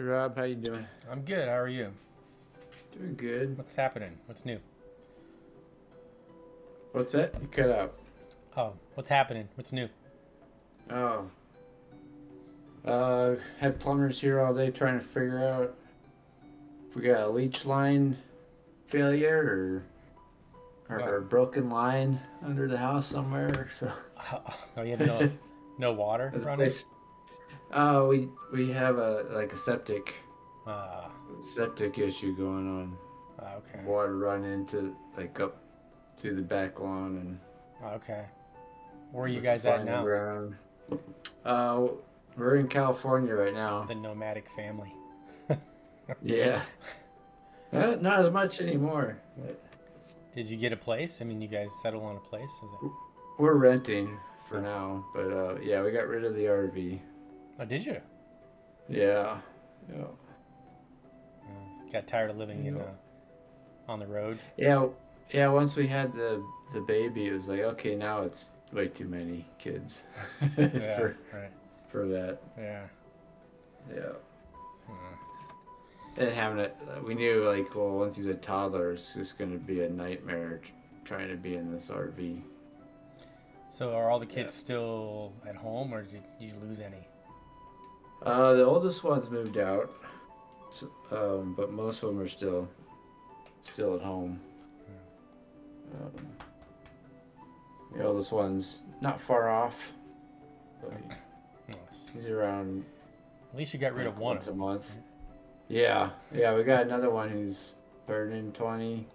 Rob, how you doing? I'm good. How are you? Doing good. What's happening? What's new? What's that? You cut out. Oh, what's happening? What's new? Oh, had plumbers here all day trying to figure out if we got a leach line failure or Oh, a broken line under the house somewhere. So oh, you have no water the running? place. Oh, we have a Uh, septic issue going on. okay. Water running into like up through the back lawn and Okay. Where are you with the guys at final now? ground. Uh, we're in California right now. The nomadic family. Yeah. Not as much anymore. Did you get a place? I mean, you guys settle on a place? We're renting for Oh, now, but yeah, we got rid of the RV. oh, did you? Yeah. Yeah. Got tired of living in Yeah. on the road? Yeah. Yeah, once we had the baby, it was like, okay, now it's way too many kids Yeah, for right. for that. Yeah. Yeah. Uh, And having it, we knew like, well, once he's a toddler, it's just going to be a nightmare trying to be in this RV. so are all the Yeah. kids still at home, or did you lose any? The oldest one's moved out, but most of them are still at home. Um, the oldest one's not far off, but Nice. he's around At least you got rid of like one of once a them. month. Yeah, yeah, we got another one who's turning 20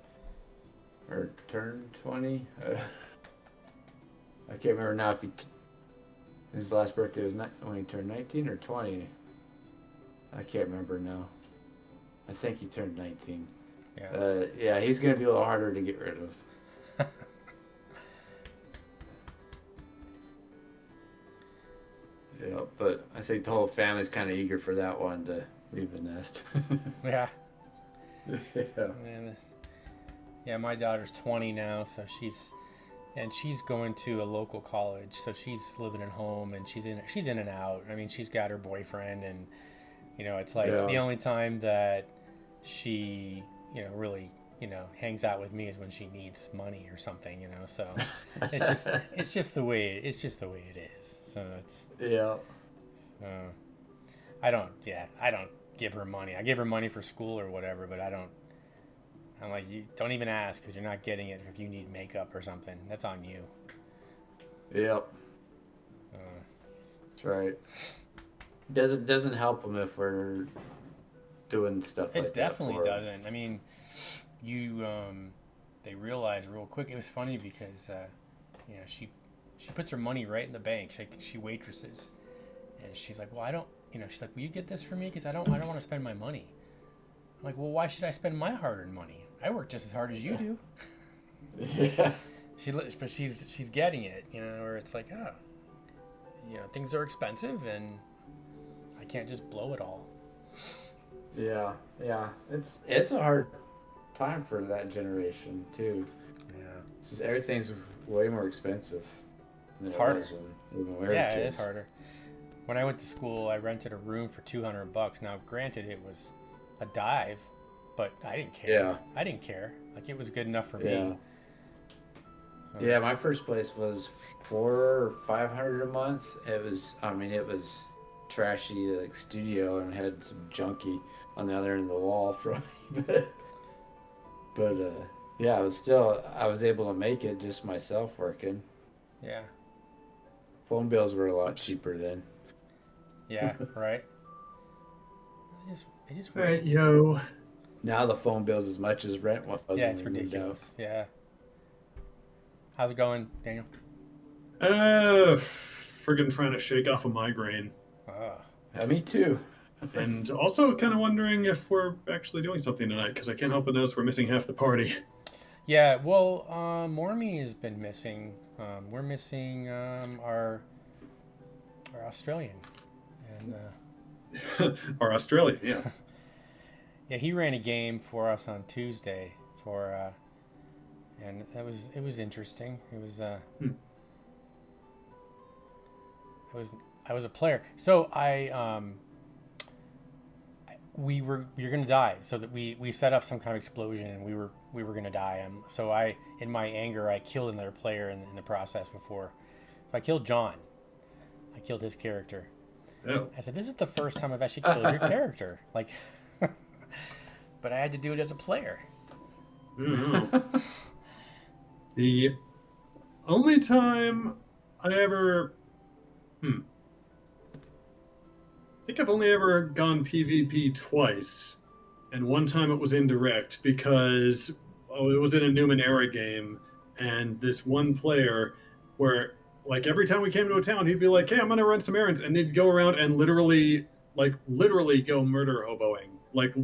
or turned 20. I can't remember now if his last birthday was not when he turned 19 or 20. I can't remember now. I think he turned 19. Yeah. Yeah, he's gonna be a little harder to get rid of. Yeah, but I think the whole family's kind of eager for that one to leave the nest. Yeah. Yeah. And yeah, my daughter's 20 now, so she's going to a local college, so she's living at home and she's in and out. I mean, she's got her boyfriend, and it's like Yeah. the only time that she really hangs out with me is when she needs money or something. So it's just the way it is. So it's Yeah. uh, I don't give her money. I give her money for school or whatever, but I don't. I'm like, you don't even ask because you're not getting it if you need makeup or something. That's on you. Yep. Uh, That's right. Doesn't help them if we're doing stuff it like that definitely for them. doesn't. I mean, you they realize real quick. It was funny because she puts her money right in the bank. She waitresses, and she's like, well, I don't. She's like, will you get this for me? Because I don't want to spend my money. I'm like, well, why should I spend my hard-earned money? I work just as hard as you do. Yeah. But she's getting it, where it's like, oh, things are expensive, and I can't just blow it all. Yeah. Yeah. It's a hard time for that generation too. Yeah, It's just everything's way more expensive than it's it harder. was when we were Yeah, it is kids. harder. When I went to school, I rented a room for $200. Now, granted, it was a dive, but I didn't care. Yeah. I didn't care. Like, it was good enough for me. Yeah. So Yeah, my first place was 400 or 500 a month. It was trashy like studio and had some junkie on the other end of the wall from me. But yeah, I was able to make it just myself working. yeah, Phone bills were a lot Oops. cheaper then. yeah, right. It just All right, weird. yo. Now the phone bill's as much as rent was Yeah, when it's we moved out. ridiculous. Yeah. How's it going, Daniel? Friggin' trying to shake off a migraine. Oh, Yeah, me too. And also kind of wondering if we're actually doing something tonight, because I can't help but notice we're missing half the party. yeah. Well, Mormy has been missing. We're missing our Australian, and Or Australia, yeah. yeah, he ran a game for us on Tuesday and it was interesting. It was Hmm. I was a player. So you're gonna die. So that we set off some kind of explosion, and we were gonna die. So I, in my anger, I killed another player in the process before. So I killed John. I killed his character. Oh. I said, "This is the first time I've actually killed your character." Like, but I had to do it as a player. I don't know. The only time I ever, I think I've only ever gone PvP twice, and one time it was indirect because it was in a Numenera game, and this one player, where like every time we came to a town, he'd be like, "Hey, I'm gonna run some errands," and they'd go around and literally go murder hoboing, like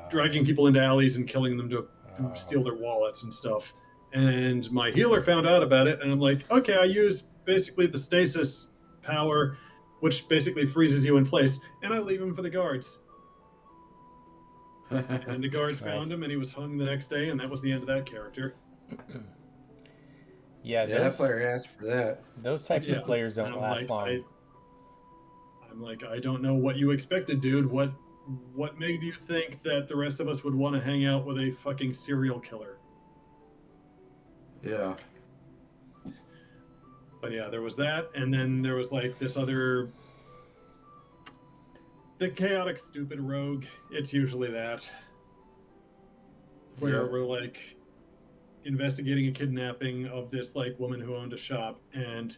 dragging people into alleys and killing them to steal their wallets and stuff. And my healer found out about it, and I'm like, okay, I use basically the stasis power, which basically freezes you in place, and I leave him for the guards. And the guards found him, and he was hung the next day, and that was the end of that character. Yeah, that player asked for that. Those types of players don't last long. I'm like, I don't know what you expected, dude. What made you think that the rest of us would want to hang out with a fucking serial killer? Yeah. But yeah, there was that, and then there was like this other, the chaotic stupid rogue. It's usually that, where we're like investigating a kidnapping of this like woman who owned a shop, and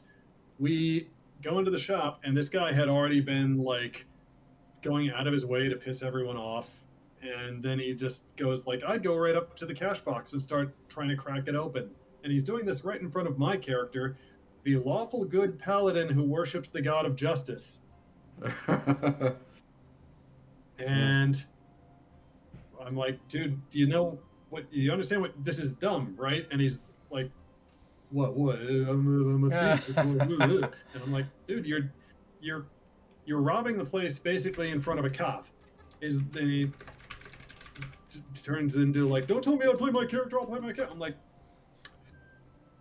we go into the shop, and this guy had already been like going out of his way to piss everyone off, and then he just goes like, I'd go right up to the cash box and start trying to crack it open. And he's doing this right in front of my character, the lawful good paladin who worships the god of justice. And I'm like, dude, do you know what, you understand what this is? Dumb, right? And he's like, what I'm a thief. And I'm like, dude, you're robbing the place basically in front of a cop. Then he turns into like, don't tell me how to play my character, I'll play my character. I'm like,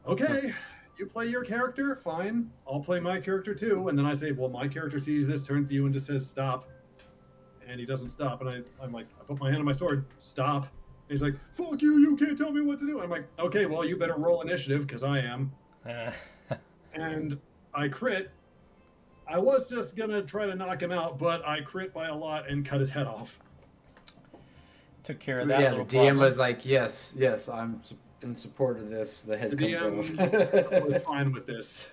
okay, you play your character, fine. I'll play my character too. And then I say, well, my character sees this, turns to you and just says, stop. And he doesn't stop. And I'm like, I put my hand on my sword, stop. And he's like, fuck you, you can't tell me what to do. And I'm like, okay, well, you better roll initiative, because I am. And I crit. I was just going to try to knock him out, but I crit by a lot and cut his head off. Took care of that. Yeah, the DM was like, yes, I'm in support of this. The head The comes DM off. was fine with this.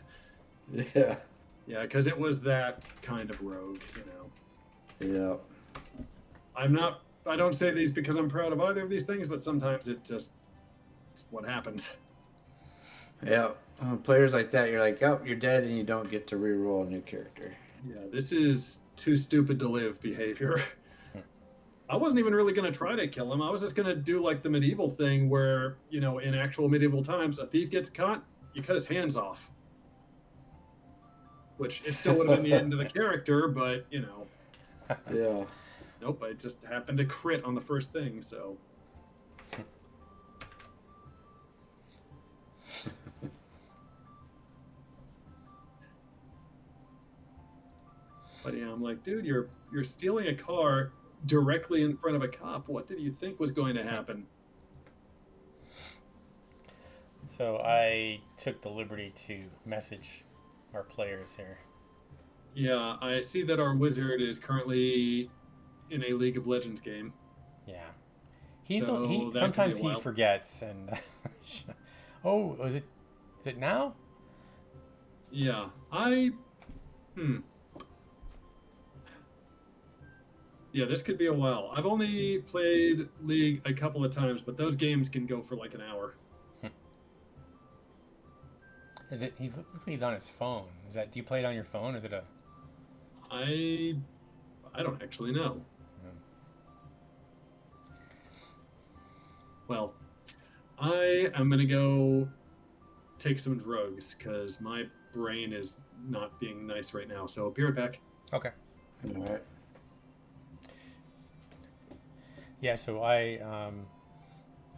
Yeah. Yeah, because it was that kind of rogue, you know. Yeah. I don't say these because I'm proud of either of these things, but sometimes it's what happens. Yeah. Players like that, you're like, oh, you're dead, and you don't get to reroll a new character. Yeah, this is too stupid to live behavior. I wasn't even really going to try to kill him. I was just going to do like the medieval thing where, you know, in actual medieval times, a thief gets caught, you cut his hands off. Which it still would have been the end of the character, but, you know. Yeah. Nope, I just happened to crit on the first thing, so. But yeah, I'm like, dude, you're stealing a car directly in front of a cop. What did you think was going to happen? So I took the liberty to message our players here. Yeah, I see that our wizard is currently in a League of Legends game. Yeah. So Sometimes he forgets and oh, is it now? Yeah. Yeah, this could be a while. I've only played League a couple of times, but those games can go for like an hour. Is it? He's on his phone. Do you play it on your phone? Is it a? I don't actually know. Well, I am gonna go take some drugs because my brain is not being nice right now. So be right back. Okay. All right. Yeah, so I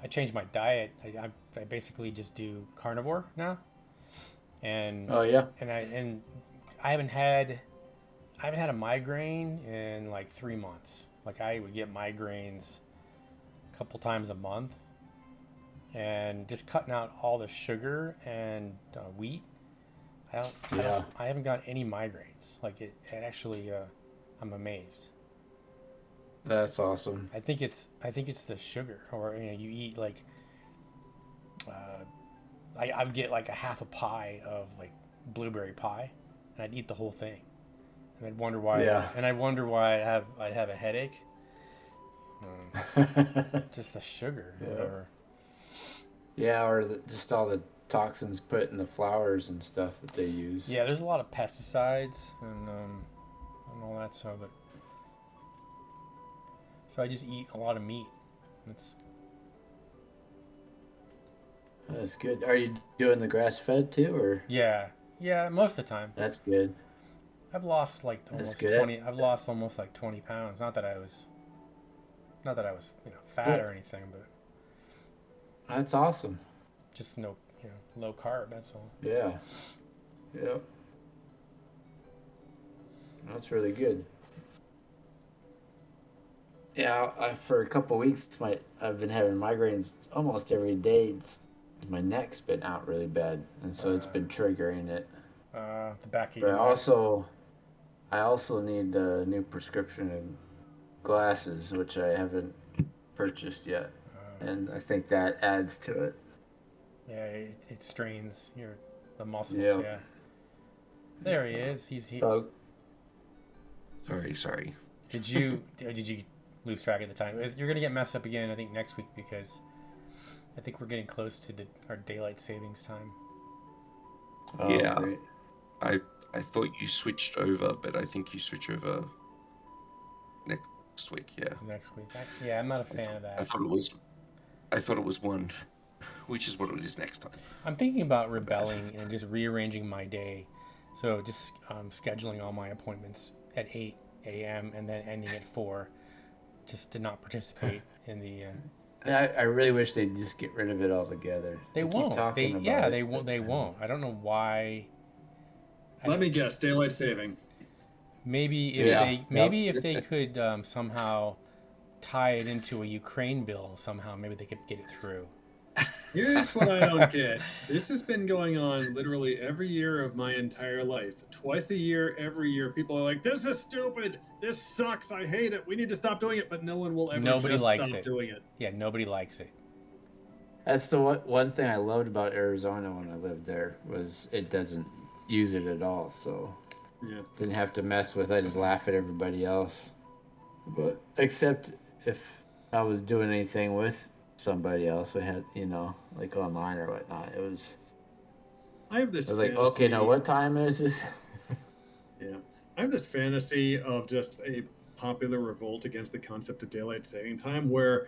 changed my diet. I basically just do carnivore now, and Oh yeah. and I haven't had a migraine in like 3 months, Like I would get migraines a couple times a month, and just cutting out all the sugar and wheat. Yeah. I haven't got any migraines. Like it actually, I'm amazed. That's awesome. I think it's the sugar, or you eat like, I would get like a half a pie of like blueberry pie, and I'd eat the whole thing, and Yeah. I'd wonder why I'd have a headache. Just the sugar, or Yeah. whatever. Yeah, or just all the toxins put in the flowers and stuff that they use. Yeah, there's a lot of pesticides and all that stuff, but so I just eat a lot of meat. It's That's good. Are you doing the grass fed too, or? yeah, most of the time. That's good. I've lost like That's almost good. 20. I've lost almost like 20 pounds. Not that I was fat or anything, but That's awesome. just no low carb. That's all. Yeah. Yep. That's really good. Yeah, for a couple weeks, I've been having migraines almost every day. My neck's been out really bad, and so it's been triggering it. The back of But your neck. I also need a new prescription of glasses, which I haven't purchased yet, and I think that adds to it. Yeah, it strains the muscles. Yeah. Yeah. There he is. He. So, Sorry. Did you lose track of the time? You're gonna get messed up again, I think, next week, because I think we're getting close to our daylight savings time. oh, Yeah. great. I thought you switched over, but I think you switch over next week. Yeah. Next week. I'm not a fan of that. I thought it was one, which is what it is next time. I'm thinking about rebelling and just rearranging my day. So just scheduling all my appointments at 8 a.m. and then ending at 4, just to not participate in the. I really wish they'd just get rid of it altogether. They keep won't. talking about it, They won't. They won't. I don't know why. Let me guess, daylight saving. Maybe if they could somehow tie it into a Ukraine bill somehow, maybe they could get it through. Here's what I don't get. This has been going on literally every year of my entire life. Twice a year, every year, people are like, "This is stupid. This sucks. I hate it. We need to stop doing it." But no one will ever Nobody likes stop it. doing it. Yeah, nobody likes it. That's the one thing I loved about Arizona when I lived there was it doesn't use it at all. So Yeah. didn't have to mess with. I just laugh at everybody else. But except if I was doing anything with somebody else, we had like online or whatnot. It was. I have this I was like, fantasy. okay, now what time is this? Yeah. I have this fantasy of just a popular revolt against the concept of daylight saving time where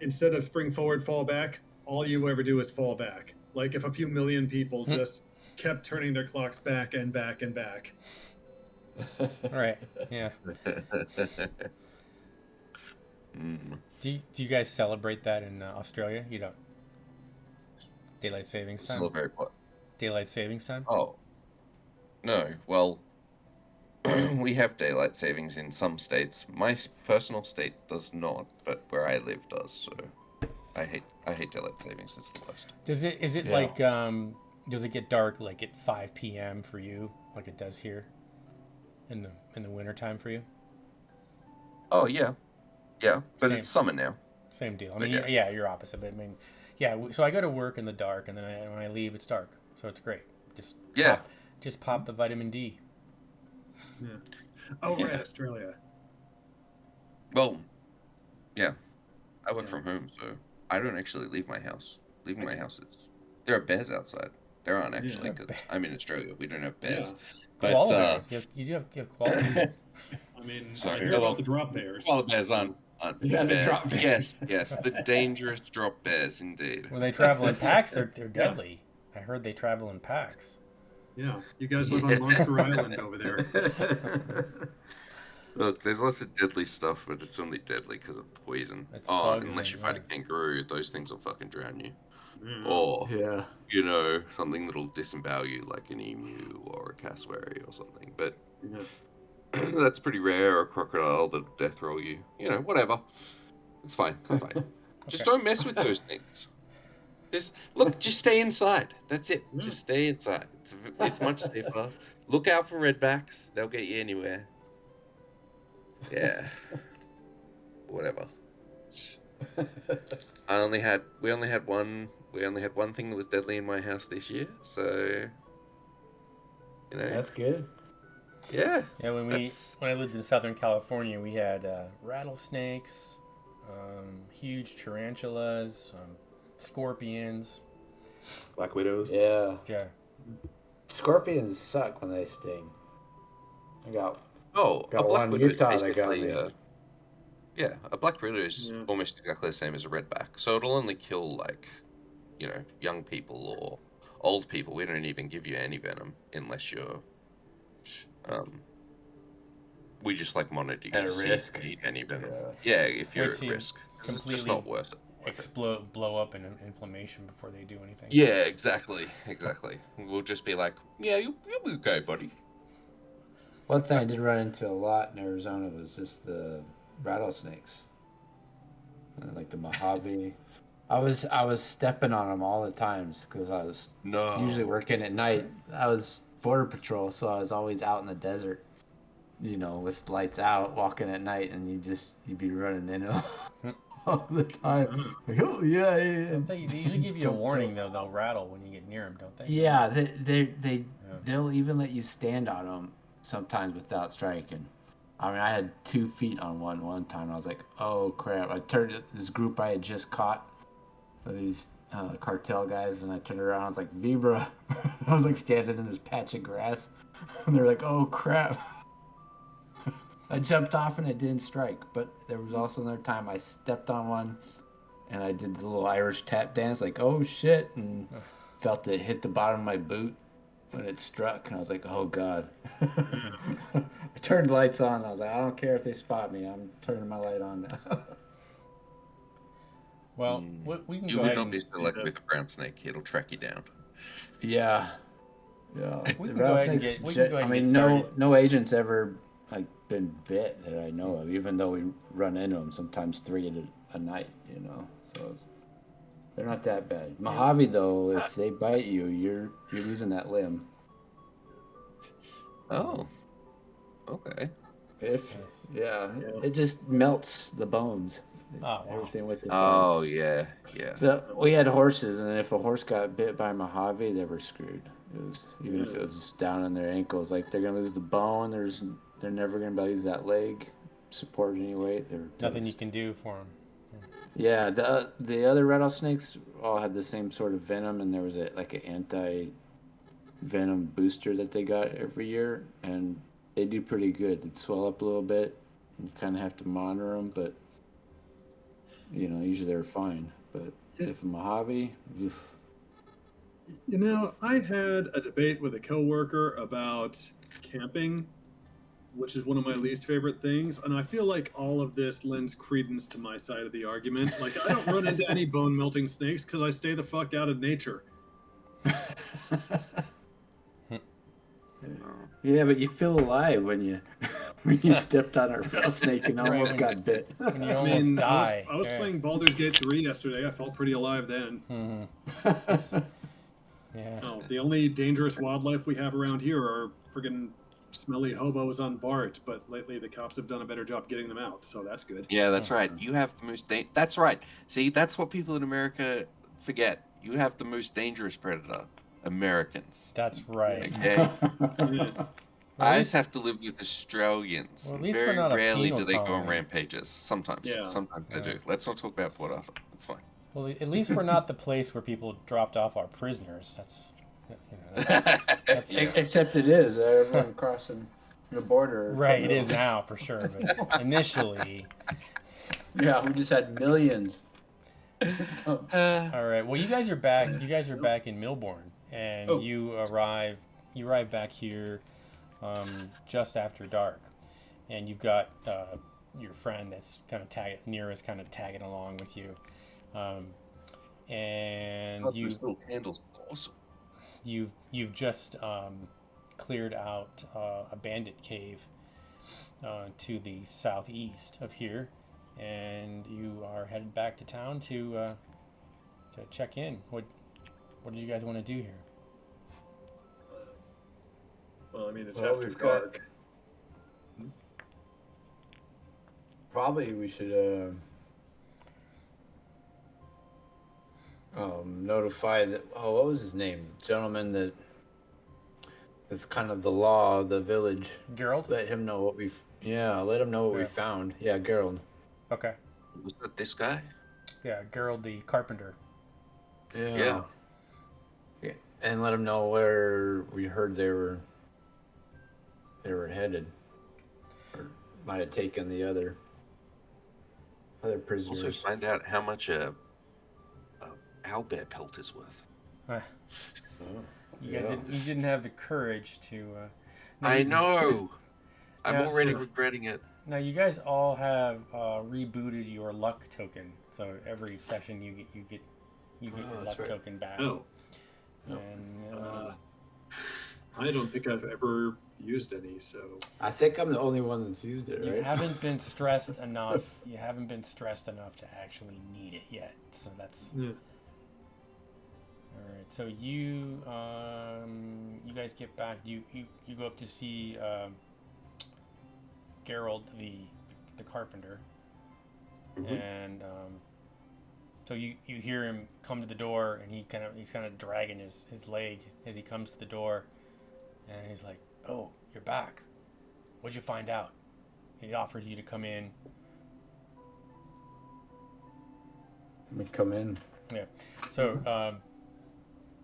instead of spring forward, fall back, all you ever do is fall back. Like if a few million people just kept turning their clocks back and back and back. Right. Yeah. Do you guys celebrate that in Australia? You don't. Daylight savings time. Celebrate what? Daylight savings time. Oh, no. Well, we have daylight savings in some states. My personal state does not, but where I live does. So I hate daylight savings. It's the worst. Is it Yeah. like does it get dark like at 5 p.m. for you, like it does here in the winter time for you? Oh yeah, but Same. it's summer now. Same deal. I But mean, yeah. yeah, you're opposite. But I mean, yeah. So I go to work in the dark, and then when I leave, it's dark. So it's great. Yeah. Just pop the vitamin D. Yeah. Oh, Yeah. right, Australia. Well, yeah. I work Yeah. from home, so I don't actually leave my house. Leaving my house, there are bears outside. There aren't actually, because I'm in Australia. We don't have bears. But Koala bears. You have koala bears. I mean, Sorry, I hear about the drop bears. koala bears aren't Yeah, the bears. drop bears. Yes, the dangerous drop bears indeed. When they travel in packs, they're deadly. I heard they travel in packs. Yeah, you guys live on Monster Island over there. Look, there's lots of deadly stuff, but it's only deadly because of poison. It's Oh, bugs unless and- you fight a yeah. kangaroo, those things will fucking drown you. Yeah. Or, Yeah. something that'll disembowel you like an emu or a cassowary or something. But Yeah. That's pretty rare. Or a crocodile that'll death roll you. You know, whatever. It's fine. It's fine. Just don't mess with those things. Just stay inside. That's it. Yeah. Just stay inside. It's much safer. Look out for redbacks. They'll get you anywhere. Yeah. Whatever. We only had one thing that was deadly in my house this year, so you know. That's good. Yeah. Yeah, when I lived in Southern California, we had rattlesnakes, huge tarantulas, scorpions. Black widows. Yeah. Yeah. Scorpions suck when they sting. I got a Got black one in widow is Utah that got basically, me. yeah, a black widow is Yeah. almost exactly the same as a redback, so it'll only kill like, you know, young people or old people. We don't even give you any venom unless you're, we just like monitor you At a to see risk. if you need any venom. Yeah. Yeah, if you're at to risk, 'cause it's just completely not worth it. Explode, blow up in inflammation before they do anything. Yeah, exactly. We'll just be like, yeah, you'll be okay, buddy. One thing I did run into a lot in Arizona was just the rattlesnakes, like the Mojave. I was stepping on them all the times because I was usually working at night. I was border patrol, so I was always out in the desert, you know, with lights out, walking at night, and you'd be running into them all the time. Like, oh yeah. They usually give you a warning though. They'll rattle when you get near them, don't they? Yeah, they'll even let you stand on them sometimes without striking. I mean, I had 2 feet on one time. I was like, oh crap! I turned this group I had just caught, these cartel guys, and I turned around. I was like, Vibra. I was like standing in this patch of grass, and they're like, oh crap! I jumped off and it didn't strike. But there was also another time I stepped on one, and I did the little Irish tap dance, like oh shit, and felt it hit the bottom of my boot when it struck, and I was like, oh god. I turned lights on. I was like, I don't care if they spot me. I'm turning my light on now. Well, we can You go would ahead not and be so lucky with a brown snake. It'll track you down. Yeah. we The can go ahead and rattlesnakes. get. We can go ahead I and mean, get started. no agent's ever like been bit that I know of. Even though we run into them sometimes 3 a night, you know. So they're not that bad. Mojave though, if they bite you, you're losing that limb. Oh. Okay. Yeah, it just melts the bones. Oh, wow. Everything liquefies. Oh yeah. So we had horses, and if a horse got bit by Mojave, they were screwed. It was even if it was down on their ankles, like they're gonna lose the bone. They're never gonna be able to use that leg support any weight. Nothing you can do for them. Yeah, the other rattlesnakes all had the same sort of venom, and there was an anti venom booster that they got every year, and they do pretty good. They'd swell up a little bit. You kind of have to monitor them, but you know, usually they're fine. But if a Mojave, oof. You know, I had a debate with a coworker about camping, which is one of my least favorite things, and I feel like all of this lends credence to my side of the argument. Like, I don't run into any bone melting snakes because I stay the fuck out of nature. Yeah, but you feel alive when you stepped on a rattlesnake and almost got bit. When you almost die. I was playing Baldur's Gate 3 yesterday. I felt pretty alive then. Mm-hmm. Yeah. No, the only dangerous wildlife we have around here are friggin' smelly hobos on BART, but lately the cops have done a better job getting them out, so that's good. Yeah, that's right. You have the most. That's right. See, that's what people in America forget. You have the most dangerous predator. Americans. That's right. Okay. Well, I just have to live with Australians. Well, at least Very we're not a rarely penal do they go on colony. rampages. Sometimes. Yeah. Sometimes they do. Let's not talk about Port Arthur. That's fine. Well, at least we're not the place where people dropped off our prisoners. That's, you know, that's Except it is. Everyone crossing the border. right. It is now for sure, but initially. Yeah, we just had millions. All right. Well, you guys are back. You guys are back in Milbourne, and you arrive back here just after dark, and you've got your friend that's kind of tagging along with you, and this little candle's awesome. you've just cleared out a bandit cave, to the southeast of here, and you are headed back to town to check in. What do you guys want to do here? Well, I mean, it's Well, after we've got- dark. Probably we should notify that. Oh, what was his name? The gentleman that's kind of the law of the village. Gerald? Let him know what we've. Yeah, let him know what we Yeah. found. Yeah, Gerald. Okay. Was that this guy? Yeah, Gerald the carpenter. Yeah. Yeah, and let him know where we heard they were headed, or might have taken the other prisoners. Also find out how much a owlbear pelt is worth. Oh, You yeah. didn't have the courage to. I know. I'm Yeah, already sure. regretting it. Now you guys all have rebooted your luck token, so every session you get your that's luck right. token back. Oh, And I don't think I've ever used any, so I think I'm the only one that's used it, you right? haven't been stressed enough. You haven't been stressed enough to actually need it yet. So that's yeah. all right. So you guys get back. You go up to see Gerald the carpenter, and so you hear him come to the door, and he's kind of dragging his leg as he comes to the door, and he's like, "Oh, you're back. What'd you find out?" He offers you to come in. Let me come in. So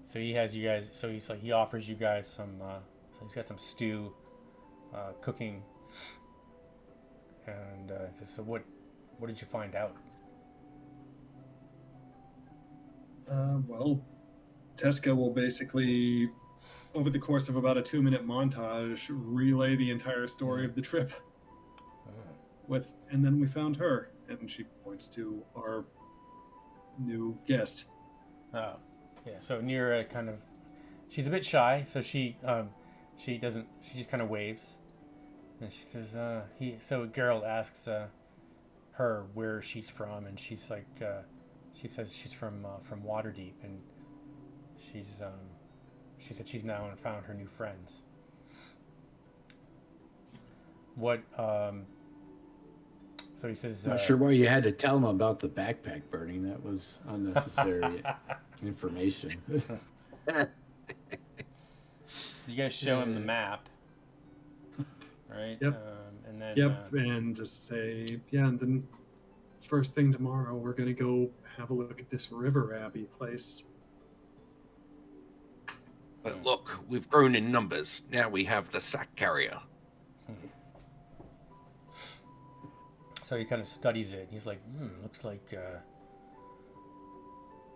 so he has you guys. So he offers you guys some. So he's got some stew cooking. And so what did you find out? Well, Tesca will basically, over the course of about a 2-minute montage, relay the entire story of the trip. And then we found her, and she points to our new guest. Oh, yeah. So Nira she's a bit shy, so she just kind of waves, and she says, So Gerald asks her where she's from, and she's like, she says she's from Waterdeep, and she said she's now found her new friends. What? So he says, Not sure why you had to tell him about the backpack burning. That was unnecessary information. You guys show him the map, right? Yep. And then. And just say, and then first thing tomorrow, we're going to go have a look at this River Abbey place. But look, we've grown in numbers. Now we have the sack carrier. So he kind of studies it. He's like, looks like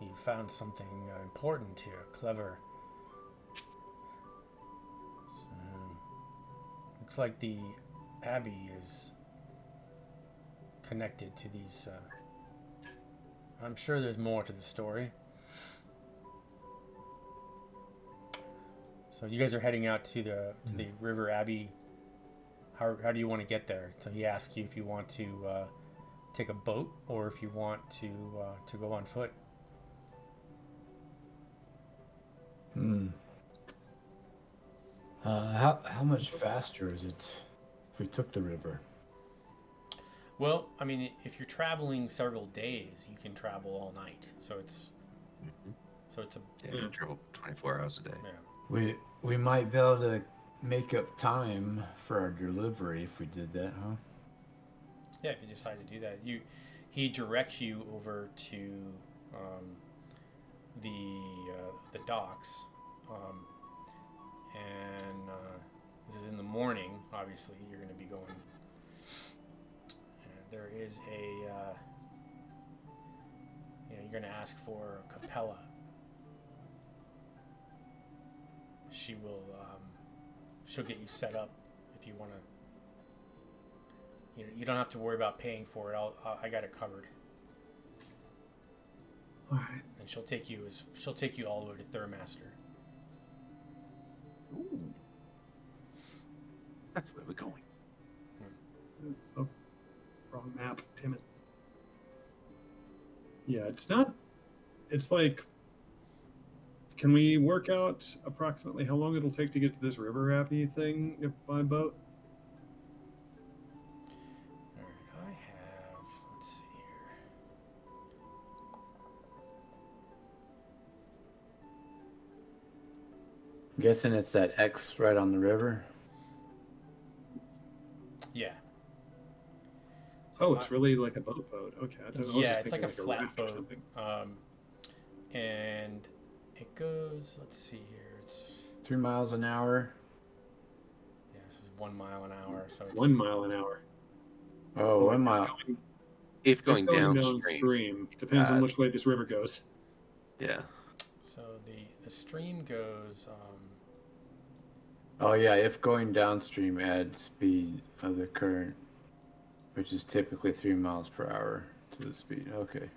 you found something important here. Clever. So, looks like the Abbey is connected to these. I'm sure there's more to the story. So you guys are heading out to the River Abbey. How do you want to get there? So he asks you if you want to take a boat or if you want to go on foot. How much faster is it if we took the river? Well, I mean, if you're traveling several days, you can travel all night. So it's You travel 24 hours a day. yeah. We might be able to make up time for our delivery if we did that, huh? Yeah, if you decide to do that, he directs you over to the docks, and this is in the morning. Obviously, you're going to be going. There is you're going to ask for Capella. She will. She'll get you set up if you want to. You don't have to worry about paying for it. I got it covered. All right. And she'll take you all the way to Thurmaster. Ooh. That's where we're going. Yeah. Oh, wrong map. Damn it. Yeah, it's not. It's like. Can we work out approximately how long it'll take to get to this River Abbey thing if by boat? Alright, I have. Let's see here. I'm guessing it's that X right on the river. Yeah. Oh, it's really like a boat. Okay, I was Yeah, just it's like thinking a like a flat raft or boat. something. And it goes. Let's see here. It's 3 miles an hour. yeah, this is 1 mile an hour. So it's 1 mile an hour. Oh, 1 mile. If If going downstream, downstream, depends on which way this river goes. yeah. So the stream goes. Oh yeah, if going downstream, add speed of the current, which is typically 3 miles per hour to the speed. Okay.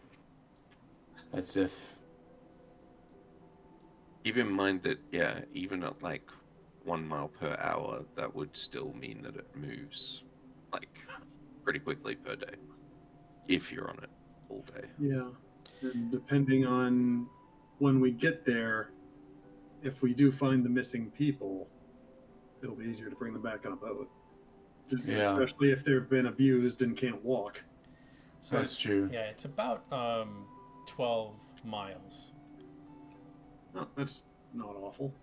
That's if. Keep in mind that, yeah, even at like 1 mile per hour, that would still mean that it moves like pretty quickly per day if you're on it all day. Yeah. And depending on when we get there, if we do find the missing people, it'll be easier to bring them back on a boat. Yeah. Especially if they've been abused and can't walk. So That's true. Yeah, it's about 12 miles Oh, that's not awful.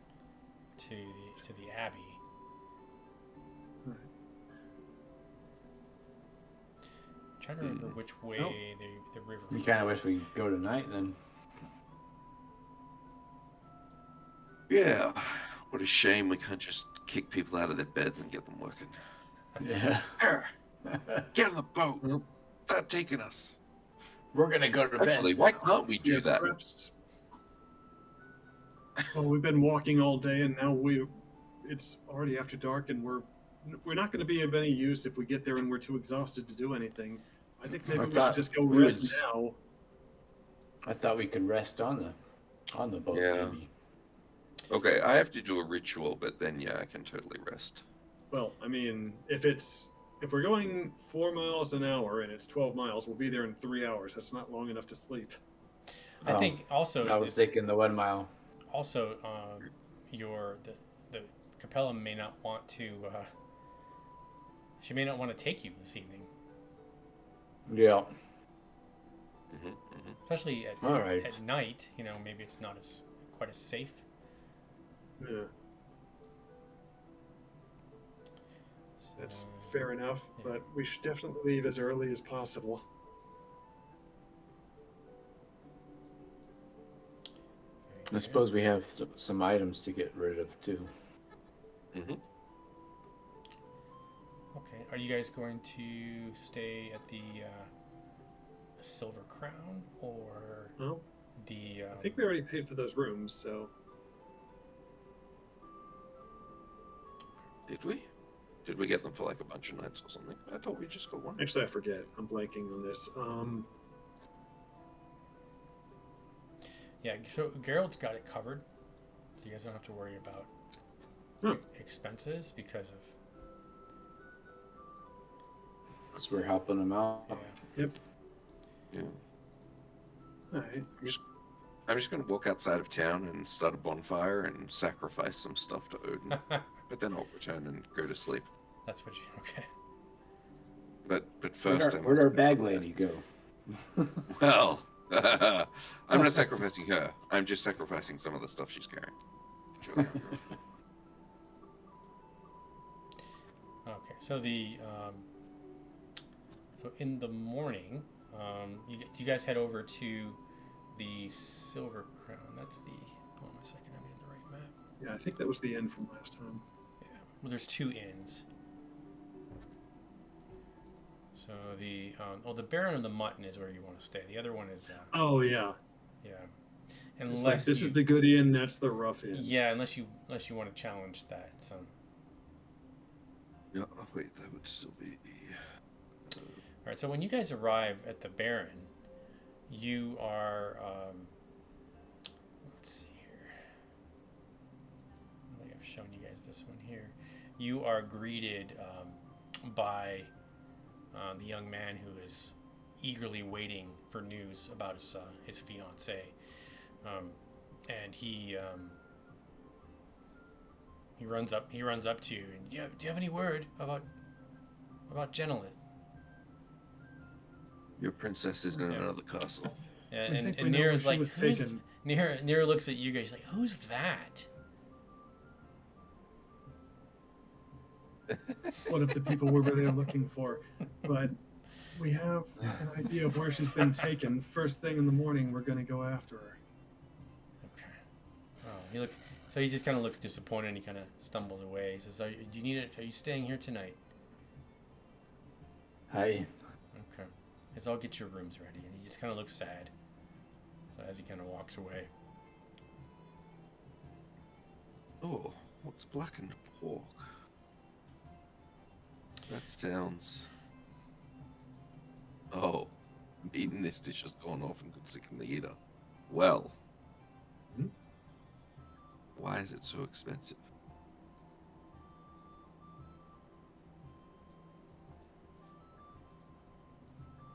to the Abbey. Right. I'm trying to remember which way the river. You kind of wish we could go tonight then. Yeah. What a shame we can't just kick people out of their beds and get them working. Yeah. Get on the boat. Well, Start taking us. We're gonna go to bed. Actually, why can't we do yeah, that? perhaps. Well, we've been walking all day, and now it's already after dark, and we're not going to be of any use if we get there and we're too exhausted to do anything. I think maybe we should just go rest now. I thought we could rest on the boat. Yeah. Maybe. Okay, I have to do a ritual, but then yeah, I can totally rest. Well, I mean, if we're going 4 miles an hour and it's 12 miles, we'll be there in 3 hours. That's not long enough to sleep. I think also. I was thinking the 1 mile. Also, the Capella may not want to. She may not want to take you this evening. Yeah. Especially at night. You know, maybe it's not quite as safe. Yeah. That's fair enough, but we should definitely leave as early as possible. I suppose we have some items to get rid of too. Okay. Are you guys going to stay at the Silver Crown or the? I think we already paid for those rooms, so. Did we? Did we get them for like a bunch of nights or something? I thought we just got one. Actually, I forget. I'm blanking on this. Yeah, so Gerald's got it covered, so you guys don't have to worry about expenses because of. Because we're helping them out. Yeah. Yep. Yeah. All right. I'm just going to walk outside of town and start a bonfire and sacrifice some stuff to Odin. But then I'll return and go to sleep. That's what you. Okay. But first, Where'd our bag lady go? Well, I'm not sacrificing her. I'm just sacrificing some of the stuff she's carrying. Okay, so so in the morning, you guys head over to the Silver Crown. That's the. Hold on a second, I'm in the right map. Yeah, I think that was the end from last time. Yeah. Well, there's 2 inns. So the Baron of the Mutton is where you want to stay. The other one is. Oh yeah. Yeah. Unless like, this is the good inn, that's the rough inn. Yeah, unless you want to challenge that. So. No, wait, that would still be. All right. So when you guys arrive at the Baron, you are. Let's see here. I think I've shown you guys this one here. You are greeted by the young man who is eagerly waiting for news about his fiancée. And he runs up to you. And, do you have any word about Genelith? Your princess is in another castle. And we know where Nira's she like, was taken. Nira looks at you guys like, who's that? What if the people were they were looking for? But we have an idea of where she's been taken. First thing in the morning, we're going to go after her. Okay. Oh, he just kind of looks disappointed, and he kind of stumbles away. He says, do you need it? Are you staying here tonight? Hi. Okay. I'll get your rooms ready. And he just kind of looks sad as he kind of walks away. Oh, what's blackened pork? That sounds... Oh, eating this dish has gone off and could sicken the eater. Well, why is it so expensive?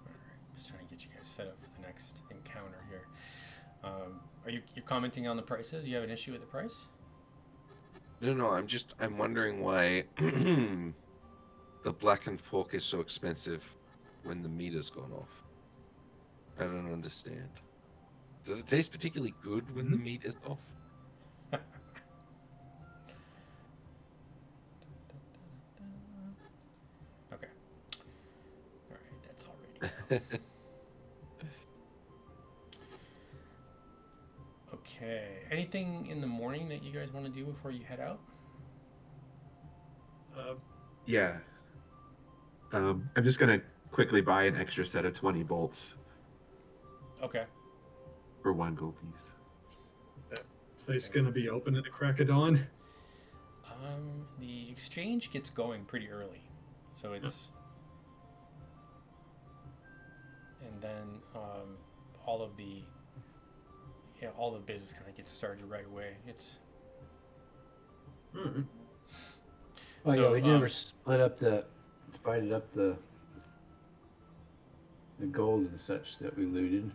Alright, just trying to get you guys set up for the next encounter here. Are you commenting on the prices? You have an issue with the price? No, I'm wondering why the blackened pork is so expensive when the meter's gone off. I don't understand. Does it taste particularly good when the meat is off? Okay. Alright, that's already. Okay. Anything in the morning that you guys want to do before you head out? Yeah. I'm just gonna quickly buy an extra set of 20 bolts Okay. for 1 gold piece. That place going to be open at the crack of dawn? The exchange gets going pretty early, so it's, and then all of the business kind of gets started right away. It's. Mm-hmm. Oh So, yeah, we never divided up the gold and such that we looted.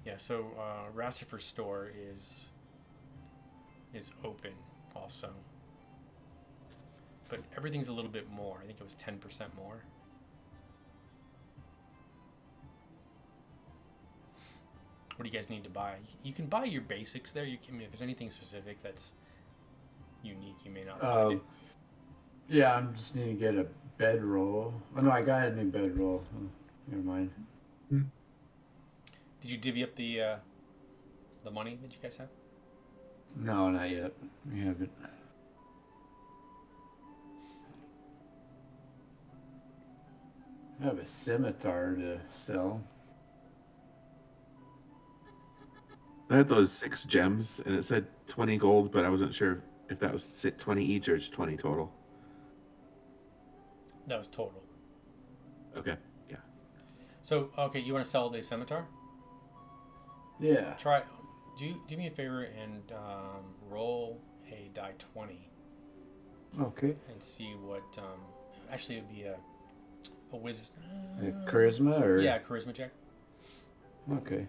Yeah, so Rassifer's store is open also, but everything's a little bit more. I think it was 10% more. What do you guys need to buy? You can buy your basics there. I mean, if there's anything specific that's unique, you may not find it. Yeah, I'm just need to get a bedroll. Oh no, I got a new bedroll. Oh, never mind. Did you divvy up the money that you guys have? No, not yet. We haven't. I have a scimitar to sell. I had those 6 gems, and it said 20 gold, but I wasn't sure if that was 20 each or just 20 total. That was total. Okay, yeah. So, okay, you want to sell the scimitar? Yeah. Do me a favor and roll a die 20 Okay. and see what. Actually, it would be a Charisma or? Yeah, charisma check. Okay.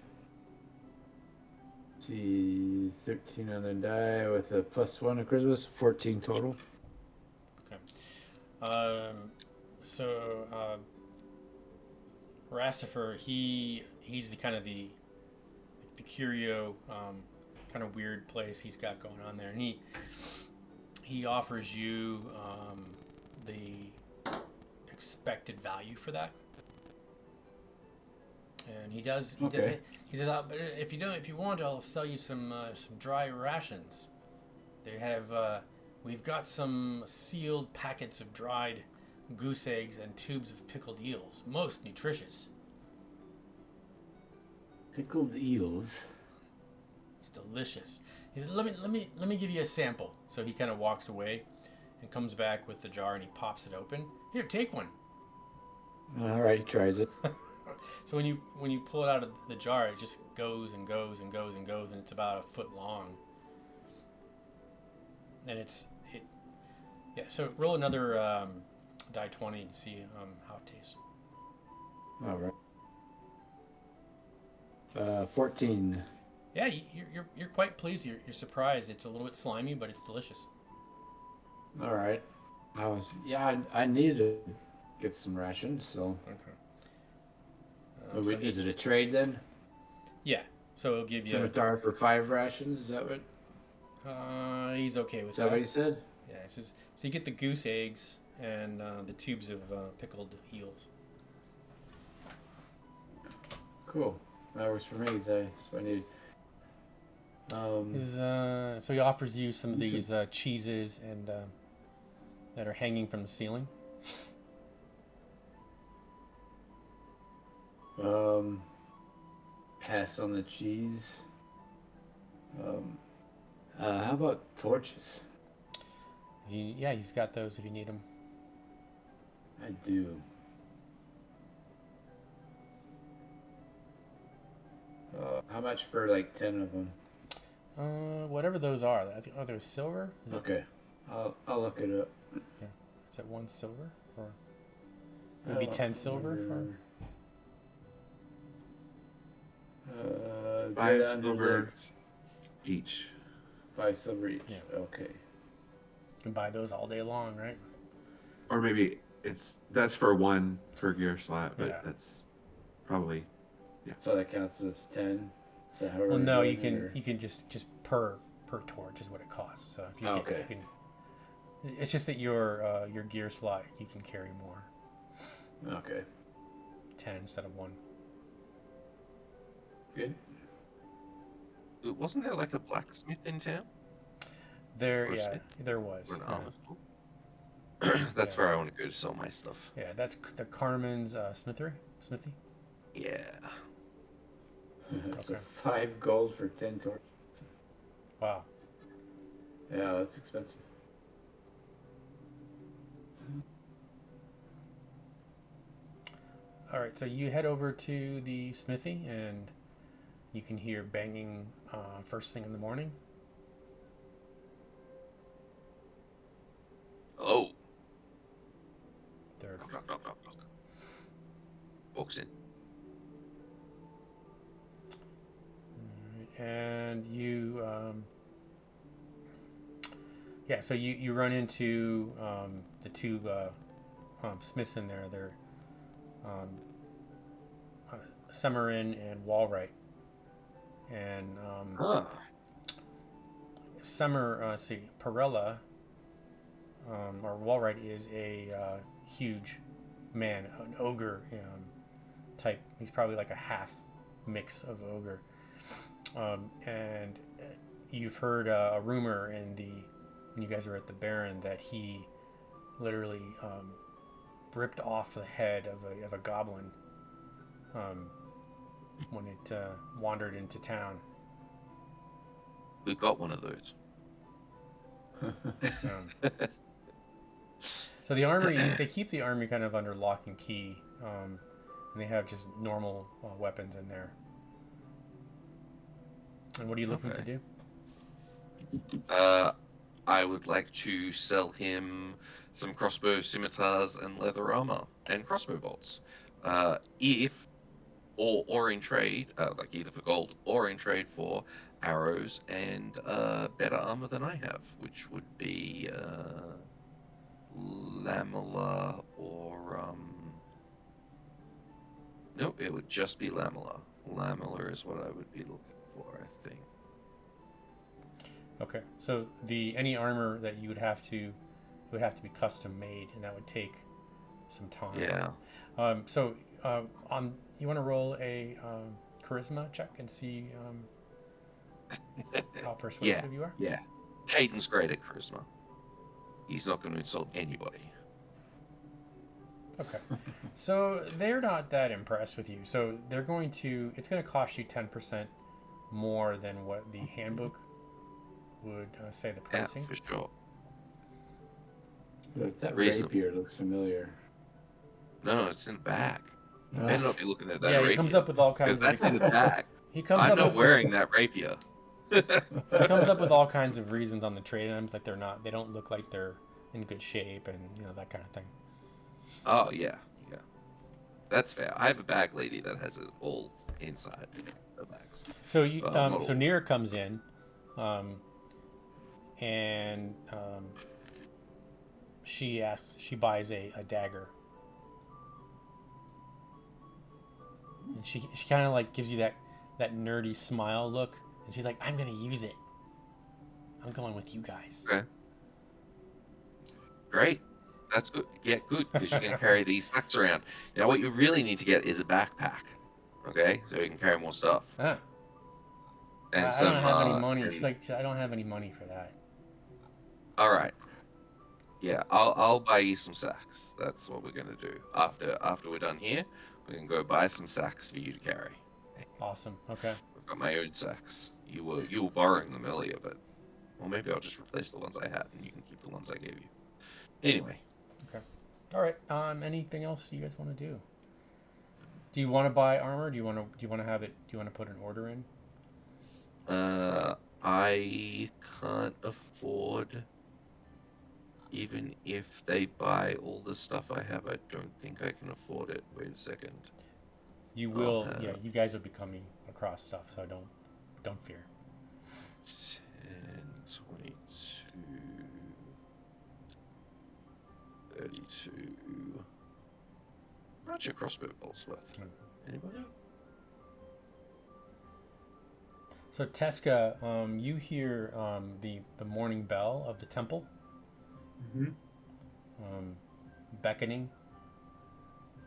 Let's see, 13 on the die with a +1 of charisma, 14 total. Okay. So Rastifer, he's the kind of the curio, kind of weird place he's got going on there, and he offers you the expected value for that. And he says, but if you want, I'll sell you some dry rations. They have, we've got some sealed packets of dried goose eggs and tubes of pickled eels, most nutritious. Pickled eels. It's delicious. He said, let me give you a sample. So he kind of walks away and comes back with the jar and he pops it open. Here, take one. All right, he tries it. So when you pull it out of the jar, it just goes and goes and goes and goes, and it's about a foot long. And Yeah. So roll another die 20 and see how it tastes. All right. 14. Yeah, you're quite pleased. You're surprised. It's a little bit slimy, but it's delicious. All right. I need to get some rations. So, Okay. is it a trade then? Yeah. So it'll give you. Scimitar for 5 rations. Is that what? He's okay with Is that what he said? Yeah. It's just, so you get the goose eggs and the tubes of pickled eels. Cool. That works for me. That's what I need. So he offers you some of these cheeses and that are hanging from the ceiling. Pass on the cheese. How about torches? He's got those if you need them. I do. How much for like 10 of them? Whatever those are. I think, there's silver. Okay, I'll look it up. Is it 1 silver or maybe 10 silver for? 5 silver each. 5 silver each. Yeah. Okay. You can buy those all day long, right? Or maybe that's for 1 per gear slot, but Yeah. that's probably So that counts as 10. So however Well, no, many you can are- you can just per torch is what it costs. So if you Okay. you can, it's just that your gear slot you can carry more, Okay. 10 instead of 1. Good. Wasn't there like a blacksmith in town? There, Or yeah, smith? there was. Or an Yeah. armor store? That's Yeah. where I want to go to sell my stuff. Yeah, that's the Carmen's smithy. Yeah. So Okay. 5 gold for 10 torches. Wow. Yeah, that's expensive. All right, so you head over to the smithy, and you can hear banging first thing in the morning. Oh. They're Knock, knock, knock, knock, knock. Walks in. and you so you run into the two smiths in there. They're Summerin and Walright, and Ah. Perella or Walright is a huge man, an ogre type. He's probably like a half mix of ogre. And you've heard a rumor when you guys were at the Baron that he literally ripped off the head of a goblin when it wandered into town. We've got one of those. So the armory, they keep the armory kind of under lock and key, and they have just normal weapons in there. And what are you looking to do? I would like to sell him some crossbow scimitars and leather armor and crossbow bolts. Or in trade, like either for gold or in trade for arrows and better armor than I have, which would be Lamella or no, it would just be Lamella. Lamella is what I would be looking for, I think. Okay, so any armor that you would have to be custom made, and that would take some time. Yeah. You want to roll a charisma check and see how persuasive you are? Yeah. Caden's great at charisma. He's not going to insult anybody. Okay. So they're not that impressed with you. So it's going to cost you 10% more than what the handbook would say the pricing. Yeah, for sure. Look, that Reasonable. rapier looks familiar. No, it's in the back. You better not be looking at that Yeah, rapier. he comes up with all kinds Because of that's in the back. I'm not wearing that rapier. He comes up with all kinds of reasons on the trade items, like they don't look like they're in good shape and that kind of thing. Oh yeah, yeah. That's fair. I have a bag lady that has it all inside the bags. So you Not so all. Nira comes in, um, and she buys a dagger, and she kind of like gives you that nerdy smile look, and she's like, I'm gonna use it. I'm going with you guys. Okay. Great. That's good. Yeah, good, because you can carry these sacks around. Now, what you really need to get is a backpack. Okay, so you can carry more stuff Huh. and I don't some. have any money. She's And like, I don't have any money for that. all right, yeah, I'll buy you some sacks. That's what we're gonna do. After we're done here, we can go buy some sacks for you to carry. Awesome. Okay. I've got my own sacks. You were borrowing them earlier, but well, maybe I'll just replace the ones I had, and you can keep the ones I gave you. Anyway, Okay. All right. Anything else you guys want to do? Do you want to buy armor? Do you want to have it? Do you want to put an order in? I can't afford. Even if they buy all the stuff I have, I don't think I can afford it. Wait a second. You I'll will. Yeah. have You guys will be coming across stuff, so don't fear. 10, 22, 32. How much are crossbow bolts worth? Anybody? So Teska, you hear the morning bell of the temple Hmm. um, beckoning,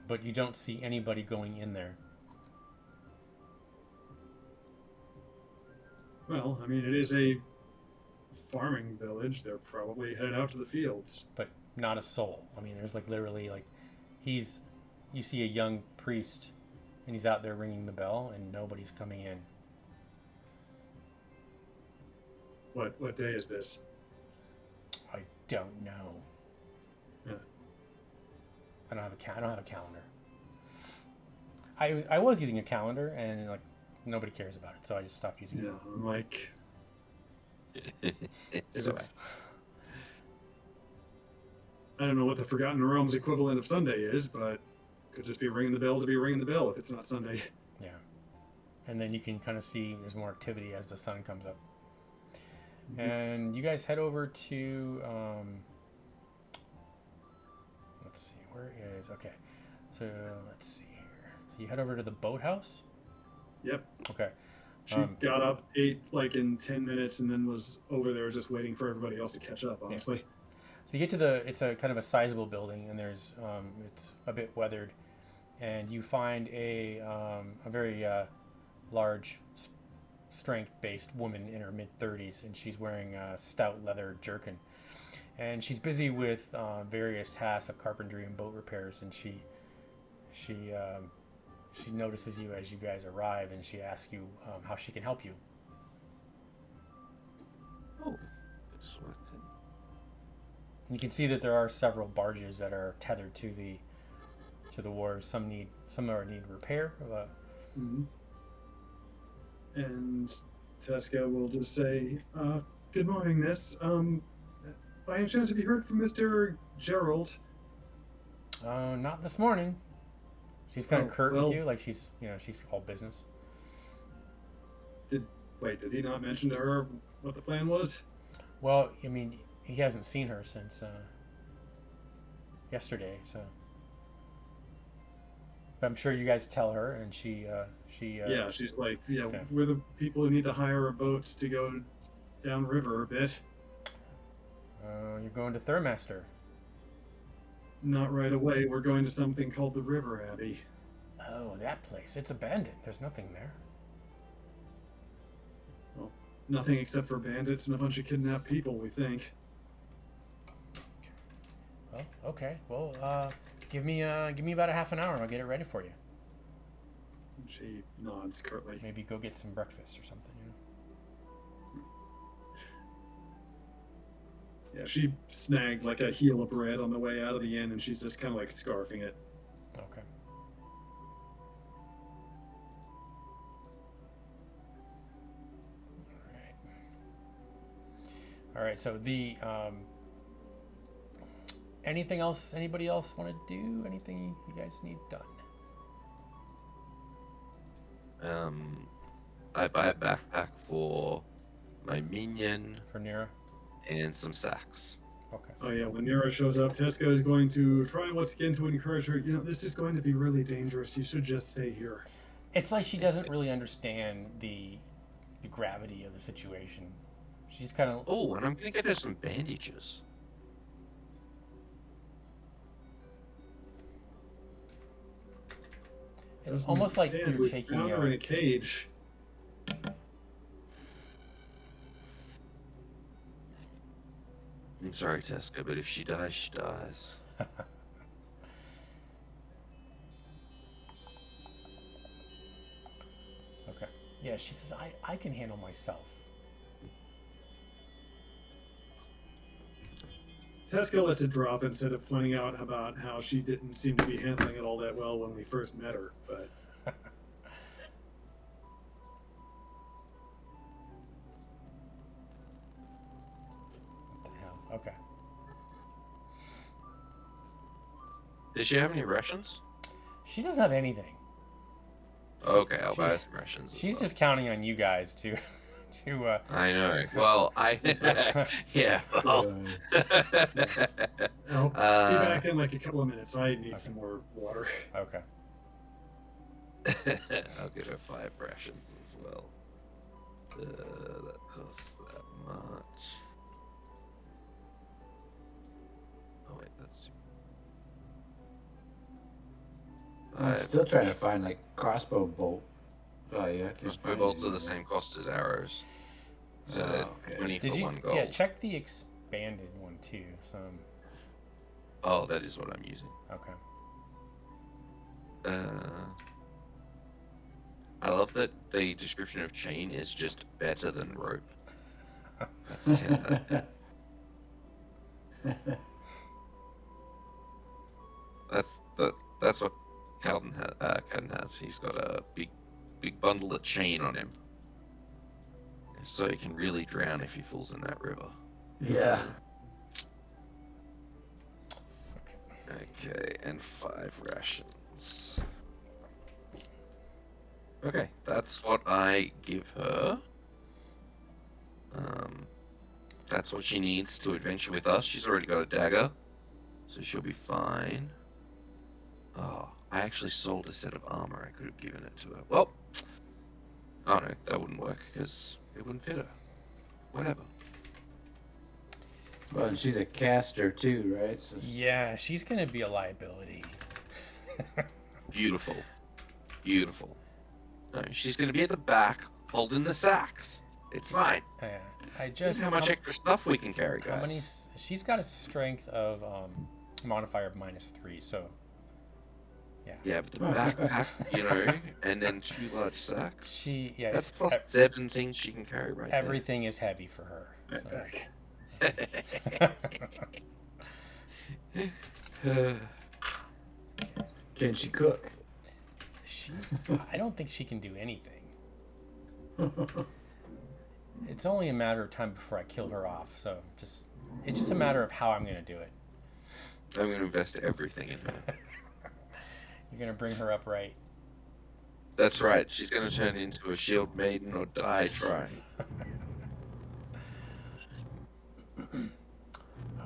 but you don't see anybody going in there. Well, I mean, it is a farming village. They're probably headed out to the fields. But not a soul. I mean, there's like literally like he's you see a young priest and he's out there ringing the bell and nobody's coming in. What day is this? I don't know. Yeah. I don't have a calendar. I was using a calendar and like nobody cares about it, so I just stopped using Yeah, it. I'm like, if So, it's, I don't know what the Forgotten Realms equivalent of Sunday is, but could just be ringing the bell to be ringing the bell if it's not Sunday. Yeah. And then you can kind of see there's more activity as the sun comes up. And you guys head over to let's see, where is okay. So let's see here. So you head over to the boathouse. Yep. Okay. She got up, ate like in 10 minutes, and then was over there just waiting for everybody else to catch up, honestly. So you get to it's a kind of a sizable building, and there's it's a bit weathered, and you find a very large, strength-based woman in her mid-30s, and she's wearing a stout leather jerkin, and she's busy with various tasks of carpentry and boat repairs, and she notices you as you guys arrive, and she asks you how she can help you. oh, it's worth it. And you can see that there are several barges that are tethered to the wharves. Some need repair. Mm-hmm. And Tesca will just say, "Good morning, miss. By any chance, have you heard from Mr. Gerald?" Not this morning. She's kind of Oh, curt well- with you, like she's all business. Did he not mention to her what the plan was? Well, I mean, he hasn't seen her since yesterday, so. But I'm sure you guys tell her, and she. Yeah, she's like, yeah, okay. we're the people who need to hire a boat to go downriver a bit. You're going to Thurmaster. Not right away. We're going to something called the River Abbey. Oh, that place. It's abandoned. There's nothing there. Well, nothing except for bandits and a bunch of kidnapped people, we think. Well, okay. Well, give me about a half an hour, and I'll get it ready for you. She nods curtly. Maybe go get some breakfast or something. Yeah, she snagged like a heel of bread on the way out of the inn, and she's just kind of like scarfing it. Okay. All right. So the anything else? Anybody else want to do? Anything you guys need done? I buy a backpack for my minion For Nira? and some sacks. Okay. Oh yeah, when Nero shows up, Tesco is going to try once again to encourage her. This is going to be really dangerous. You should just stay here. It's like she doesn't really understand the gravity of the situation. She's kind of. Oh, and I'm gonna get her some bandages. It's Doesn't almost like understand. you're We taking. found her in a cage. I'm sorry, Tesco, but if she dies, she dies. Okay. Yeah, she says, I can handle myself. Tesco lets it drop instead of pointing out about how she didn't seem to be handling it all that well when we first met her. But What the hell? Okay. Does she have any rations? She doesn't have anything. Okay, I'll buy her some rations. as She's well. just counting on you guys to I know. Well, yeah. Well. I'll be back in like a couple of minutes. I need Okay. some more water. Okay. I'll give her 5 rations as well. That costs that much. Oh wait, that's. I'm still trying to find like crossbow bolt. Oh yeah, I can't Crossbow find bolts it are the same cost as arrows. So Oh, they're okay. 20 Did for you? 1 gold. Yeah. Check the expanded one too. So. Oh, that is what I'm using. Okay. I love that the description of chain is just better than rope. That's 10. That's what Caden has. He's got a big bundle of chain on him, so he can really drown if he falls in that river. Yeah. Okay, and 5 rations. Okay, that's what I give her. That's what she needs to adventure with us. She's already got a dagger, so she'll be fine. Oh, I actually sold a set of armor. I could have given it to her. Well, oh no, that wouldn't work because it wouldn't fit her. Whatever. Well, and she's a caster too, right? So Yeah, she's gonna be a liability. Beautiful. Beautiful. No, she's going to be at the back holding the sacks. It's fine. Yeah. I Look just. how much extra stuff we can carry, How many? guys. She's got a strength of modifier of -3. So. Yeah, but the backpack, and then 2 large sacks. She. Yeah. That's It's, plus 7 things she can carry right everything is heavy for her. Back. there. can she cook? She. I don't think she can do anything. It's only a matter of time before I kill her off. So it's just a matter of how I'm gonna do it. I'm going to invest everything in her. You're gonna bring her up right. That's right. She's going to turn into a shield maiden or die trying.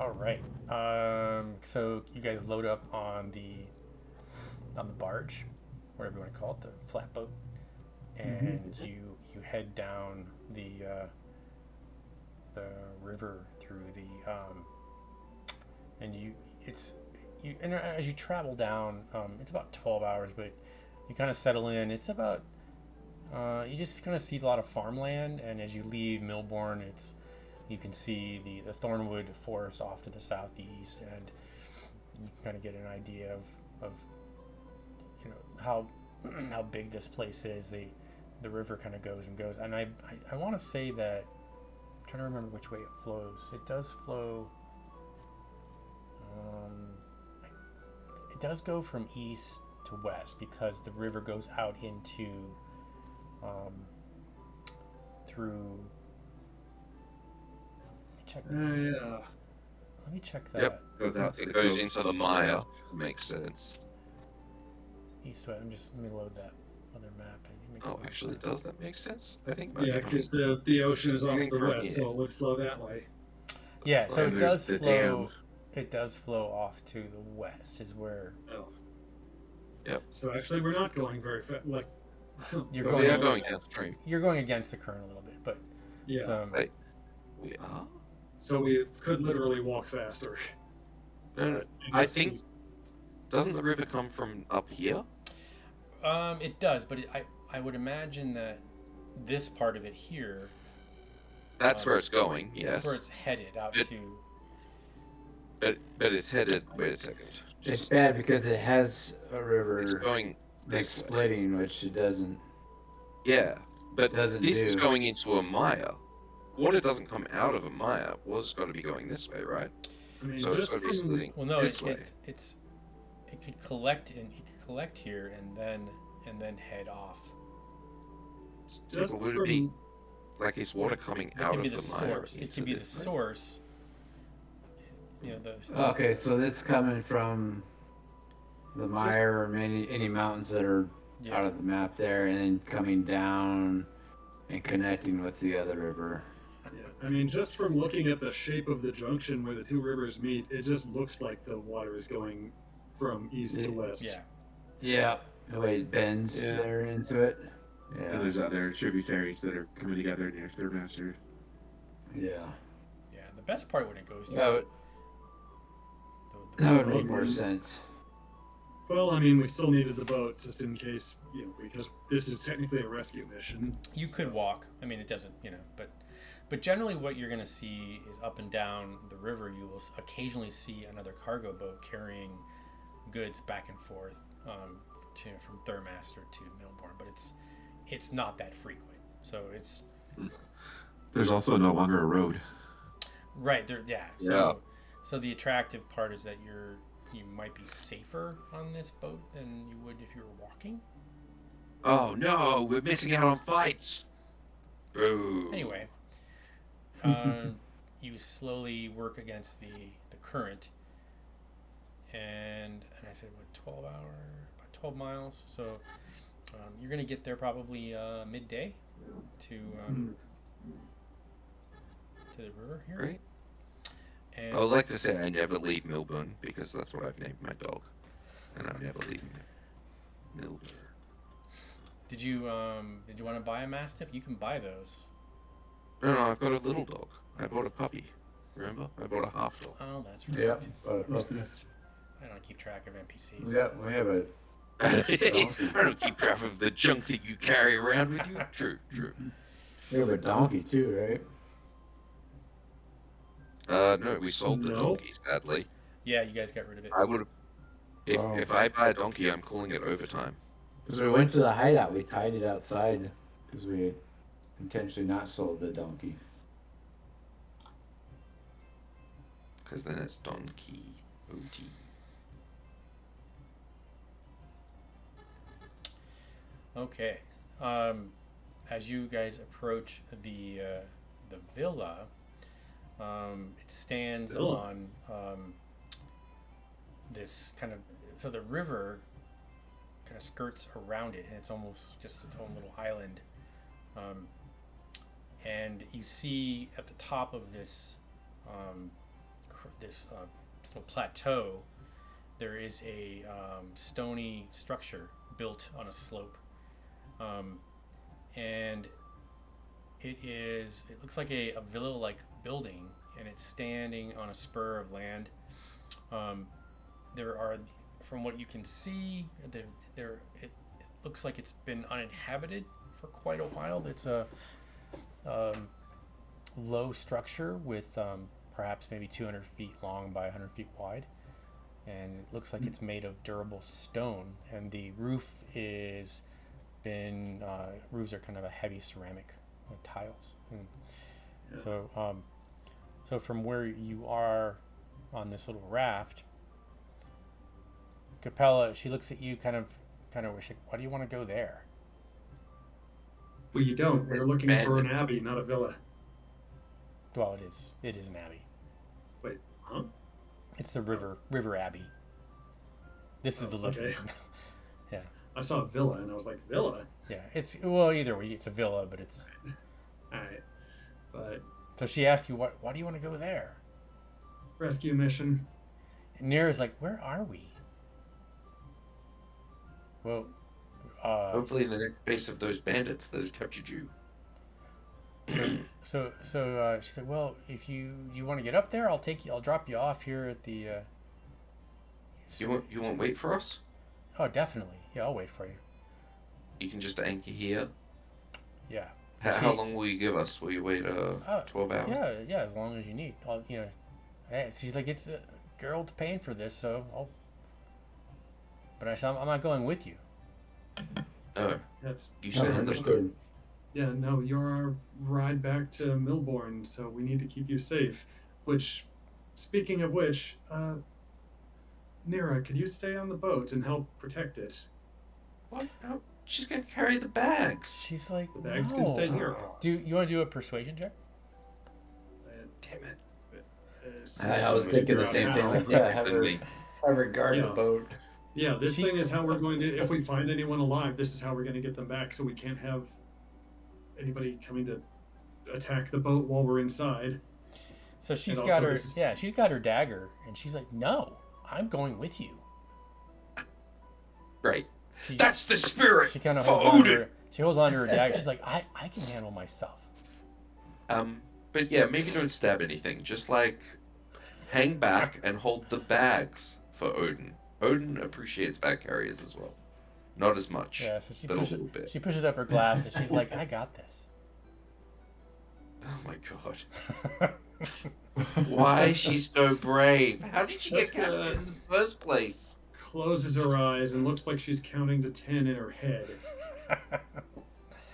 All right. So you guys load up on the barge, whatever you want to call it, the flatboat, and you head down the river through the and as you travel down, it's about 12 hours, but you kind of settle in. It's about you just kind of see a lot of farmland, and as you leave Milbourne, you can see the Thornwood forest off to the southeast, and you can kind of get an idea of how how big this place is. The river kind of goes and goes, and I want to say that I'm trying to remember which way it flows. It does flow. It does go from east to west because the river goes out into through. Let me check. Yeah. Let me check that. Yep. Goes out to It the goes coast into the to Maya. west. Makes sense. East west. Let me load that other map. It makes Oh, more actually, sense. does that make sense? I think Yeah, because the ocean is off to coming the from west, here. so it would flow that way. Yeah, so And it there's does the flow. dam. It does flow off to the west, is where Oh. Yep. So actually, we're not going very fast. Like, You're But going. we are going downstream. You're going against the current a little bit, but yeah. Wait. We are? So we could literally walk faster. No, I think. Doesn't the river come from up here? it does. But I would imagine that this part of it here. That's where it's going. That's Yes. where it's headed out It- to. But it's headed. Wait a second. It's bad because it has a It's river going like this way. splitting, which it doesn't. Yeah, but Doesn't this is do. going into a Maya. Water doesn't come out of a Maya. Water's got to be going this way, right? I mean, So it's just got to be from splitting Well, no, this way. it could collect here and then head off. just But would it from be like is water coming It out can of be the the Maya? source. It into can be the this way? source. You know the. Okay, so that's coming from the mire or any mountains that are out of the map there, and then coming down and connecting with the other river. yeah, I mean, just from looking at the shape of the junction where the two rivers meet, it just looks like the water is going from east to west. Yeah. Yeah, the way it bends Yeah. there into it. And Yeah, there's other tributaries that are coming together near Third Master. yeah. Yeah. The best part when it goes to That would, the that would road make more one. sense. Well, I mean, we still needed the boat just in case, because this is technically a rescue mission. You could walk. I mean, it doesn't, but generally, what you're going to see is up and down the river. You will occasionally see another cargo boat carrying goods back and forth from Thurmaster to Milbourne, but it's not that frequent. So it's There's also no longer a road. right there. Yeah. So the attractive part is that you might be safer on this boat than you would if you were walking. Oh no, we're missing out on fights. Boo. Anyway, you slowly work against the current, and I said what, about 12 miles. So you're gonna get there probably midday to the river here. Great. And I would like to say I never leave Milburn because that's what I've named my dog, and I never leave Milburn. did you want to buy a mastiff? You can buy those. No, I've got a little dog. I bought a puppy. Remember? I bought a half dog. Oh, that's right. Yep. I don't keep track of NPCs. Yep, we have a. I don't keep track of the junk that you carry around with you. True. We have a donkey too, right? No, we sold the No. donkey, sadly. Yeah, you guys got rid of it. I would have. Oh. If I buy a donkey, I'm calling it overtime. Because we went to the hideout, we tied it outside because we had intentionally not sold the donkey. Because then it's donkey. OT. Okay. As you guys approach the villa, it stands Villa. on this kind of, so the river kind of skirts around it, and it's almost just its own little island. And you see at the top of this little plateau, there is a stony structure built on a slope, and it looks like a villa-like building, and it's standing on a spur of land. There are, from what you can see, it looks like it's been uninhabited for quite a while. It's a low structure with perhaps maybe 200 feet long by 100 feet wide, and it looks like it's made of durable stone, and the roof is roofs are kind of a heavy ceramic tiles. So so from where you are on this little raft, Capella, she looks at you kind of she's like, why do you want to go there? Well, you don't. We're looking for an abbey, not a villa. Well, it is an abbey. Wait, huh? It's the River Abbey. This is the location. Okay. Yeah. I saw villa and I was like, villa? Yeah. It's well, either way, it's a villa, but it's. Alright. But So she asked you, why do you want to go there? rescue mission. And Nira's like, where are we? Well, Hopefully in the next base of those bandits that have captured you. so she's like, well, if you want to get up there, I'll drop you off here at the. You won't wait for us? Oh, definitely. Yeah, I'll wait for you. You can just anchor here. Yeah. How long will you give us? Will you wait 12 hours? Yeah, as long as you need. Hey, she's like, it's a girl's paying for this, so I'll. But I said, I'm not going with you. No. That's You said understood. Yeah, no, you're our ride back to Milbourne, so we need to keep you safe. Which, speaking of which, Nira, could you stay on the boat and help protect it? What? No, she's gonna carry the bags. She's like, The bags no. can stay here. Do you want to do a persuasion check? Damn it. I was thinking the same thing. Like, yeah, have her guard the boat. Yeah, this thing is how we're going to, if we find anyone alive, this is how we're going to get them back, so we can't have anybody coming to attack the boat while we're inside. So she's And got also her, this is- yeah, she's got her dagger, and she's like, no, I'm going with you. Right. She, That's the spirit. she kind of for holds on to Odin. her, she holds on to her dagger. She's like, I can handle myself. But yeah, maybe don't stab anything. Just like hang back and hold the bags for Odin. Odin appreciates bag carriers as well. Not as much, Yeah, so but a little bit. she pushes up her glass, and she's like, I got this. Oh my god. Why is she so brave? How did she get Jessica- captured in the first place? Closes her eyes and looks like she's counting to 10 in her head.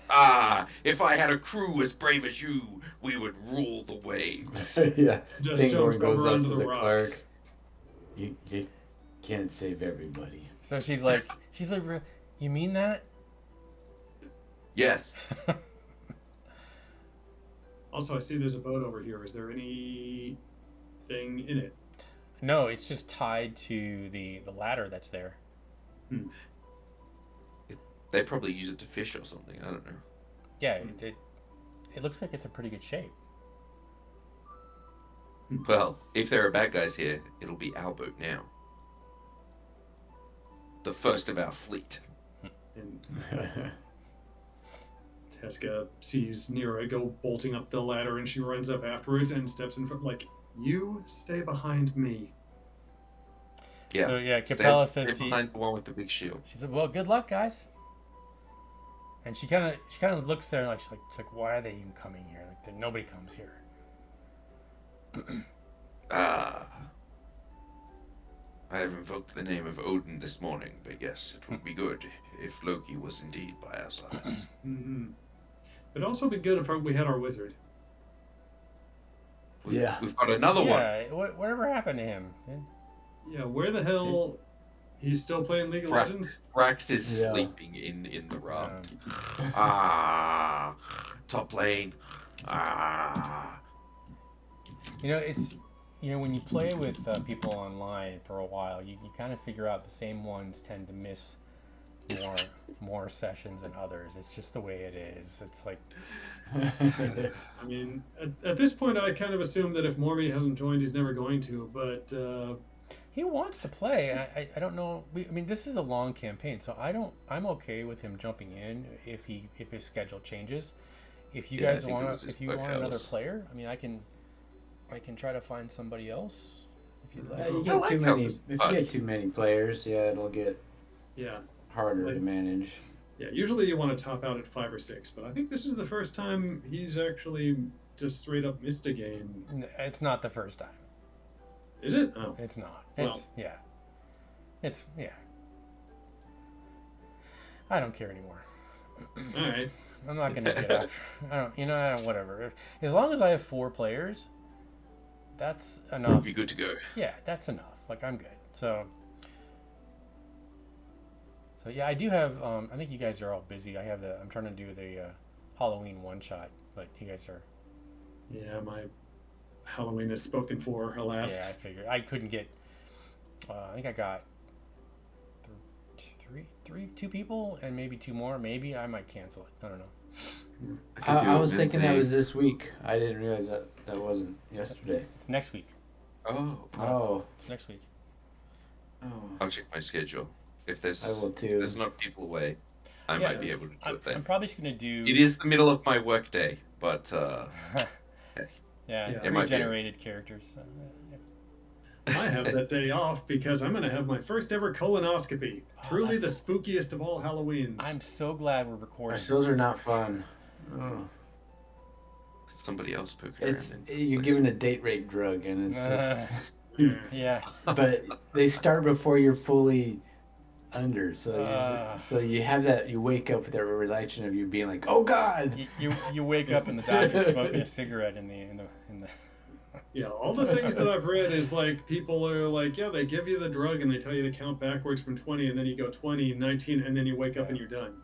Ah, if I had a crew as brave as you, we would rule the waves. Yeah. Just Thingborn jumps goes over up onto to the the clerk. rocks. You can't save everybody. So she's like, you mean that? Yes. Also, I see there's a boat over here. Is there anything in it? No, it's just tied to the ladder that's there. They probably use it to fish or something. I don't know. Yeah, it looks like it's in pretty good shape. Well, if there are bad guys here, it'll be our boat now. The first of our fleet. And Teska sees Nira go bolting up the ladder, and she runs up afterwards and steps in front, like, you stay behind me. Yeah. So yeah, Capella says stay to you, behind the one with the big shield. she said, well, good luck, guys. And she kind of looks there like she's like, why are they even coming here? Like nobody comes here. Ah. I have invoked the name of Odin this morning, but yes, it would be good if Loki was indeed by our sides. Mm-hmm. It'd also be good if we had our wizard. We've got another one. Yeah, whatever happened to him? Yeah, where the hell... He's still playing League of Right. Legends? Rax is Yeah. sleeping in the raft. Ah, top lane. Ah. It's when you play with people online for a while, you kind of figure out the same ones tend to miss more sessions than others. It's just the way it is. It's like I mean, at this point, I kind of assume that if Morby hasn't joined, he's never going to, but... he wants to play. I don't know. This is a long campaign, so I'm okay with him jumping in if his schedule changes. If you Yeah, I guys think it want was his another workouts. player, I can try to find somebody else if you'd like. You I get like too how many. this If you fun. get too many players, yeah, it'll get Yeah. harder to manage. Yeah, usually you want to top out at 5 or 6, but I think this is the first time he's actually just straight up missed a game. It's not the first time. Is it? Oh. It's not. Well. It's I don't care anymore. Alright. I'm not gonna get off. I don't. Whatever. As long as I have 4 players, that's enough. Be good to go. Yeah, that's enough. Like I'm good. So yeah, I do have. I think you guys are all busy. I'm trying to do the Halloween one shot, but you guys are. Yeah, Halloween is spoken for, Yeah, I alas. figured I couldn't get. I think I got two people, and maybe two more. Maybe I might cancel it. I don't know. I could do I it was thinking that Wednesday. was this week. I didn't realize that wasn't yesterday. It's next week. Oh, Oh, It's next week. oh, I'll check my schedule. If I will too. there's not people away, I Yeah, might be able to do I'm it then. probably just gonna do. It is the middle of my workday, but Yeah, Yeah. It might be. pre-generated characters. Yeah. I have that day off because I'm going to have my first ever colonoscopy. Oh, Truly the that's- spookiest of all Halloweens. I'm so glad we're recording. Those are not fun. Oh. somebody else poking It's around. in you're place. given a date rape drug, and it's just, Yeah. Yeah. but they start before you're fully under, so Ah. so you have that, you wake up with that realization of you being like, oh God. You wake up and the doctor's smoking a cigarette in the. Yeah, all the things that I've read is like people are like, yeah, they give you the drug and they tell you to count backwards from 20, and then you go 20, 19, and then you wake up and you're done.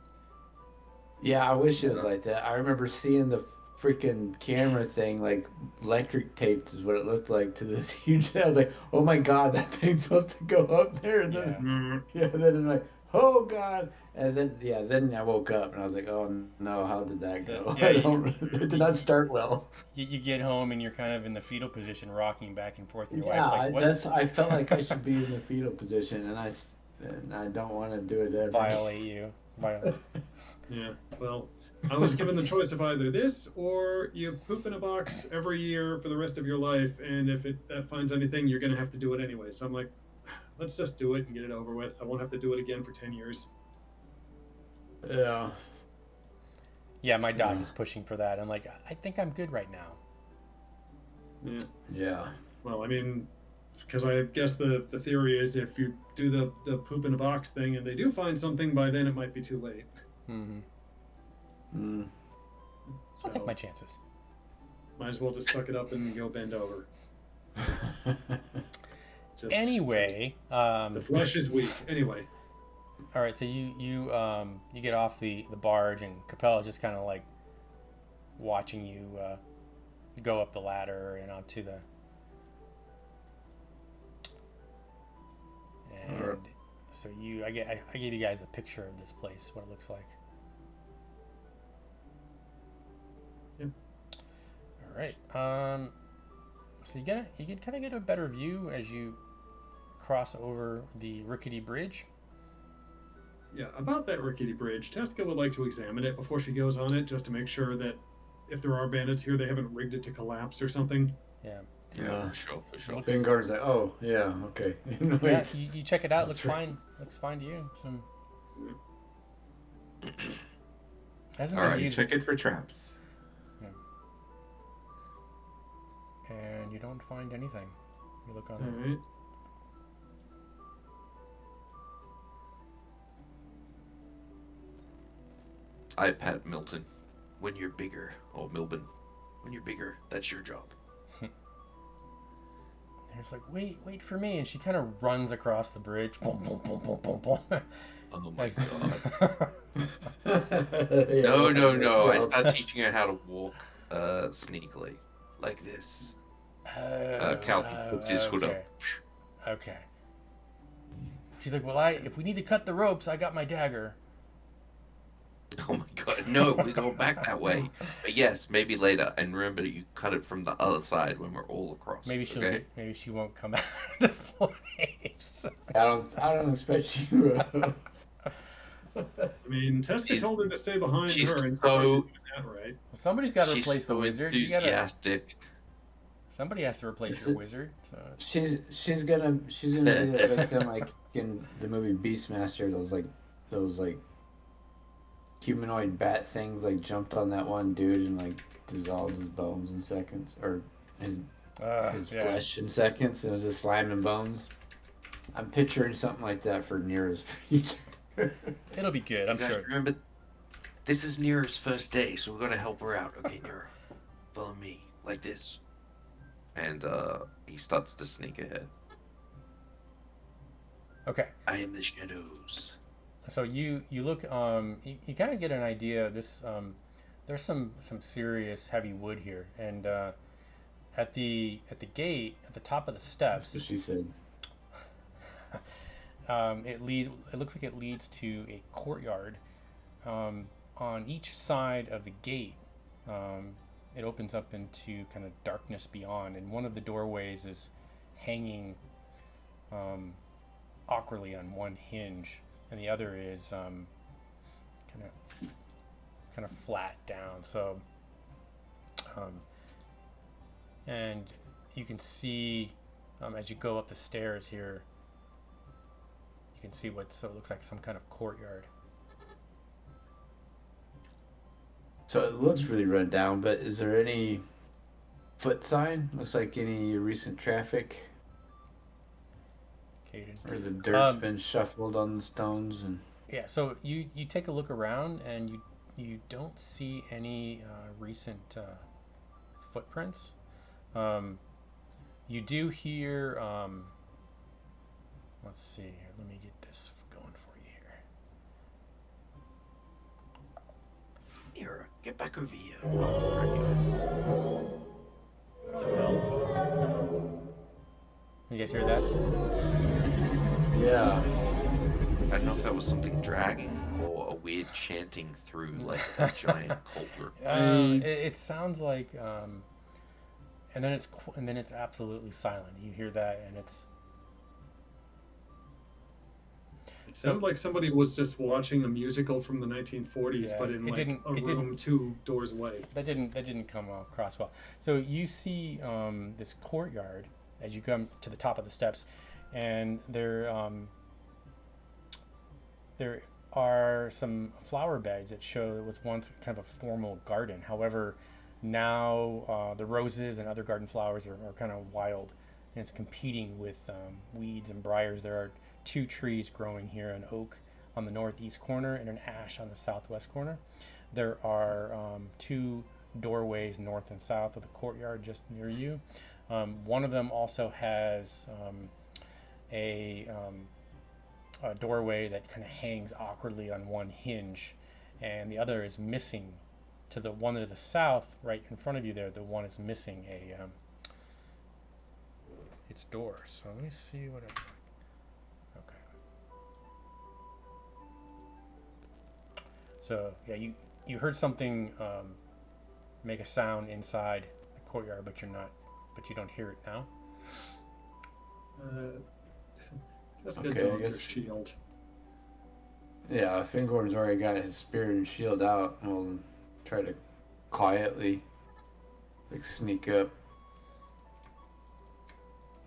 Yeah, I wish it was like that. I remember seeing the freaking camera thing, like electric taped is what it looked like to this huge. I was like, oh my God, that thing's supposed to go up there, and then then I'm like, oh God, and then I woke up and I was like, oh no, how did that go? Yeah, It did not start well. You get home and you're kind of in the fetal position, rocking back and forth. And your Yeah, wife's like, "What's I felt like I should be in the fetal position, and I don't want to do it ever. violate you?" Yeah, well, I was given the choice of either this or you poop in a box every year for the rest of your life, and if that finds anything, you're going to have to do it anyway. So I'm like, let's just do it and get it over with. I won't have to do it again for 10 years. Yeah. Yeah, my doc is pushing for that. I'm like, I think I'm good right now. Yeah. Yeah. Well, I mean, because I guess the theory is if you do the poop in a box thing and they do find something, by then it might be too late. Mm-hmm. Mm. I'll take So, my chances. might as well just suck it up and go bend over. Just, Anyway, the flesh is weak. Anyway, all right. So you get off the barge, and Capella's just kind of like watching you go up the ladder and onto the. And Alright. so I gave you guys the picture of this place, what it looks like. Yep. All right. So you can kind of get a better view as you cross over the rickety bridge. yeah, about that rickety bridge, Tesca would like to examine it before she goes on it, just to make sure that if there are bandits here, they haven't rigged it to collapse or something. Yeah. Yeah, for sure. Looks- Vanguard's like, oh yeah, okay. Yeah, Wait. you check it out. Looks That's right. fine. Looks fine to you. Hasn't All been right, used, Check it for traps. and you don't find anything. You look on All it. right. I pat Milton. When you're bigger, or Milburn, when you're bigger, that's your job. It's like, wait for me, and she kind of runs across the bridge. Boom, boom, boom, boom, boom, boom. Oh my As- god. Yeah, No. I well, start teaching her how to walk sneakily. Like this. Calvin puts his hood okay. up. Okay. She's like, well, if we need to cut the ropes, I got my dagger. Oh my god, no, we're going back that way. But yes, maybe later. And remember, you cut it from the other side when we're all across. Maybe she'll okay? maybe she won't come out at this place. I don't expect you. I mean, Tesca She's- told her to stay behind she's her, and so- so she's doing that right. Somebody's got to She's replace the so wizard. enthusiastic. Somebody has to replace Is your it- wizard. So. she's gonna be the victim, like in the movie Beastmaster. Those humanoid bat things like jumped on that one dude and like dissolved his bones in seconds, or his Yeah. flesh in seconds. It was just slime and bones. I'm picturing something like that for Nero's future. It'll be good, I'm You guys sure. remember, this is Nira's first day, so we're gonna help her out. Okay, Nira, follow me, like this. And he starts to sneak ahead. Okay. I am the shadows. So you look you kind of get an idea of this there's some serious heavy wood here, and at the gate at the top of the That's what steps. she said. It looks like it leads to a courtyard. On each side of the gate, um, it opens up into kind of darkness beyond, and one of the doorways is hanging um, awkwardly on one hinge, and the other is kind of flat down. So, um, and you can see as you go up the stairs here, you can see what so it looks like some kind of courtyard. So it looks really run down, but is there any foot sign? Looks like any recent traffic, Cadence. or the dirt's been shuffled on the stones and. Yeah, so you take a look around and you don't see any recent footprints. Um, you do hear. Let's see here. Let me get this going for you here. Mira, get back over here. You guys hear that? Yeah. I don't know if that was something dragging or a weird chanting through like a giant cauldron. It sounds like, and then it's absolutely silent. You hear that, and it's. It sounded like somebody was just watching a musical from the 1940s, Yeah, but in it like didn't- a it room 2 doors away. That didn't come across well. So you see this courtyard as you come to the top of the steps, and there are some flower beds that show it was once kind of a formal garden. However, now the roses and other garden flowers are kind of wild, and it's competing with weeds and briars. There are 2 trees growing here, an oak on the northeast corner and an ash on the southwest corner. There are 2 doorways north and south of the courtyard just near you. One of them also has a doorway that kind of hangs awkwardly on one hinge, and the other is missing. To the one to the south, right in front of you there, the one is missing its door. So let me see what I. Okay. So yeah, you heard something make a sound inside the courtyard, but you don't hear it now. Just get Okay, I dogs or guess- shield. Yeah, Fingorn's already got his spear and shield out. I'll try to quietly, like, sneak up.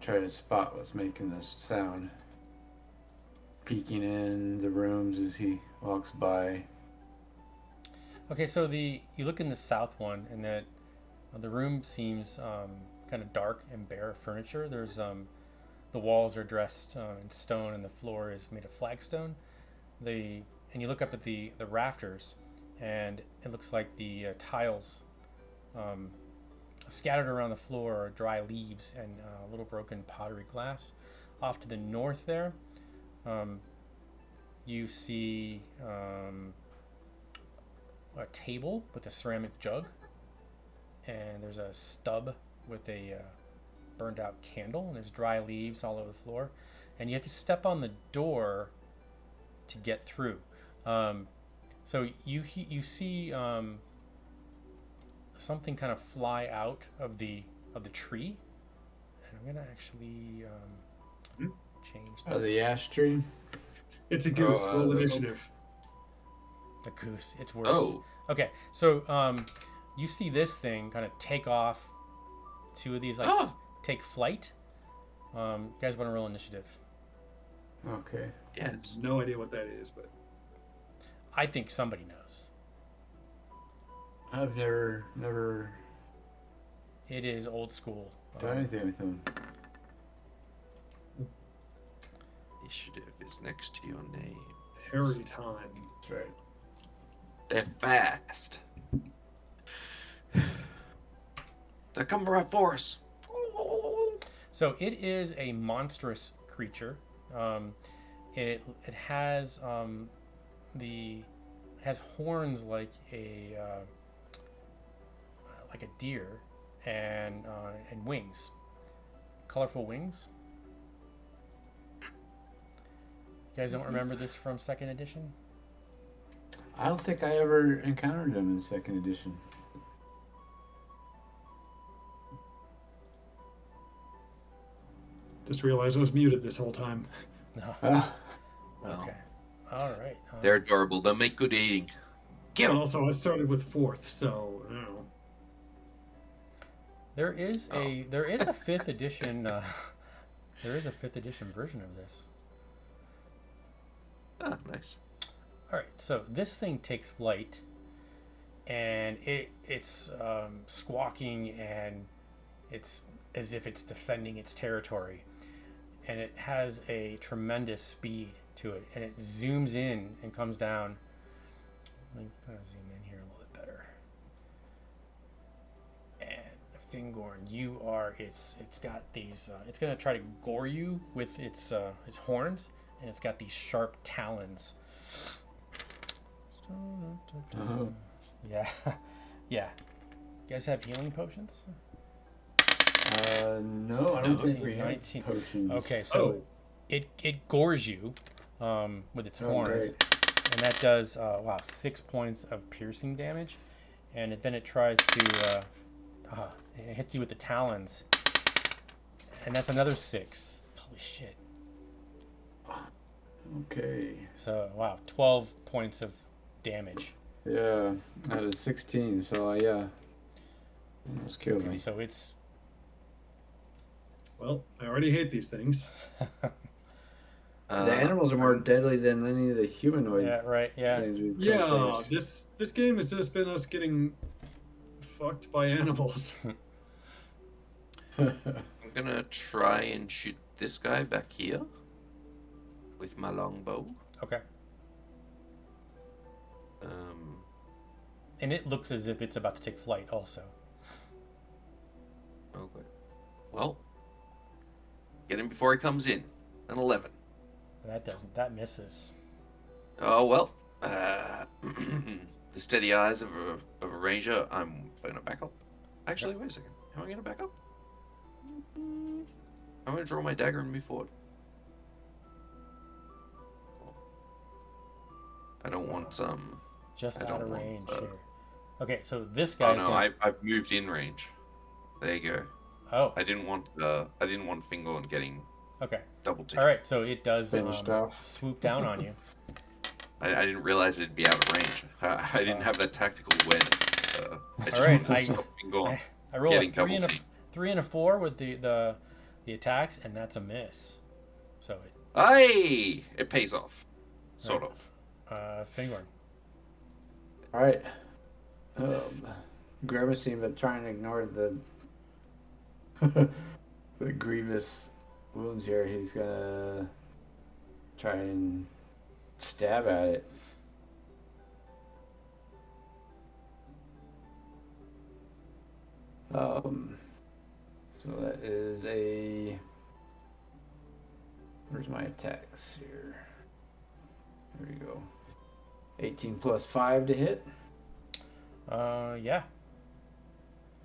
Try to spot what's making this sound. Peeking in the rooms as he walks by. Okay, so you look in the south one, and that the room seems kind of dark and bare of furniture. There's the walls are dressed in stone, and the floor is made of flagstone. And you look up at the rafters, and it looks like the tiles scattered around the floor are dry leaves and a little broken pottery glass. Off to the north there, you see a table with a ceramic jug, and there's a stub with a burned out candle, and there's dry leaves all over the floor, and you have to step on the door to get through. So you see something kind of fly out of the tree, and I'm gonna actually change The ash tree. It's a goose. Roll the initiative. the goose. It's worse. Oh, Okay, so you see this thing kind of take off. 2 of these take flight. You guys want to roll initiative? Okay. yes. No idea what that is, but I think somebody knows. I've never It is old school. done anything with him. Initiative is next to your name. Harry time. That's right. They're fast. They're coming right for us. So it is a monstrous creature. It has has horns like a deer, and wings, colorful wings. You guys don't remember this from second edition? I don't think I ever encountered him in second edition. Just realized I was muted this whole time. No. Ah, Okay. All right. They're adorable. They'll make good eating. Get But 'em. also, I started with fourth, so you know. There is a fifth edition. There is a fifth edition version of this. Ah, nice. All right. So this thing takes flight, and it's squawking, and it's as if it's defending its territory, and it has a tremendous speed to it, and it zooms in and comes down. Let me kind of zoom in here a little bit better. And Fingorn, you are it's got these. It's gonna try to gore you with its horns, and it's got these sharp talons. Oh. Yeah, yeah. You guys have healing potions? no, I don't think we have 19. potions. Okay, so it gores you with its horns, great. and that does 6 points of piercing damage, and then it tries to it hits you with the talons, and that's another 6. Holy shit! Okay. So 12 points of damage. Yeah, that was 16. So yeah, almost killed Okay, me. so it's Well, I already hate these things. The animals are more deadly than any of the humanoid yeah, right, yeah. things we've come Yeah, across. this game has just been us getting fucked by animals. I'm gonna try and shoot this guy back here with my longbow. Okay. And it looks as if it's about to take flight also. Okay. Well, get him before he comes in. An 11. That misses. Oh well. The steady eyes of a ranger. I'm gonna back up. Actually, wait a second. Am I gonna back up? I'm gonna draw my dagger and move forward. I don't want Just I out of don't want, range here. Okay, so this guy's Oh no, I've moved in range. There you go. Oh, I didn't want Fingal and getting okay. double team. All right, so it does Finished off. swoop down on you. I didn't realize it'd be out of range. I didn't have that tactical awareness. I just All right, wanted to stop Fingal I roll a getting 3 double and a team. 3 and a 4 with the attacks, and that's a miss. So Hey, it pays off, sort of. Fingorn. All right. Grimacing, but trying to ignore the the grievous wounds here. He's gonna try and stab at it. So that is a. Where's my attacks here? There we go. 18 plus 5 to hit. Yeah.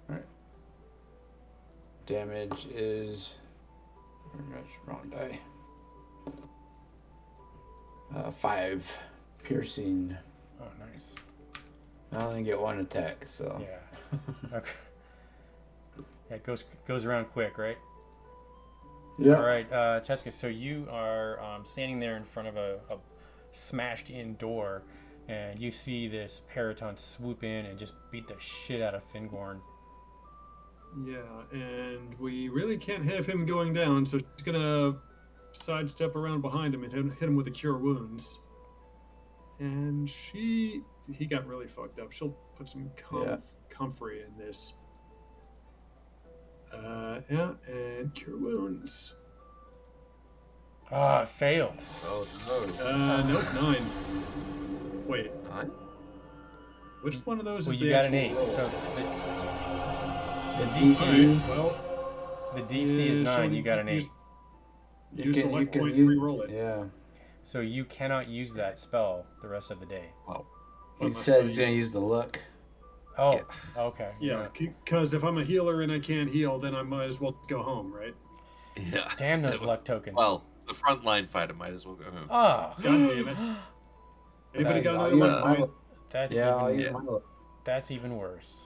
Alright. Damage is. That's wrong die. 5 piercing. Oh, nice. I only get 1 attack, so. Yeah. Okay. Yeah, it goes around quick, right? Yeah. All right, Teska. So you are standing there in front of a smashed-in door, and you see this Paraton swoop in and just beat the shit out of Fingorn. Yeah, and we really can't have him going down, so she's gonna sidestep around behind him and hit him with a Cure Wounds. And he got really fucked up. She'll put some comfrey in this. Yeah, and Cure Wounds. Ah, failed. Oh no. Nope, 9. Wait, 9? which one of those Well, is you the got an actual 8. roll? So the DC. DC, Well, the DC is 9. You got an 8. Use the luck point and use- re-roll it. Yeah. So you cannot use that spell the rest of the day. Well, He Unless said he's you- going to use the luck. Oh, Yeah. okay. Yeah, because if I'm a healer and I can't heal, then I might as well go home, right? Yeah. Damn those luck tokens. Well, the frontline fighter might as well go home. Oh. God damn it. Anybody got I'll another use luck my point? That's yeah, even I'll use Yeah. my luck. that's even worse.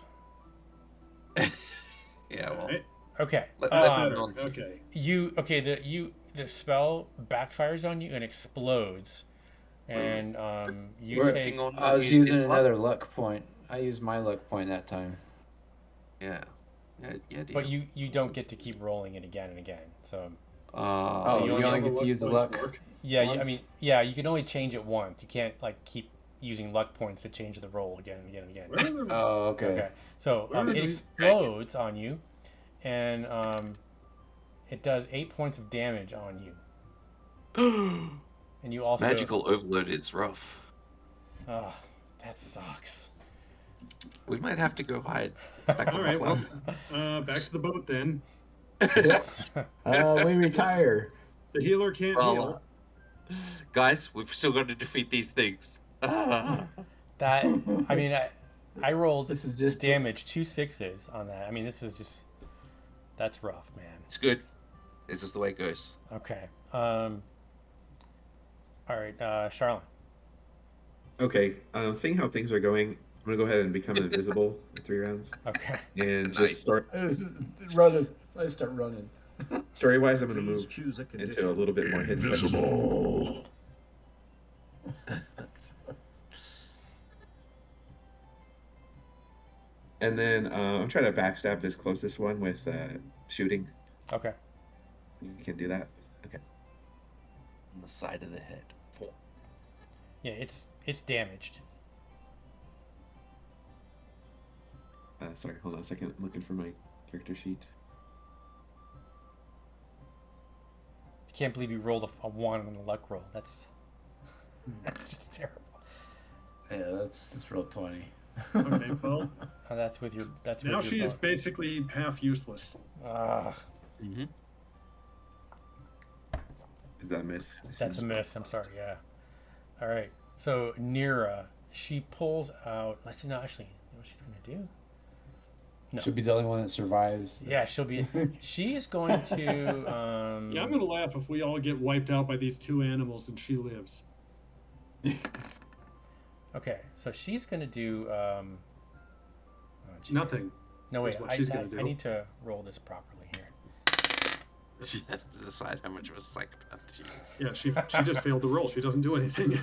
Yeah, well, Alright, Okay. let that's that better. nonsense. Okay. The spell backfires on you and explodes, and you take. Protecting on I was used using his luck. another luck point. I used my luck point that time. Yeah. Yeah, But dear. you don't get to keep rolling it again and again. So Oh, you you only only have get to use the points luck. work. yeah, I once? mean, yeah, you can only change it once. You can't like keep using luck points to change the roll again and again and again. Where are the, Oh, okay. Okay. So Where are it these- explodes on you, and it does 8 points of damage on you, and you also. Magical overload is rough. Oh, that sucks. We might have to go hide back on Alright, the well, flat. back to the boat then. We retire. The healer can't Well, heal. guys, we've still got to defeat these things. That I mean, I rolled This is just damage 2 6s on that. I mean, this is just that's rough, man. It's good. This is the way it goes. Okay. All right, Charlotte. Okay, seeing how things are going, I'm gonna go ahead and become invisible for 3 rounds, Okay. and Nice. just start running. I start running. story-wise. I'm gonna Please move choose a into condition. a little bit more hidden. Invisible. And then I'm trying to backstab this closest one with shooting. Okay. You can do that. Okay. On the side of the head. Yeah, it's damaged. Sorry, hold on a second. I'm looking for my character sheet. I can't believe you rolled a 1 on the luck roll. That's just terrible. Yeah, that's real 20. Okay, well, That's with your now with she your is basically half useless. Mm-hmm. Is that a miss? That's a miss. I'm sorry. Yeah. All right. So Nira, she pulls out. Let's see. No, actually, you know what she's gonna do? No. Should be the only one that survives. Yeah, she'll be. She is going to. Yeah, I'm gonna laugh if we all get wiped out by these 2 animals and she lives. Okay, so she's gonna do. Oh, geez. Nothing. No wait, is what she's gonna I do. need to roll this properly here. She has to decide how much of a psychopath she is. Yeah, she just failed the roll. She doesn't do anything.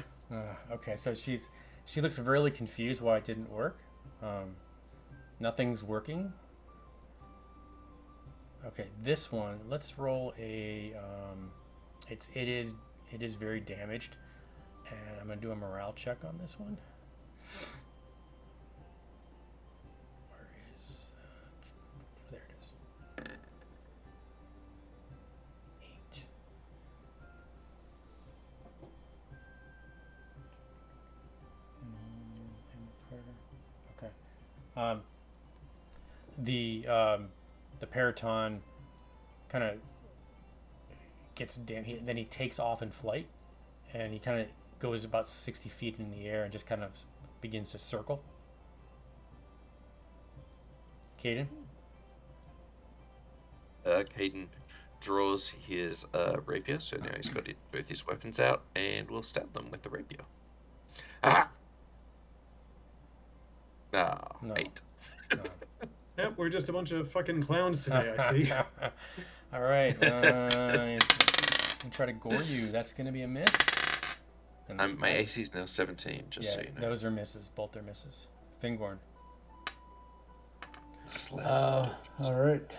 Okay, so she looks really confused why it didn't work. Nothing's working. Okay, this one. Let's roll a. It is very damaged, and I'm gonna do a morale check on this one. Where is? There it is. 8. Okay. The Paraton kind of gets then he takes off in flight, and he kind of goes about 60 feet in the air and just kind of begins to circle. Caden? Caden draws his rapier, so now he's got both his weapons out, and will stab them with the rapier. Ah! No. 8. Yep, we're just a bunch of fucking clowns today, I see. All right. I'm try to gore you. That's going to be a miss. And My AC is now 17, just so you know. Those are misses. Both are misses. Fingorn. All right.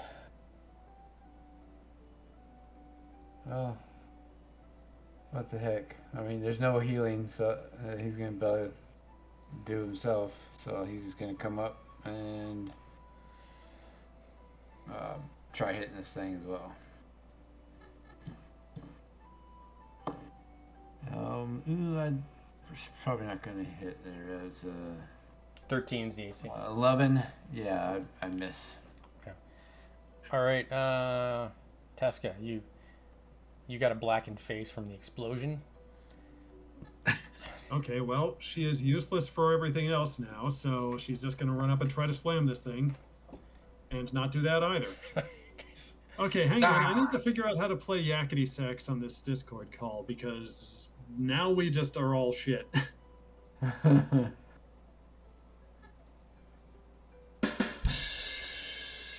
Oh, what the heck? I mean, there's no healing, so he's gonna be able to do himself. So he's just gonna come up and try hitting this thing as well. I'm probably not gonna hit there. As 13's the AC. 11. Yeah, I miss. Okay. All right, Tesca, you got a blackened face from the explosion. Okay, well, she is useless for everything else now, so she's just going to run up and try to slam this thing. And not do that either. Okay, hang on. I need to figure out how to play yakety sax on this Discord call, because now we just are all shit.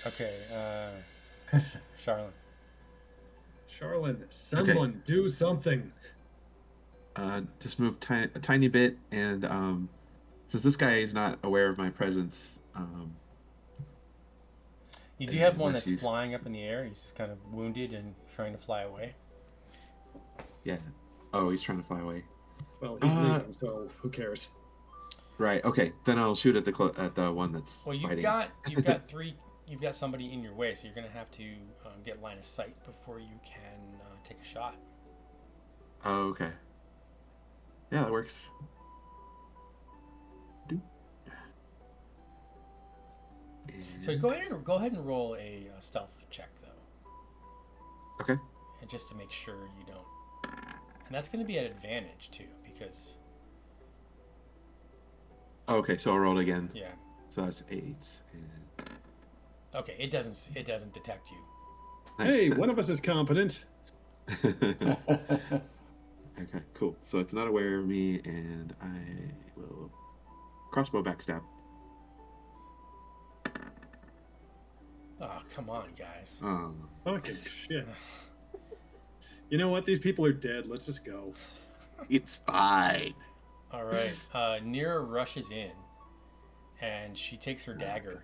Okay, Charlene. Charlene, someone do something. Just move a tiny bit, and since this guy is not aware of my presence, You do have one unless that's you- flying up in the air. He's kind of wounded and trying to fly away. yeah. Oh, he's trying to fly away. Well, he's leaving, so who cares? Right. Okay. Then I'll shoot at the one that's Well, you've fighting. got three. You've got somebody in your way, so you're gonna have to get line of sight before you can take a shot. Oh, okay. Yeah, that works. So go ahead and roll a stealth check though. Okay. And just to make sure you don't. And that's going to be at advantage too, because. Oh, okay, so I'll roll it again. Yeah. So that's 8. And... Okay, it doesn't detect you. Nice. Hey, one of us is competent. Okay, cool. So it's not aware of me, and I will crossbow backstab. Oh, come on, guys. Fucking shit. You know what? These people are dead. Let's just go. It's fine. All right. Nira rushes in, and she takes her dagger,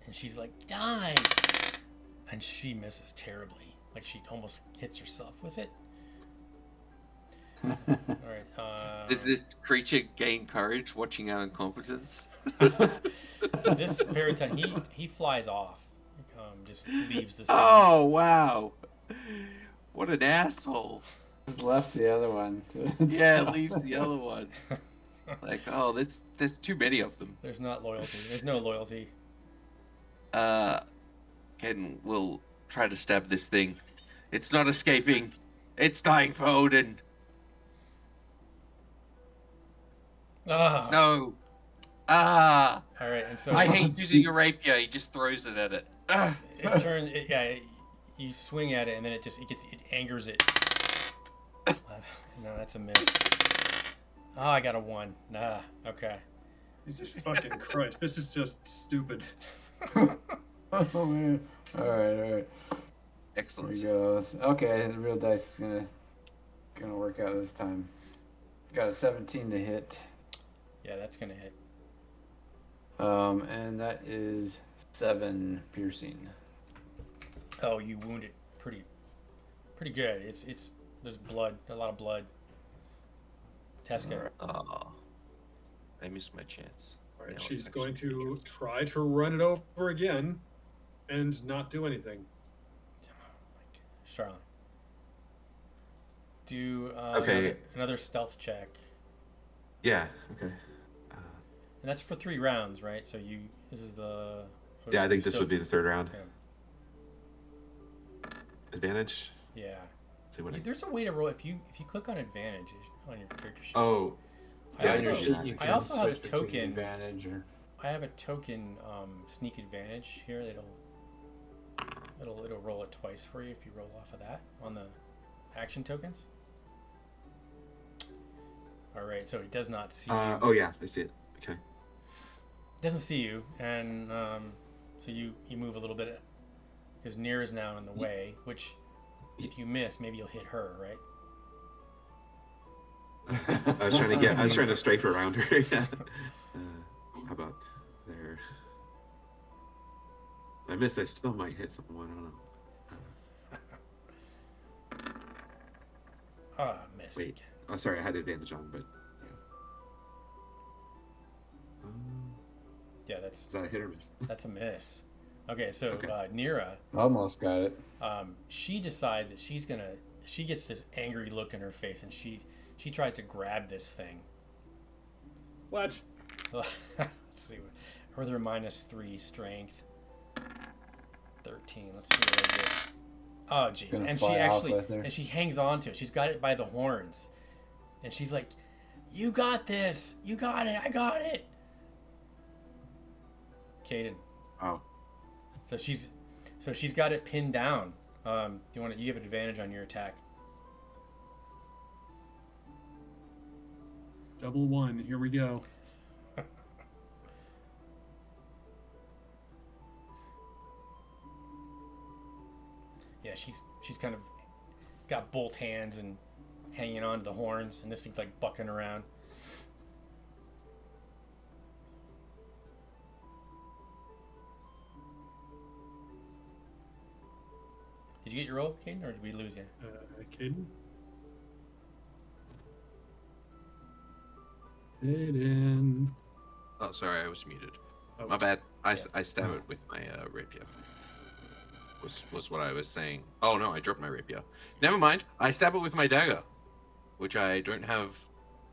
and she's like, "Die!" And she misses terribly. Like she almost hits herself with it. All right. Does this creature gain courage watching our incompetence? This Baritone, he flies off. Just leaves the scene. Oh, wow. What an asshole. Just left the other one. Yeah, leaves the other one. Like, oh, there's too many of them. There's not loyalty. There's no loyalty. Ken will try to stab this thing. It's not escaping. It's dying for Odin. Ah. No. Ah. All right, and so I hate using a rapier. He just throws it at it. Ah. it turns. You swing at it, and then it angers it. No, that's a miss. Oh, I got a 1. Nah. Okay. Jesus fucking Christ. This is just stupid. Oh man. Alright. Excellent. Here he goes. Okay, the real dice is gonna work out this time. Got a 17 to hit. Yeah, that's gonna hit. And that is 7 piercing. Oh, you wounded pretty good. It's there's blood, a lot of blood. Tesca. Oh, I missed my chance. All right, Now she's it's going actually my to turn. try to run it over again and not do anything. Charlotte. Do Okay. another stealth check. Yeah. Okay. And that's for 3 rounds, right? So this is the. So Yeah, I think this still- would be the 3rd round. Yeah. Advantage. Yeah. See what I... There's a way to roll if you click on advantage on your character sheet. Oh. Yeah, I on your also- sheet you I can also have a switch between token. advantage or I have a token sneak advantage here. It'll roll it twice for you if you roll off of that on the action tokens. All right, so it does not see you. Oh yeah, I see it. Okay. It doesn't see you, and so you move a little bit because Near is now in the way. Which, if you miss, maybe you'll hit her, right? I was trying to strafe around her. Yeah. How about there? I missed. I still might hit someone. I don't know. Ah, missed Wait. again. Oh, sorry. I had advantage on, but Yeah, that's is that a hit or miss? a miss. Okay, so Okay. Nira, almost got it. she decides that she gets this angry look in her face, and she tries to grab this thing. What? Let's see what her -3 strength. 13. Let's see what I get. Oh jeez. Gonna And she fly off actually with her. and she hangs on to it. She's got it by the horns. And she's like, You got this. You got it. I got it. Caden. Oh, So she's got it pinned down. You have an advantage on your attack. Double one. Here we go. Yeah, she's kind of got both hands and hanging on to the horns, and this thing's like bucking around. Did you get your roll, Caden, or did we lose you? Caden. Caden. Oh, sorry, I was muted. Oh. My bad. I Yeah. stab it with my rapier. Was what I was saying. Oh no, I dropped my rapier. Never mind. I stab it with my dagger, which I don't have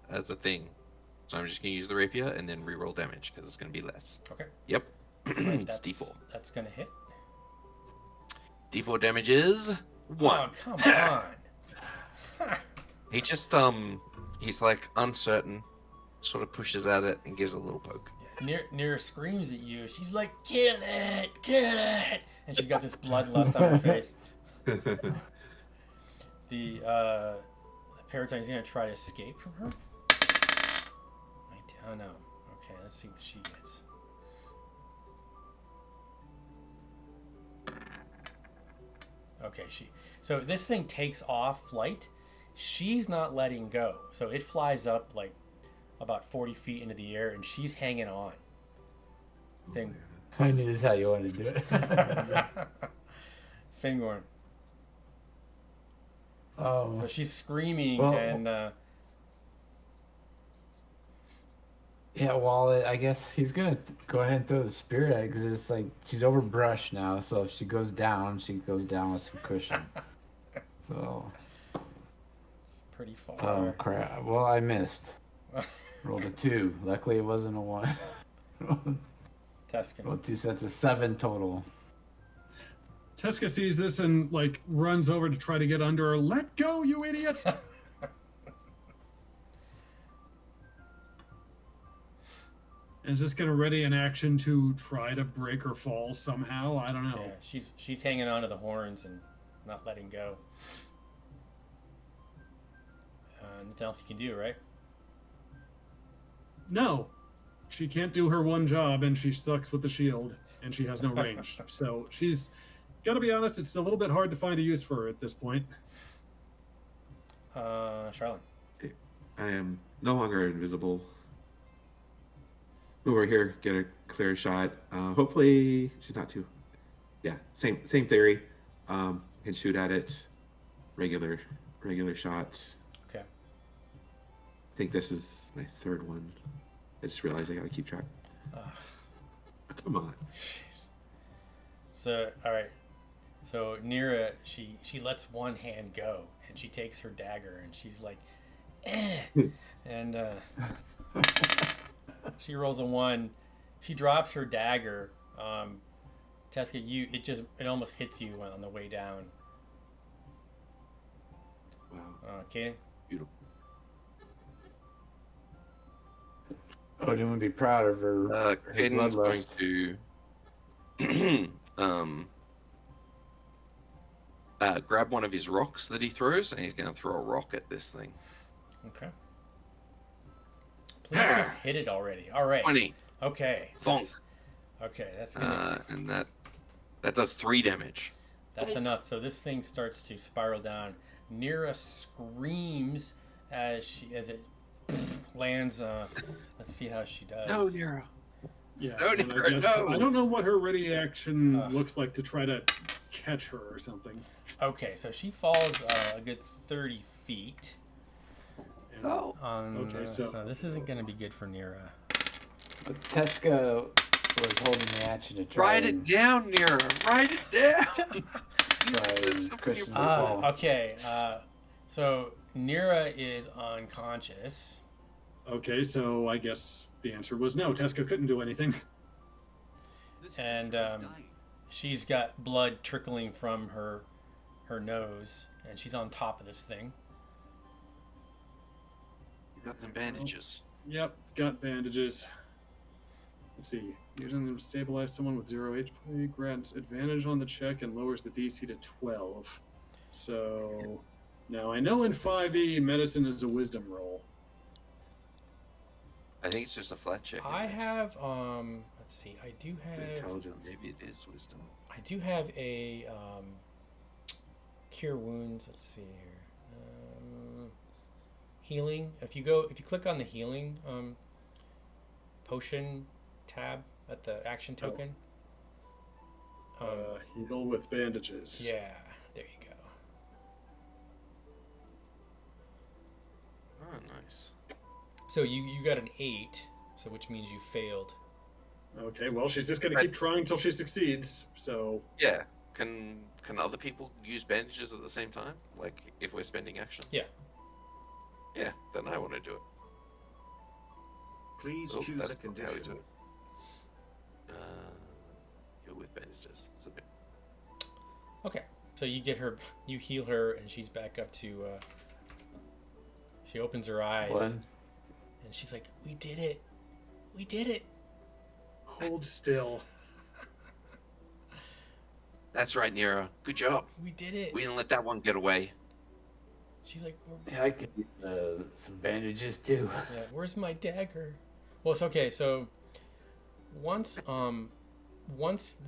as a thing. So I'm just gonna use the rapier and then reroll damage because it's gonna be less. Okay. Yep. Right, It's D4. That's gonna hit. D4 damage is 1. Oh, come on. He just he's like uncertain, sort of pushes at it and gives a little poke. Nira screams at you. She's like, kill it, and she's got this bloodlust on her face. The Paratine's gonna try to escape from her. Oh no. Okay, let's see what she gets. Okay, so this thing takes off flight. She's not letting go, so it flies up like about 40 feet into the air, and she's hanging on. Thing. I knew this is how you wanted to do it. Fingorn. Oh. So she's screaming, Well, and yeah, well, I guess he's gonna go ahead and throw the spear at it because it's like she's over brush now. So if she goes down with some cushion. So. pretty far. Oh crap! Well, I missed. Rolled a 2. Luckily, it wasn't a 1. Tuscan. Rolled 2, so that's a 7 total. Teska sees this and like runs over to try to get under her. Let go, you idiot! And is this gonna ready an action to try to break her fall somehow? I don't know. Yeah, she's hanging on to the horns and not letting go. Nothing else you can do, right? No, she can't do her one job, and she sucks with the shield, and she has no range. So she's gotta be honest. It's a little bit hard to find a use for her at this point. Charlotte. I am no longer invisible. Move over here, get a clear shot. Hopefully she's not too. Yeah, same theory. Can shoot at it. Regular shot. Okay. I think this is my 3rd one. I just realized I gotta keep track. Come on. So all right. So Nira, she lets one hand go, and she takes her dagger, and she's like, eh. And she rolls a 1. She drops her dagger. Teska, it almost hits you on the way down. Wow. Kaden? Beautiful. Odin would be proud of her. Her Caden's going bloodlust. to grab one of his rocks that he throws, and he's going to throw a rock at this thing. Okay. Please just hit it already. All right. 20. Okay. Thonk. That's gonna. And that does 3 damage. That's enough. So this thing starts to spiral down. Nira screams as it lands. Let's see how she does. No, Nero. Yeah, No, and Nira, I guess no. I don't know what her ready action looks like to try to catch her or something. Okay, so she falls a good 30 feet. And Oh. Okay, so- this isn't going to be good for Nira. But Teska was holding the action to try Write and it down, Nero. Write it down. try and Jesus, cushion the Ah, fall. Okay, so Nira is unconscious. Okay, so I guess the answer was no. Teska couldn't do anything. And she's got blood trickling from her nose, and she's on top of this thing. Got some bandages. Yep, got bandages. Let's see. Using them to stabilize someone with 0 HP grants advantage on the check and lowers the DC to 12. So now I know in 5e medicine is a wisdom roll. I think it's just a flat check. I isn't it? have let's see. I do The have intelligence. Maybe it is wisdom. I do have a cure wounds. Let's see here. Healing. If you click on the healing potion tab at the action token. Heal with bandages. Yeah, there you go. Oh, nice. So you got an 8, so which means you failed. Okay, well, she's just going to keep trying until she succeeds, so... Yeah. Can other people use bandages at the same time? Like, if we're spending actions? Yeah. Yeah, then I want to do it. Please Oh, choose that's a not how we condition. do it. Go with bandages. It's a bit... Okay, so you heal her, and she's back up to. She opens her eyes, One. and she's like, "We did it! We did it!" Hold still. That's right, Nero. Good job. We did it. We didn't let that one get away. She's like, Yeah, I could use some bandages too. "Yeah, where's my dagger?" Well, it's okay. So once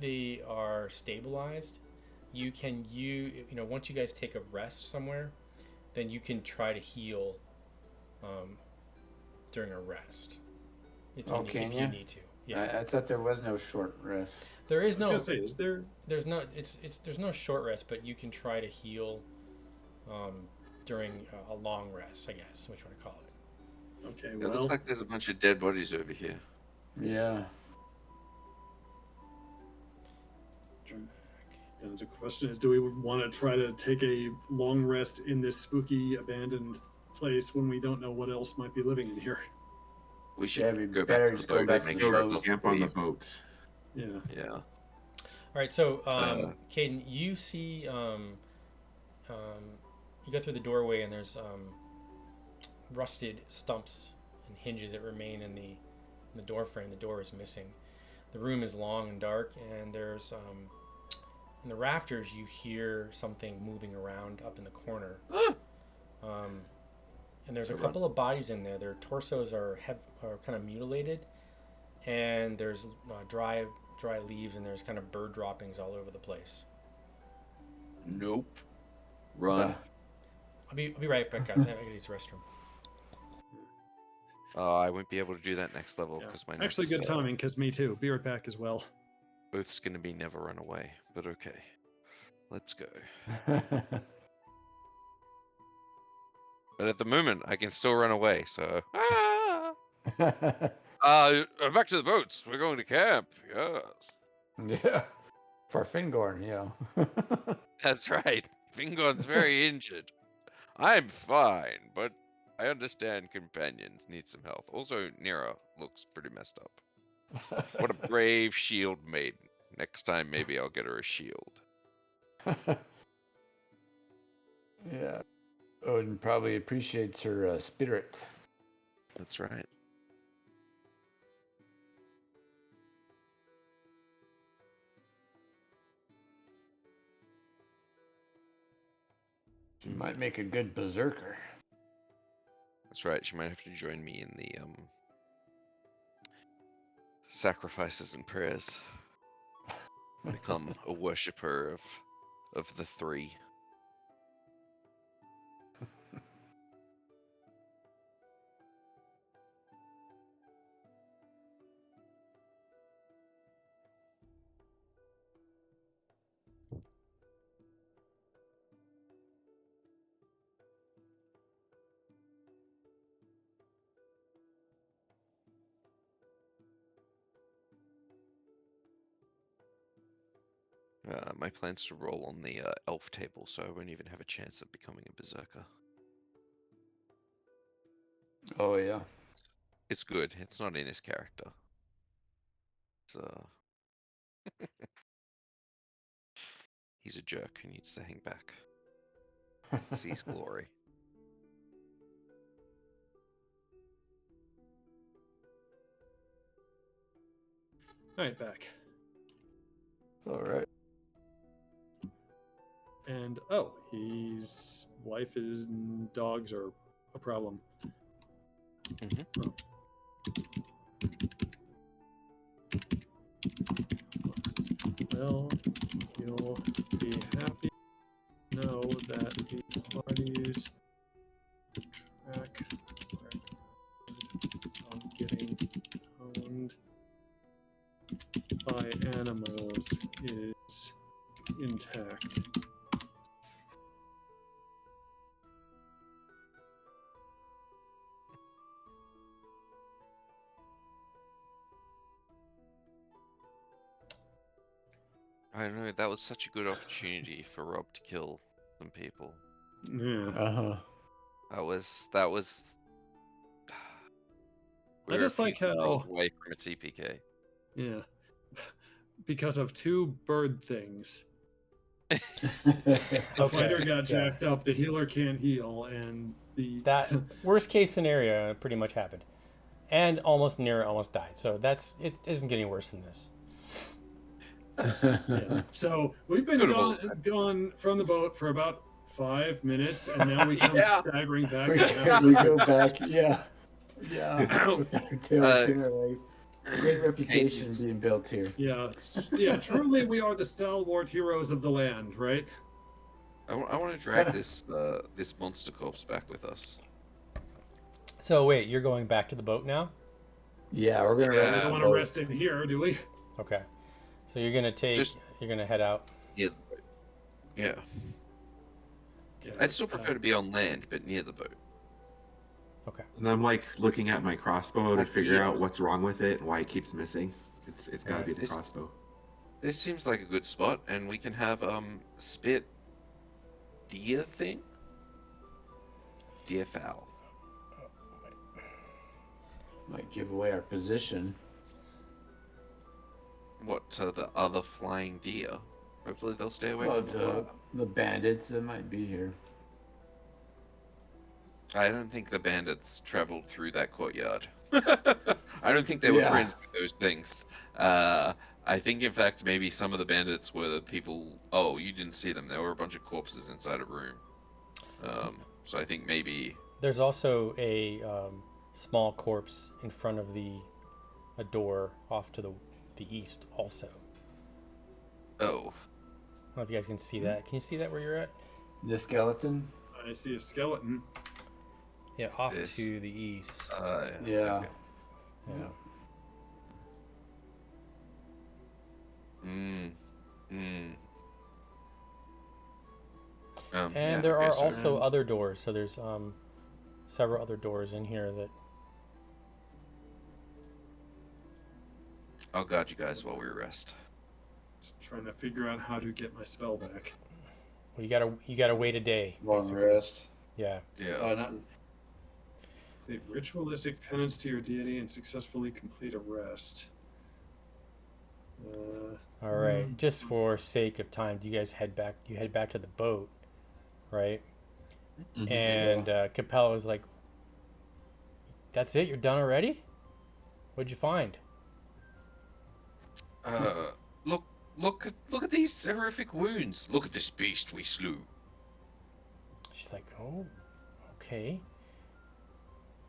they are stabilized, you can once you guys take a rest somewhere, then you can try to heal during a rest. If you need to. Yeah. I thought there was no short rest. There is I was going to say, is there... There's no short rest, but you can try to heal during a long rest, I guess, what you want to call it. Okay, It well... looks like there's a bunch of dead bodies over here. Yeah. And the question is, do we want to try to take a long rest in this spooky, abandoned place when we don't know what else might be living in here? We should Yeah, we go better back to the just go boat back and make to the sure it boat. doesn't Camp on the leave. boat. Yeah. Yeah. All right, so Caden, you see, you go through the doorway, and there's rusted stumps and hinges that remain in the door frame. The door is missing. The room is long and dark, and there's in the rafters you hear something moving around up in the corner. And there's a couple of bodies in there. Their torsos are kind of mutilated, and there's dry leaves, and there's kind of bird droppings all over the place. Nope. Run. I'll be right back, guys. I gotta use the restroom. I won't be able to do that next level Yeah. because my Actually, good timing, because me too. Be right back as well. oath's gonna be never run away. But okay, let's go. But at the moment, I can still run away. So back to the boats. We're going to camp. Yes. Yeah. For Fingorn, That's right. Fingon's very injured. I'm fine, but I understand companions need some health. Also, Nero looks pretty messed up. What a brave shield maiden. Next time, maybe I'll get her a shield. Yeah. Odin probably appreciates her spirit. That's right. She might make a good berserker. That's right. She might have to join me in the sacrifices and prayers. Become a worshipper of the three. My plan's to roll on the elf table, so I won't even have a chance of becoming a berserker. Oh, yeah. It's good. It's not in his character. It's he's a jerk who needs to hang back. Sees glory. All right, back. All right. And his wife and dogs are a problem. Mhm. Well, you'll be happy to know that the parties track record of getting owned by animals is intact. I don't know. That was such a good opportunity for Rob to kill some people. Yeah. Uh-huh. That was. We I were a just few like rolls how, away from a TPK. yeah, because of two bird things. The Okay, fighter got yeah. jacked up, the healer can't heal, and the That worst case scenario pretty much happened, and almost died. So it isn't getting worse than this. yeah. So we've been Good of all gone from the boat for about 5 minutes, and now we come Yeah. staggering back. we, to half we losing. go back, yeah. With our territory. Great reputation Cadence. being built here. Yeah, yeah. Truly, we are the stalwart heroes of the land, right? I want to drag this this monster corpse back with us. So wait, you're going back to the boat now? Yeah, we're gonna We rest don't the want to boat. rest in here, do we? Okay. So you're gonna head out. Near the boat. Yeah. I'd still prefer to be on land, but near the boat. Okay. And I'm like looking at my crossbow to I figure feel- out what's wrong with it and why it keeps missing. It's got to Right. be the This- crossbow. This seems like a good spot, and we can have spit deer thing. Deer fowl. Might give away our position. What to the other flying deer? Hopefully they'll stay away Well, from the fire. the bandits that might be here. I don't think the bandits traveled through that courtyard. I don't think they were Yeah. friends with those things. I think, in fact, maybe some of the bandits were the people. Oh, you didn't see them. There were a bunch of corpses inside a room. So I think maybe. There's also a small corpse in front of a door off to the east also. Oh, I don't know if you guys can see that. Can you see that where you're at? The skeleton? I see a skeleton. Yeah, off This. to the east. Yeah. Okay. Yeah. Mm. Mm. And Yeah, there okay, are so- also other doors. So there's several other doors in here that. I'll guard you guys while we rest. Just trying to figure out how to get my spell back. Well, you gotta wait a day. Long basically. rest. Yeah. Yeah. Oh, not, Complete ritualistic penance to your deity and successfully complete a rest. All right. Just for sake of time, do you guys head back? You head back to the boat, right? Mhm. And Capella was like, "That's it? You're done already? What'd you find?" Look at these horrific wounds. Look at this beast we slew. She's like, "Oh, okay.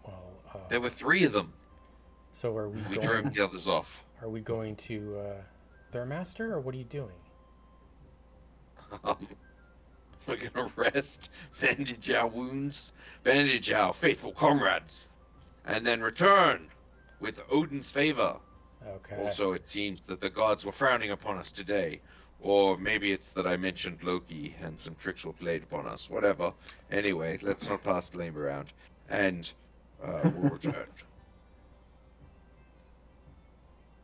Well, There were 3 of them. so are we We drove going? the others off. Are we going to Thermaster, or what are you doing?" We're gonna rest, bandage our wounds, bandage our faithful comrades, and then return with Odin's favor. Okay. Also, it seems that the gods were frowning upon us today. Or maybe it's that I mentioned Loki and some tricks were played upon us. Whatever. Anyway, let's not pass blame around. And we'll return.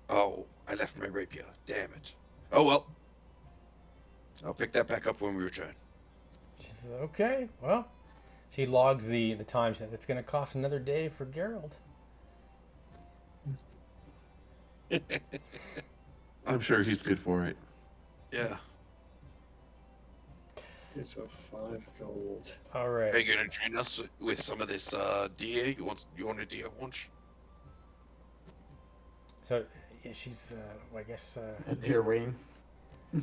Oh, I left my rapier. Damn it. Oh well. I'll pick that back up when we return. She says, "Okay. Well," she logs the time. She said, "It's going to cost another day for Geralt." I'm sure he's good for it. Yeah. Okay, so 5 gold. All Are right. you gonna join us with some of this deer? You want a deer lunch? So Yeah, she's. I guess. Dear Wayne.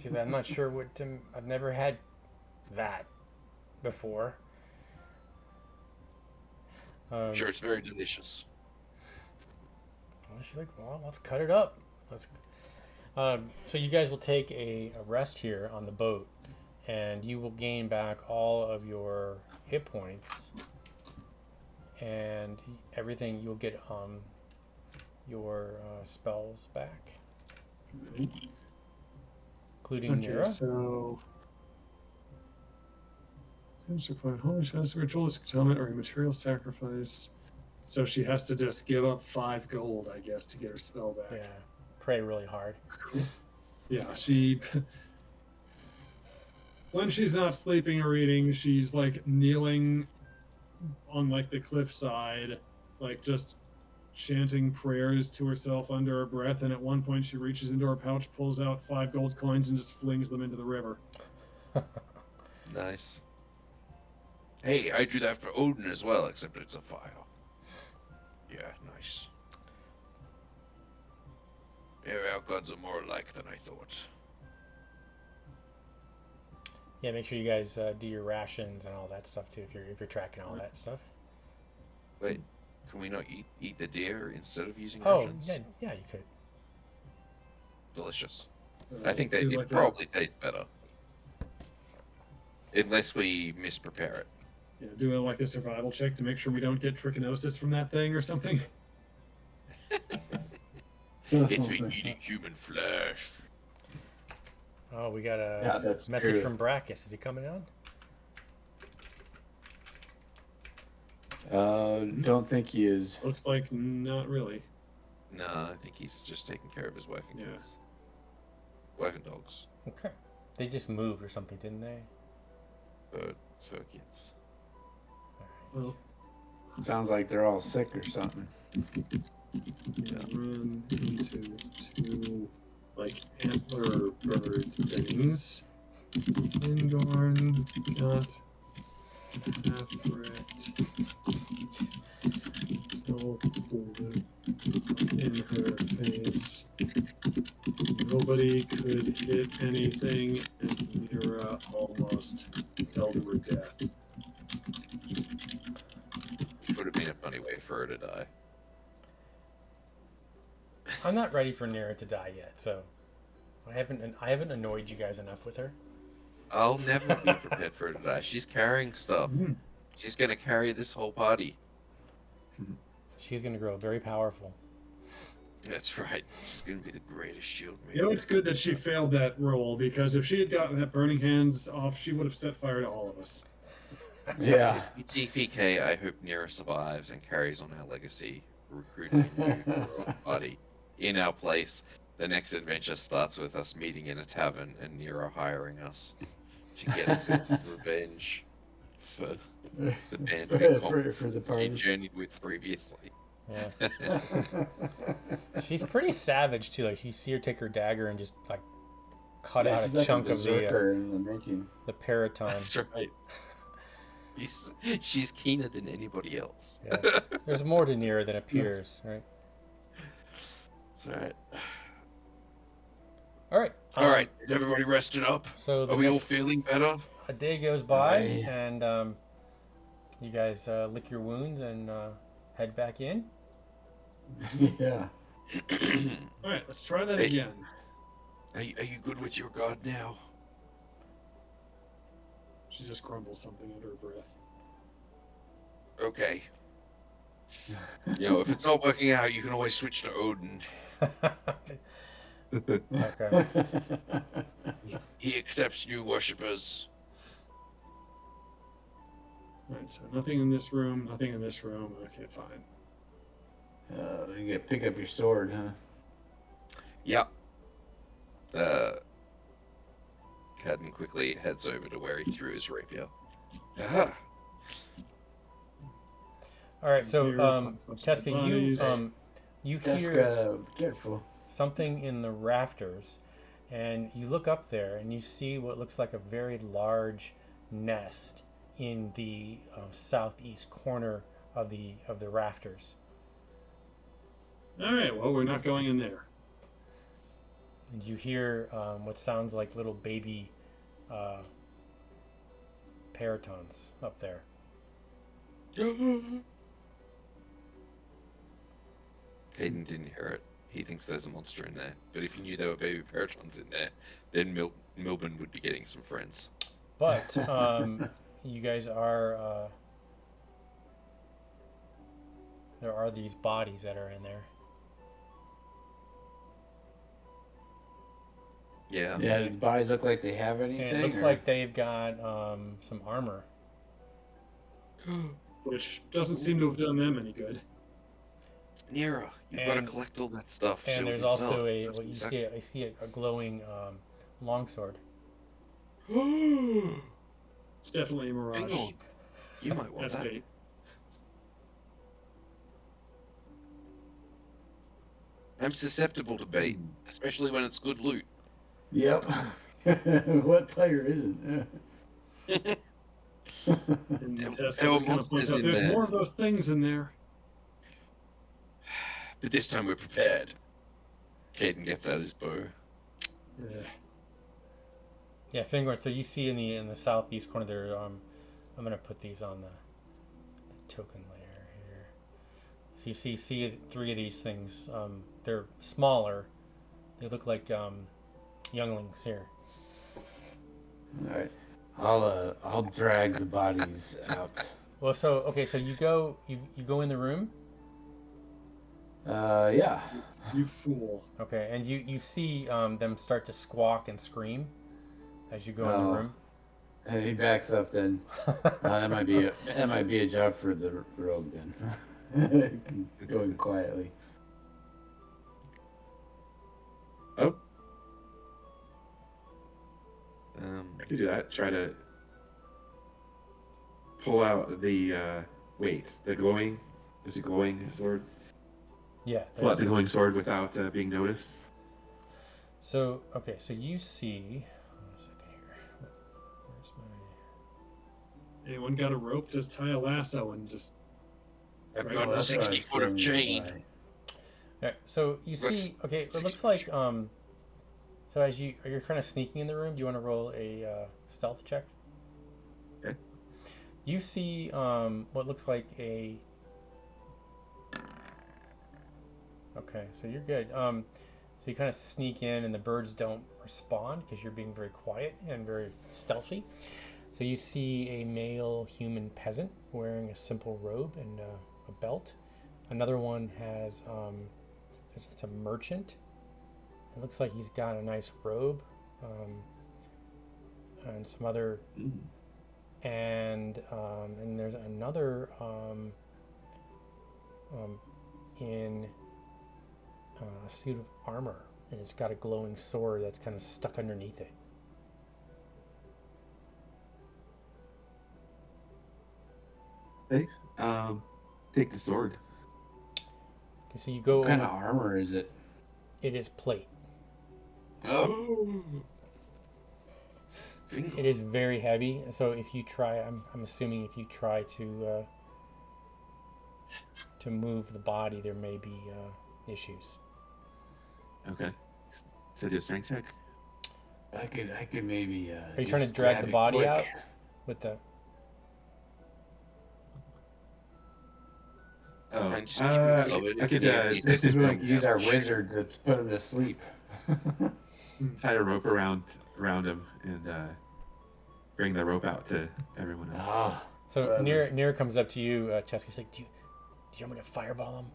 She's. I'm not sure what. I've never had that before. I'm sure it's very delicious. Well, she's like, well, let's cut it up. Let's. So you guys will take a rest here on the boat, and you will gain back all of your hit points, and everything. You'll get your spells back, including Okay, Nira. so. Holy shit, ritualistic atonement or a material sacrifice. So she has to just give up 5 gold, I guess, to get her spell back. Yeah, pray really hard. Cool. Yeah, she. When she's not sleeping or eating, she's like kneeling on like the cliffside, like just chanting prayers to herself under her breath. And at one point, she reaches into her pouch, pulls out 5 gold coins, and just flings them into the river. Nice. Hey, I do that for Odin as well, except it's a fire. Yeah, nice. Yeah, our gods are more alike than I thought. Yeah, make sure you guys do your rations and all that stuff too. If you're tracking all that stuff. Wait, can we not eat the deer instead of using Oh, rations? yeah, you could. Delicious. I think that Do it like probably tastes better. Unless we misprepare it. Yeah, do like a survival check to make sure we don't get trichinosis from that thing or something. It's me eating human flesh. Oh, we got Yeah, a that's message true. from Brackus. Is he coming on? Don't think he is. Looks like not really. No, I think he's just taking care of his wife and Yeah. kids. Wife and dogs. Okay. They just moved or something, didn't they? So kids. All right. Well, Sounds like they're all sick or something. yeah, run into 2 like antler bird things. Lindorn got half wrecked. No bullet in her face. Nobody could hit anything, and Mira almost fell to her death. Would have been a funny way for her to die. I'm not ready for Nira to die yet, so I haven't annoyed you guys enough with her. I'll never be prepared for her to die. She's carrying stuff. Mm. She's gonna carry this whole party. She's gonna grow very powerful. That's right. She's gonna be the greatest shield You maker. know, it's good that she failed that roll, because if she had gotten that burning hands off, she would have set fire to all of us. Yeah. If we TPK, I hope Nira survives and carries on our legacy, recruiting a new heroic party in our place. The next adventure starts with us meeting in a tavern and Nira hiring us to get a bit of revenge for the band for the he party. journeyed with previously. Yeah. She's pretty savage too. Like you see her take her dagger and just like cut Yeah, out she's a like chunk a of berserker in the making. the periton. That's right. She's keener than anybody else. Yeah. There's more to Nira than appears, right? It's alright. All right. Alright, is everybody rested up? So the Are we all next feeling better? a day goes by, Aye. and you guys lick your wounds and head back in. Yeah. All right, let's try that Hey. again. Are you good with your god now? She just grumbles something under her breath. Okay. You know, if it's not working out, you can always switch to Odin. Okay. He accepts new worshippers. All right, so nothing in this room, nothing in this room. Okay, fine. You gotta pick up your sword, huh? Yep. Cadden quickly heads over to where he threw his rapier. Aha! All right. So, Here, find Keska, you bodies. you hear Jessica, careful. something in the rafters, and you look up there and you see what looks like a very large nest in the southeast corner of the rafters. All right, well, we're not going in there. And you hear what sounds like little baby uh, paratons up there. Hayden didn't hear it. He thinks there's a monster in there. But if he knew there were baby paratons in there, then Milburn would be getting some friends. But you guys are there are these bodies that are in there. Yeah. Yeah, the bodies look like they have And anything. it looks or- like they've got some armor. Which doesn't seem to have done them any good. Nira, you've got to And- collect all that stuff. And so we there's can sell also it. a That's what you exactly- see. I see a glowing longsword. It's definitely a Hang mirage. on. You might want That's that. bait. I'm susceptible to bait, especially when it's good loot. Yep. What player isn't? And There Tessa were just kind of points monsters out, in there's there. more of those things in there. But this time we're prepared. Caden gets out his bow. Yeah, finger. So you see in the southeast corner there. I'm gonna put these on the token layer here. So you see three of these things. They're smaller. They look like younglings here. All right. I'll drag the bodies out. Well, so you go in the room. Yeah. You fool. Okay, and you see them start to squawk and scream as you go in the Oh. room. And he backs up then. That might be a job for the rogue then. Going quietly. Oh, Um, I could do that. Try to pull out the wait. The glowing. Is it glowing sword? Yeah. Pull out the there's- glowing sword without being noticed. So you see. Hold on a second here. Where's my? Anyone got a rope? Just tie a lasso and just. I've Right, got well, a that's what 60 foot of chain. Alright, so you see. Okay, it looks like So as you're kind of sneaking in the room, do you want to roll a stealth check? Okay. You see what looks like a. Okay, so you're good. So you kind of sneak in, and the birds don't respond because you're being very quiet and very stealthy. So you see a male human peasant wearing a simple robe and a belt. Another one has it's a merchant. It looks like he's got a nice robe and some other, and there's another in a suit of armor, and it's got a glowing sword that's kind of stuck underneath it. Hey, take the sword. Okay, so you go. What kind of armor is it? It is plate. Oh. It is very heavy. So if you try, I'm assuming if you try to move the body, there may be issues. Okay. So do a strength check. I could maybe. Are you trying to drag the body out with the? Oh, And just keep it covered I could if This is when we you- use our wizard to put him to sleep. tie a rope around him and bring the rope out to everyone else. Ah. So Whatever. Near comes up to you, Cheska. He's like, do you want me to fireball him?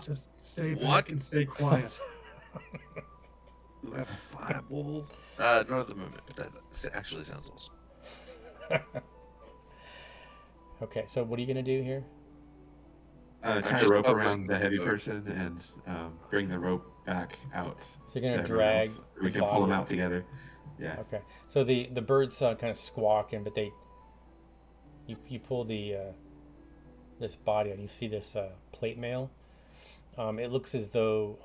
Just stay back What? and stay quiet. You have a fireball? Not at the moment, but that actually sounds awesome. Okay, so what are you gonna do here? Tie a just rope hovering around the heavy boat. person and bring the rope back out. So you're to gonna everyone drag. else. We the can pull them body out together. Yeah. Okay. So the birds kind of squawking, but you pull the this body and you see this plate mail. It looks as though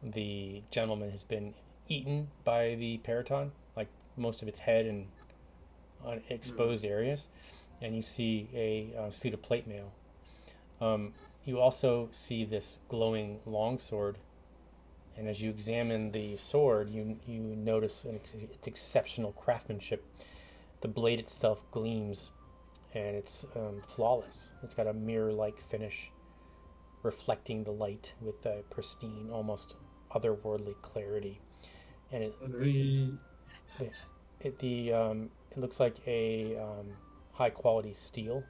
the gentleman has been eaten by the paraton, like most of its head and exposed areas, and you see a suit of plate mail. You also see this glowing longsword And as you examine the sword, you notice its exceptional craftsmanship. The blade itself gleams, and it's flawless. It's got a mirror-like finish, reflecting the light with a pristine, almost otherworldly clarity. And Are there any? it looks like a high quality steel,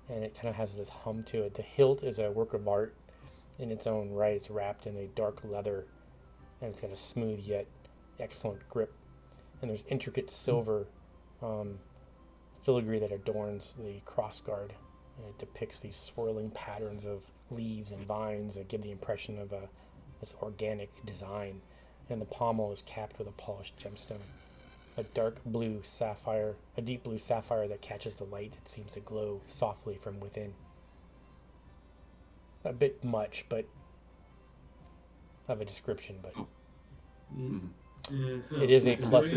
and it kind of has this hum to it. The hilt is a work of art in its own right. It's wrapped in a dark leather, and it's got a smooth yet excellent grip. And there's intricate silver filigree that adorns the crossguard, and it depicts these swirling patterns of leaves and vines that give the impression of this organic design. And the pommel is capped with a polished gemstone, a deep blue sapphire that catches the light. It seems to glow softly from within. A bit much, but of a description, but it is a plus.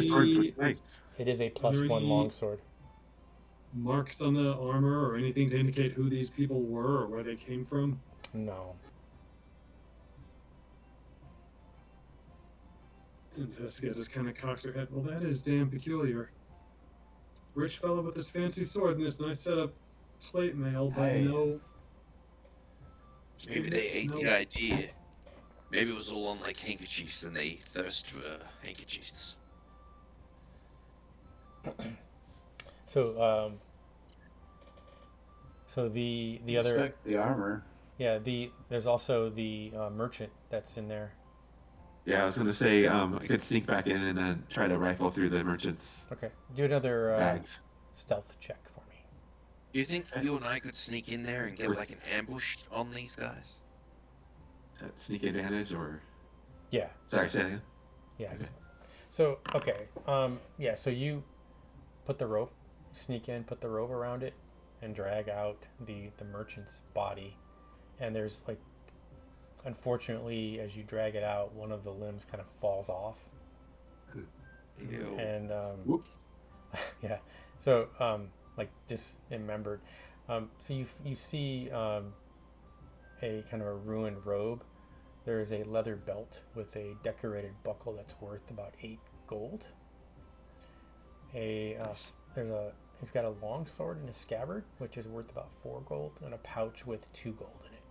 Nice. It is a plus there one any- longsword. Marks on the armor or anything to indicate who these people were or where they came from? No. And Jessica just kind of cocks her head. Well, that is damn peculiar. Rich fellow with this fancy sword and this nice set of plate mail, but Hey. no. Maybe they ate no- the idea. Maybe it was all on like handkerchiefs and they thirst for handkerchiefs. So the other Respect the armor. there's also the merchant that's in there. Yeah, I was gonna say I could sneak back in and then try to rifle through the merchants' Okay, do another bags. stealth check for me. Do you think you and I could sneak in there and get like an ambush on these guys? Is that sneak advantage or? Yeah, Sorry, say that again. yeah. Okay. So okay, so you put the rope, sneak in, put the rope around it, and drag out the merchant's body. And there's like, unfortunately, as you drag it out, one of the limbs kind of falls off. Ew. And Whoops. yeah, so like dismembered. So you see a kind of a ruined robe. There is a leather belt with a decorated buckle that's worth about 8 gold. He's got a long sword in a scabbard, which is worth about 4 gold, and a pouch with 2 gold in it.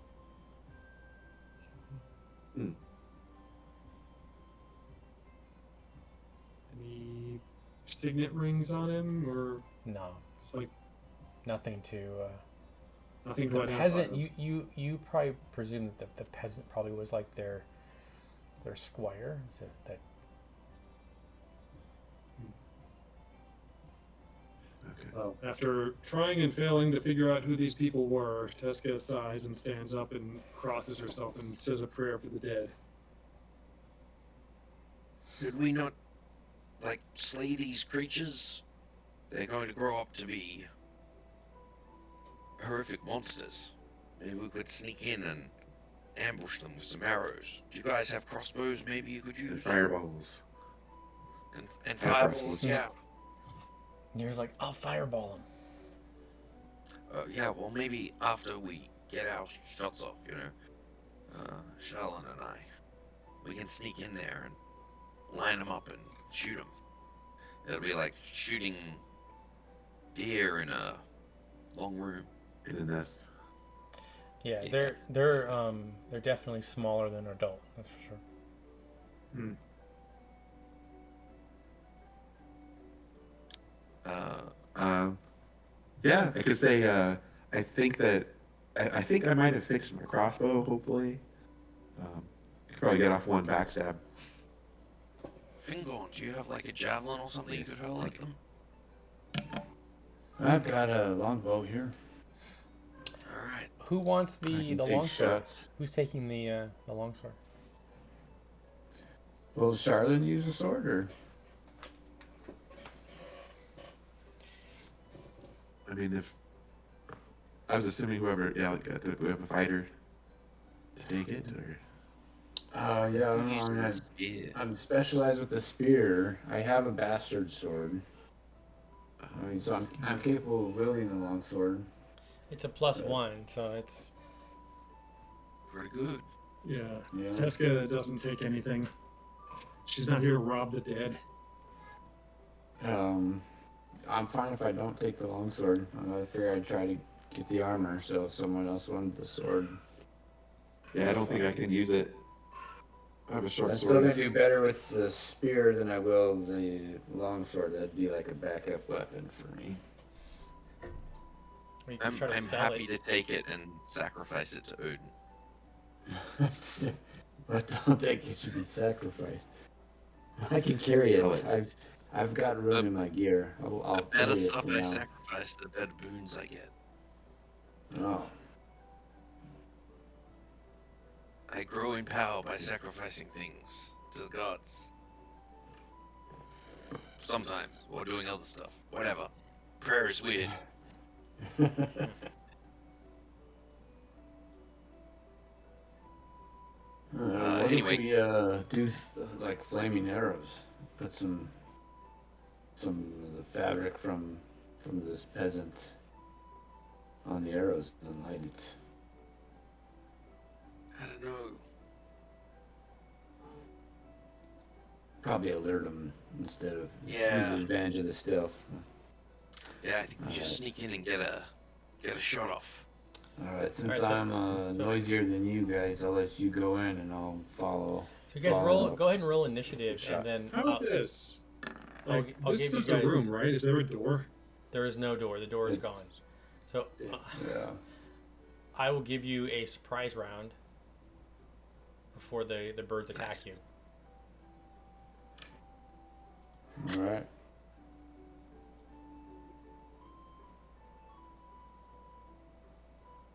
Any signet rings on him or No, like nothing to. nothing to The identify peasant, them? you probably presume that the peasant probably was like their squire, so that. Okay. Well, after trying and failing to figure out who these people were, Teska sighs and stands up and crosses herself and says a prayer for the dead. Could we not, like, slay these creatures? They're going to grow up to be horrific monsters. Maybe we could sneak in and ambush them with some arrows. Do you guys have crossbows maybe you could And use? fireballs. And Fire fireballs, crossbows. yeah. And you're like, I'll fireball him. Yeah, well maybe after we get our shots off, you know. Charlene and I. We can sneak in there and line them up and shoot them. It'll be like shooting deer in a long room. In a nest. Yeah, Yeah. they're definitely smaller than an adult. That's for sure. Yeah, I could say I think that I think I might have fixed my crossbow. Hopefully, could probably get off one backstab. Fingon, do you have like a javelin or something you could hurl at them? I've got a longbow here. Alright. Who wants I the can take longsword? shots. Who's taking the longsword? Will Charlene use the sword or? I mean, if I was assuming whoever, yeah, like, if we have a fighter to take it, or Yeah, I don't know. I mean, Yeah. I'm specialized with the spear. I have a bastard sword. I mean, so I'm capable of wielding a longsword. It's a +1, so it's Pretty good. Yeah. Yeah. Teska doesn't take anything. She's not here to rob the dead. I'm fine if I don't take the longsword. I figure I'd try to get the armor, so if someone else wanted the sword. Yeah, I don't think I can use it. I have a short I'm sword. still gonna do better with the spear than I will the longsword. That'd be like a backup weapon for me. Or you can try to I'm sell happy it. to take it and sacrifice it to Odin. But don't think it should be sacrificed. I can carry Sell it. it. I've got room in my gear. I'll The better carry it stuff for I now. sacrifice, the better boons I get. Oh. I grow in power by sacrificing things to the gods. Sometimes, or doing other stuff. Whatever. Prayer is weird. What Anyway. if we do like flaming arrows? Put some of the fabric from this peasant on the arrows and light it. I don't know. Probably alert them instead of Yeah. using advantage of the stealth. Yeah, I think we just sneak in and get a shot off. Alright, since Alright, I'm noisier than you guys, I'll let you go in and I'll follow. So you guys follow. go ahead and roll initiative, Shot. and then How about this? I'll Like, give this is you just guys. a room, right? Is there a door? There is no door. The door is It's- gone. So Yeah. I will give you a surprise round before the birds attack Nice. you. Alright.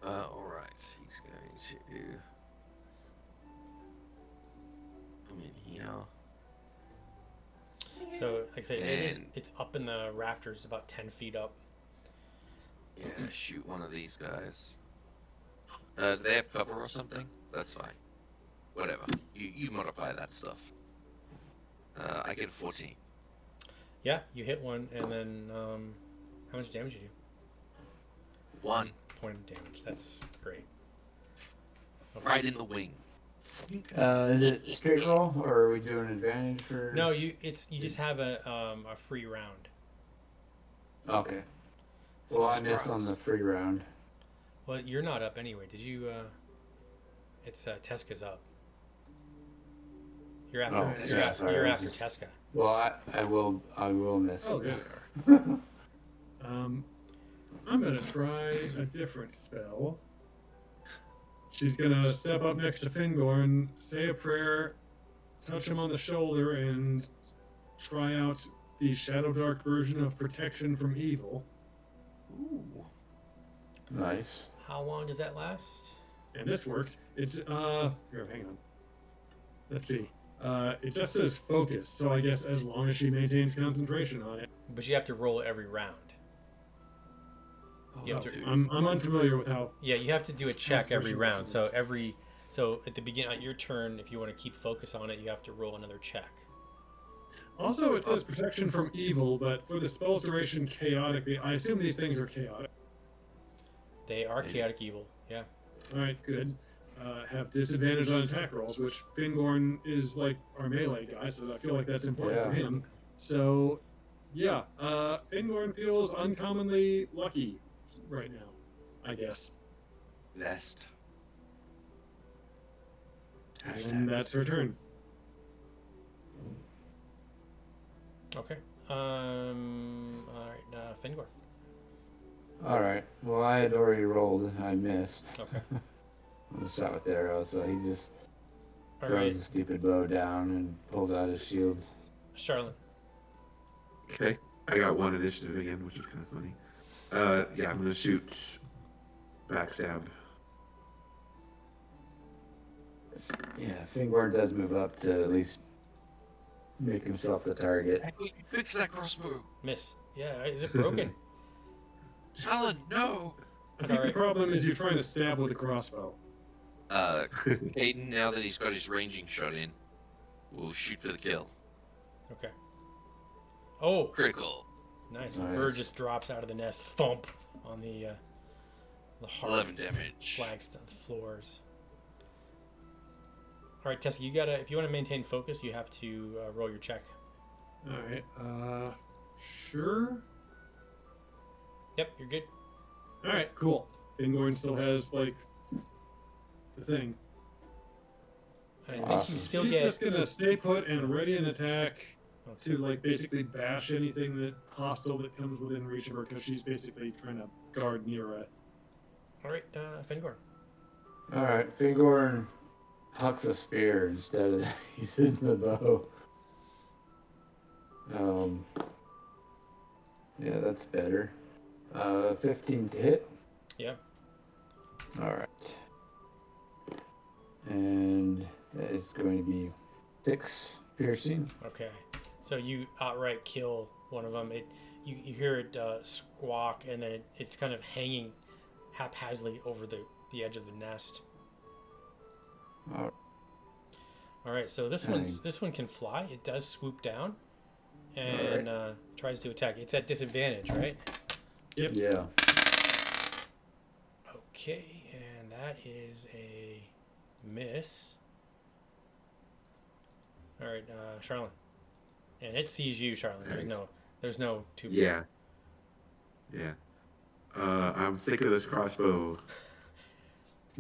Alright. He's going to come in here. So like I say, And- it's up in the rafters, about 10 feet up. Yeah, shoot one of these guys. Do they have cover or something? That's fine. Whatever. You modify that stuff. I get a 14. Yeah, you hit one, and then how much damage you do? 1. Point of damage. That's great. Okay. Right in the wing. Is it straight roll or are we doing advantage for? No, you just have a free round. Okay. Well, I missed on the free round. Well, you're not up anyway. Did you? It's Teska's up. You're after. Oh, you're yeah, after, sorry, you're I was after just- Teska. Well, I will miss. Oh, there they are. I'm gonna try a different spell. She's gonna step up next to Fingorn, say a prayer, touch him on the shoulder, and try out the Shadowdark version of Protection from Evil. Ooh. Nice. How long does that last? And this works. It's here, hang on. Let's see. It just says focus, so I guess as long as she maintains concentration on it. But you have to roll every round. You have Oh, to, I'm unfamiliar with how. yeah, you have to do a check every Concentration round. So lessons. so at the beginning, on your turn, if you want to keep focus on it, you have to roll another check. Also, it says protection from evil, but for the spell's duration, chaotic. I assume these things are chaotic. They are chaotic evil. Yeah. All right, good. Have disadvantage on attack rolls, which Fingorn is like our melee guy, so I feel like that's important for Yeah. him. So, yeah, Fingorn feels uncommonly lucky right now, I guess. Blessed. And that's her turn. Okay. All right. Fingor. All right. Well, I had already rolled and I missed. Okay. I was shot with the arrow, so he just All throws right. the stupid bow down and pulls out his shield. Charlotte. Okay, I got one initiative again, which is kind of funny. Yeah, I'm gonna shoot backstab. Yeah, Fingorn does move up to at least make himself the target. I thought you fixed that crossbow. Miss. Yeah. Is it broken? Talon, no! I think Alright. the problem is you're trying to stab with a crossbow. Caden, now that he's got his ranging shot in, will shoot for the kill. Okay. Oh, Critical. nice. The Nice. bird just drops out of the nest. Thump on the hard 11 damage. flagstone floors. All right, Tessa, you gotta. If you want to maintain focus, you have to roll your check. All right. Sure. Yep, you're good. All right. Cool. Fingorn still has like the thing. I think Awesome. you still She's get. just gonna stay put and ready an attack Okay. to like basically bash anything that hostile that comes within reach of her, because she's basically trying to guard Nira. All right, Fingor. All right, Fingorn hucks a spear instead of using the bow. Yeah, that's better. 15 to hit. Yeah. All right. And that is going to be 6 piercing. Okay. So you outright kill one of them. You hear it squawk, and then it's kind of hanging haphazardly over the edge of the nest. All All right. So this one can fly. It does swoop down, and tries to attack. It's at disadvantage, right? Yep. Yeah. Okay, and that is a miss. All right, Charlene, and it sees you, Charlene. There's no two. Yeah. I'm sick of this crossbow.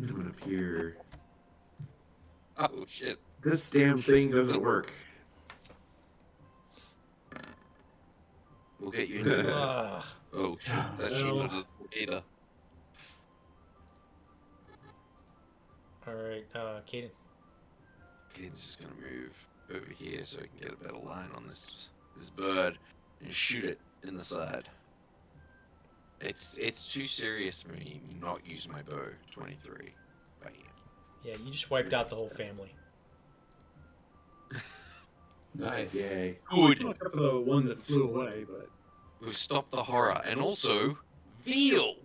Coming up here. Oh shit. This damn thing doesn't work. We'll get you. In Ugh. oh shit. That shielded a torpedo. All right, Caden. Kid's just gonna move over here so I can get a better line on this bird and shoot it in the side. It's too serious for me not use my bow. 23. Bam. Yeah, you just wiped out the whole family. Nice. Yay. Good. Except for the one that flew away, but We've stopped the horror and also veal.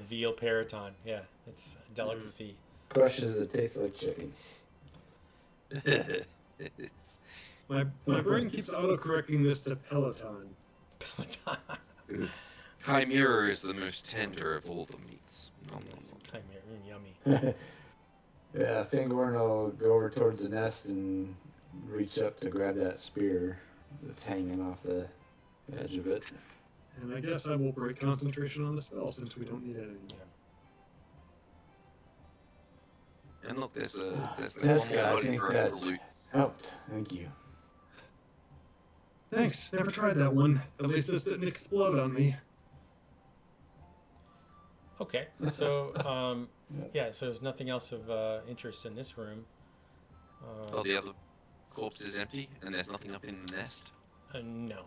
Veal periton. Yeah, it's a delicacy. Crushes that taste like chicken. It's my brain keeps auto-correcting this to Peloton. Chimera is the most tender of all the meats. Nom, nom, nom. Chimera, yummy. Yeah, Fingorn will go over towards the nest and reach up to grab that spear that's hanging off the edge of it. And I guess I will break concentration on the spell since we don't need it anymore. And look, there's one Tessa, more I body think for that the loot. helped. Thank you. Thanks. Never tried that one. At least this didn't explode on me. Okay, so yeah, so there's nothing else of interest in this room. Oh, the other corpse is empty, and there's nothing up in the nest. No.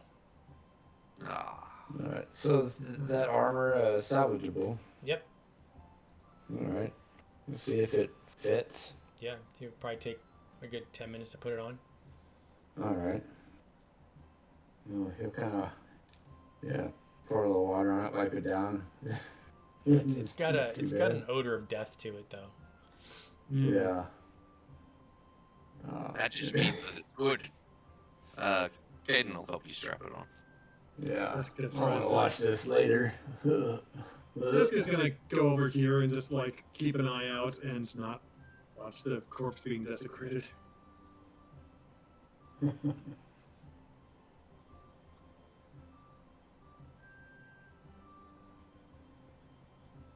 Ah. All right. So is that armor salvageable? Yep. All right. Let's see if it fits. Yeah, it'll probably take a good 10 minutes to put it on. All right. Well, he'll kind of, pour a little water on it, wipe it down. It's got an odor of death to it, though. Yeah. That just means that it's good. Caden will help you strap it on. Yeah. Let's get I'm gonna watch this later. Jessica's gonna go over here and just like keep an eye out and not watch the corpse being desecrated.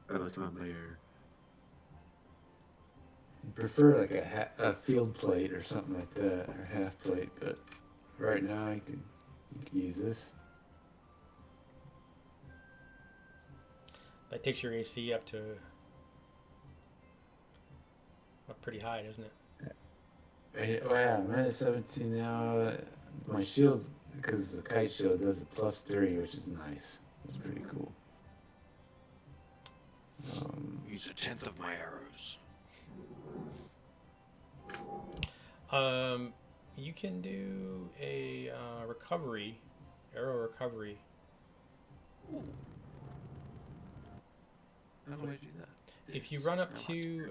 Peloton layer. Prefer like a field plate or something like that, or half plate, but right now you could use this. That takes your AC up pretty high, doesn't it? Oh yeah, I'm at 17 now. My shield's, because the kite shield does a +3, which is nice. It's pretty cool. Use a tenth of my arrows. You can do a recovery, arrow recovery. How do I do that? If you run up to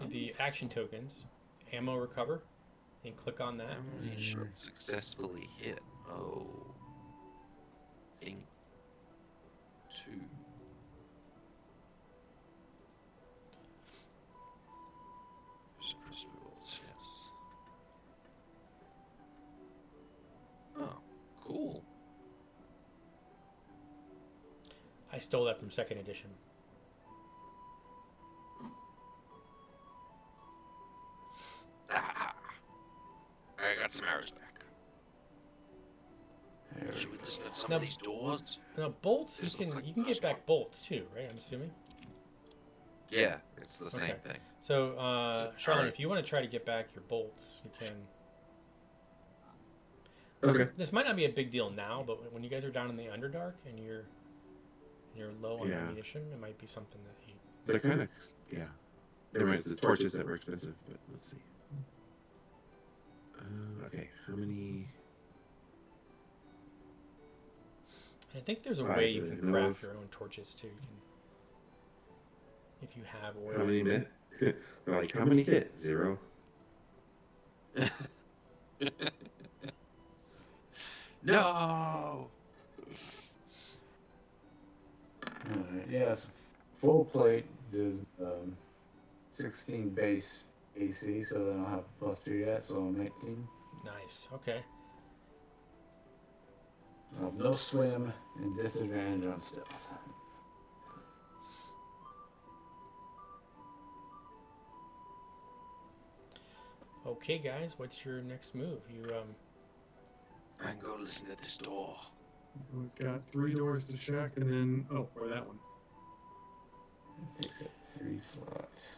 the action tokens, ammo recover, and click on that. How many shots successfully hit? Oh. Thing 2. Cool. I stole that from second edition. Ah, I got some arrows back. There Should we we go. listen to some Now- of these doors? Now bolts, This looks like you the can get first back one. bolts too, right? I'm assuming. Yeah, it's the same Okay. thing. So, Charlotte, Alright. if you want to try to get back your bolts, you can. Okay. This might not be a big deal now, but when you guys are down in the Underdark and you're low on Yeah. ammunition, it might be something that you. They're kind of, yeah. Never mind, it's the torches that were expensive, but let's see. Okay, how many? And I think there's a Right, way you but can I know craft of- your own torches too. You can, if you have oil. How many met? They're like, how many hit? 0. No! Alright, yes. Full plate is 16 base AC, so then I'll have plus 2 to that, so 19. Nice. Okay. I'll have no swim and disadvantage on stealth. Okay, guys, what's your next move? You I can go listen at this door. We've got 3 doors to check, and then or that one. It takes up 3 slots.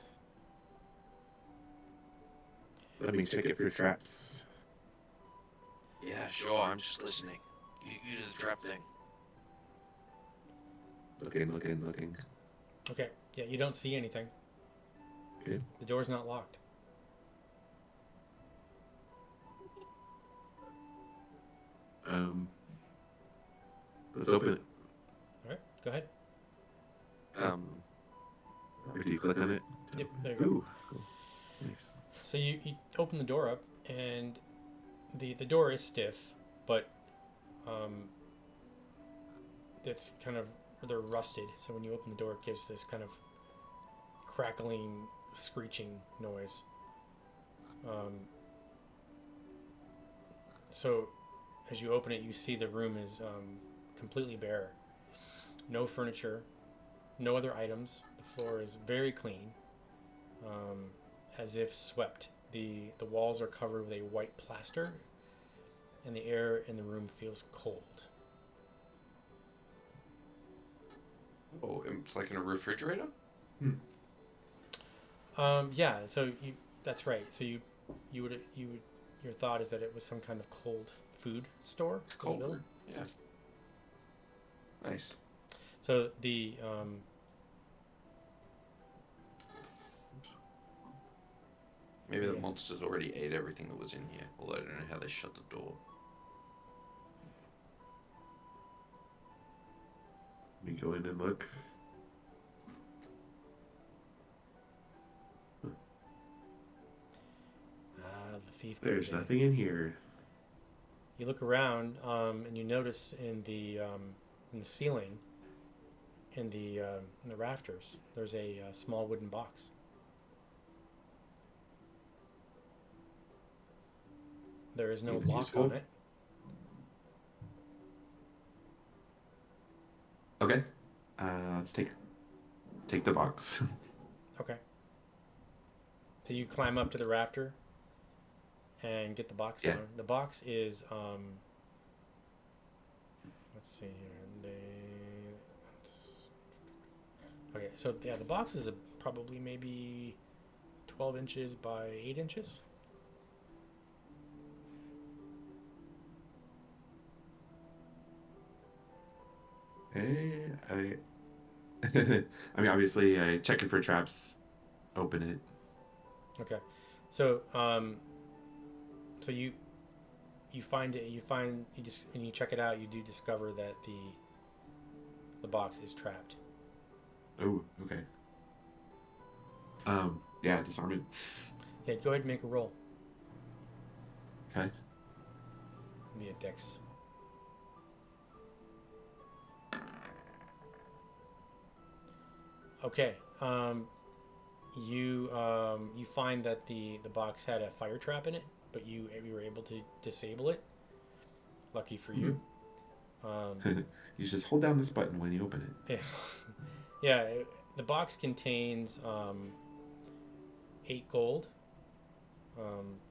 Let me check it for traps. Yeah, sure, I'm just listening. You do the trap thing. Looking. okay? Yeah, you don't see anything. Okay. The door's not locked. Let's open it. All right, go ahead. Or do you click on it? Yep, there you go. Ooh, cool. Nice. So you open the door up, and the door is stiff, but it's kind of they're rusted. So when you open the door, it gives this kind of crackling, screeching noise. So as you open it, you see the room is completely bare. No furniture, no other items. The floor is very clean, as if swept. The walls are covered with a white plaster, and the air in the room feels cold. Oh, it's like in a refrigerator? Yeah. So that's right. So you would your thought is that it was some kind of cold food store. It's in the cold. building? Yeah. Nice. So the Maybe the Yes. monsters already ate everything that was in here, although I don't know how they shut the door. Let me go in and look. the thief. There's goes in. nothing in here. You look around, and you notice in the ceiling, in the rafters, there's a small wooden box. There is no Seems lock useful. on it. Okay. Let's take the box. Okay. So you climb up to the rafter and get the box Yeah. down. The box is let's see here. Okay, so yeah, the box is probably maybe 12 inches by 8 inches. Hey, I mean, obviously, I check it for traps, open it. Okay, so so you find it. You just when you check it out, you do discover that the box is trapped. Oh, okay. Yeah, disarm it. Yeah, go ahead and make a roll. Okay. Be a dex. Okay. You find that the box had a fire trap in it, but you were able to disable it. Lucky for you. You just hold down this button when you open it. Yeah. The box contains 8 gold,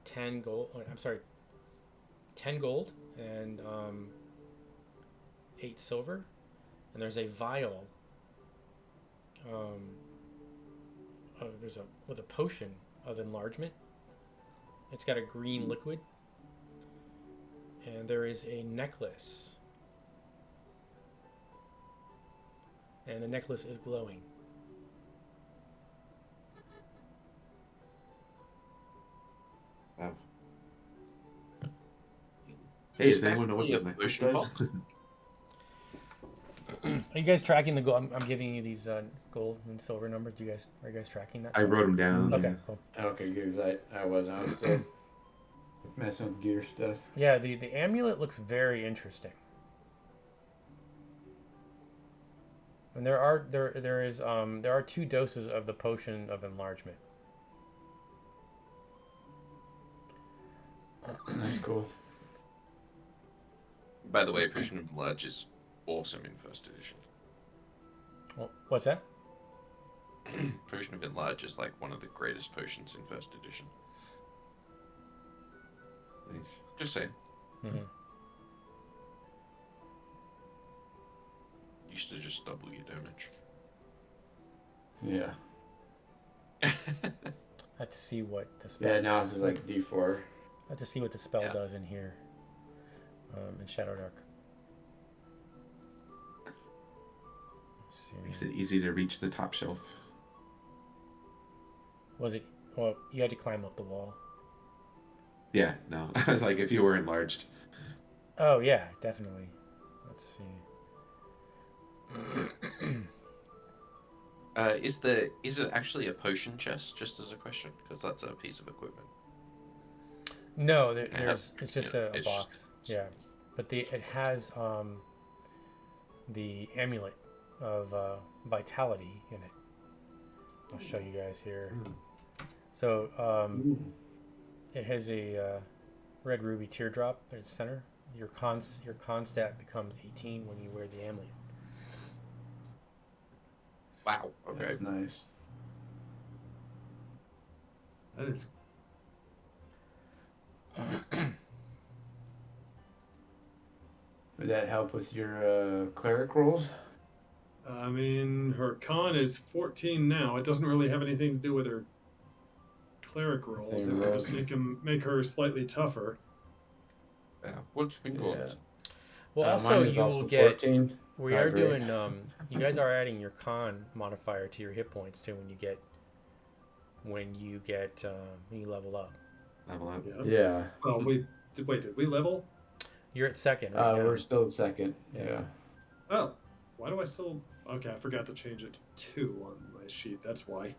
10 gold. I'm sorry, 10 gold and 8 silver, and there's a vial. With a potion of enlargement. It's got a green liquid, and there is a necklace, and the necklace is glowing. Wow. Hey, does anyone know what this necklace does? Are you guys tracking the gold? I'm giving you these gold and silver numbers. Are you guys tracking that? I wrote them down. Okay, Yeah. cool. Okay, good. 'Cause I wasn't. I was still messing with gear stuff. Yeah, the amulet looks very interesting. And there are 2 doses of the potion of enlargement. That's cool. By the way, Potion of Enlarge is awesome in first edition. Well, what's that? Potion of Enlarge is like one of the greatest potions in first edition. Nice. Just saying. Mm-hmm. Used to just double your damage. Yeah. I have to see what the spell. Yeah. Now it's just like D4. I have to see what the spell does in here. In Shadowdark. Makes it easy to reach the top shelf. Was it? Well, you had to climb up the wall. Yeah, no. I was like, if you were enlarged. Oh yeah, definitely. Let's see. Is it actually a potion chest? Just as a question, because that's a piece of equipment. No, it's just a it's box. just- Yeah, but it has the amulet of vitality in it. I'll show you guys here. So it has a red ruby teardrop in its center. Your con stat becomes 18 when you wear the amulet. Wow. Okay. That's nice. That is. Would that help with your cleric rolls? I mean, her con is 14 now. It doesn't really have anything to do with her cleric rolls. It would just make her slightly tougher. Yeah. What's been going? Yeah. Well, also mine is you also will get. 14. We Not are great. doing. You guys are adding your con modifier to your hit points too when you level up. Level up. Yeah. Oh, did we level? You're at second. Right now. We're still at second. Yeah. Yeah. Oh, why do I still? Okay, I forgot to change it to 2 on my sheet. That's why.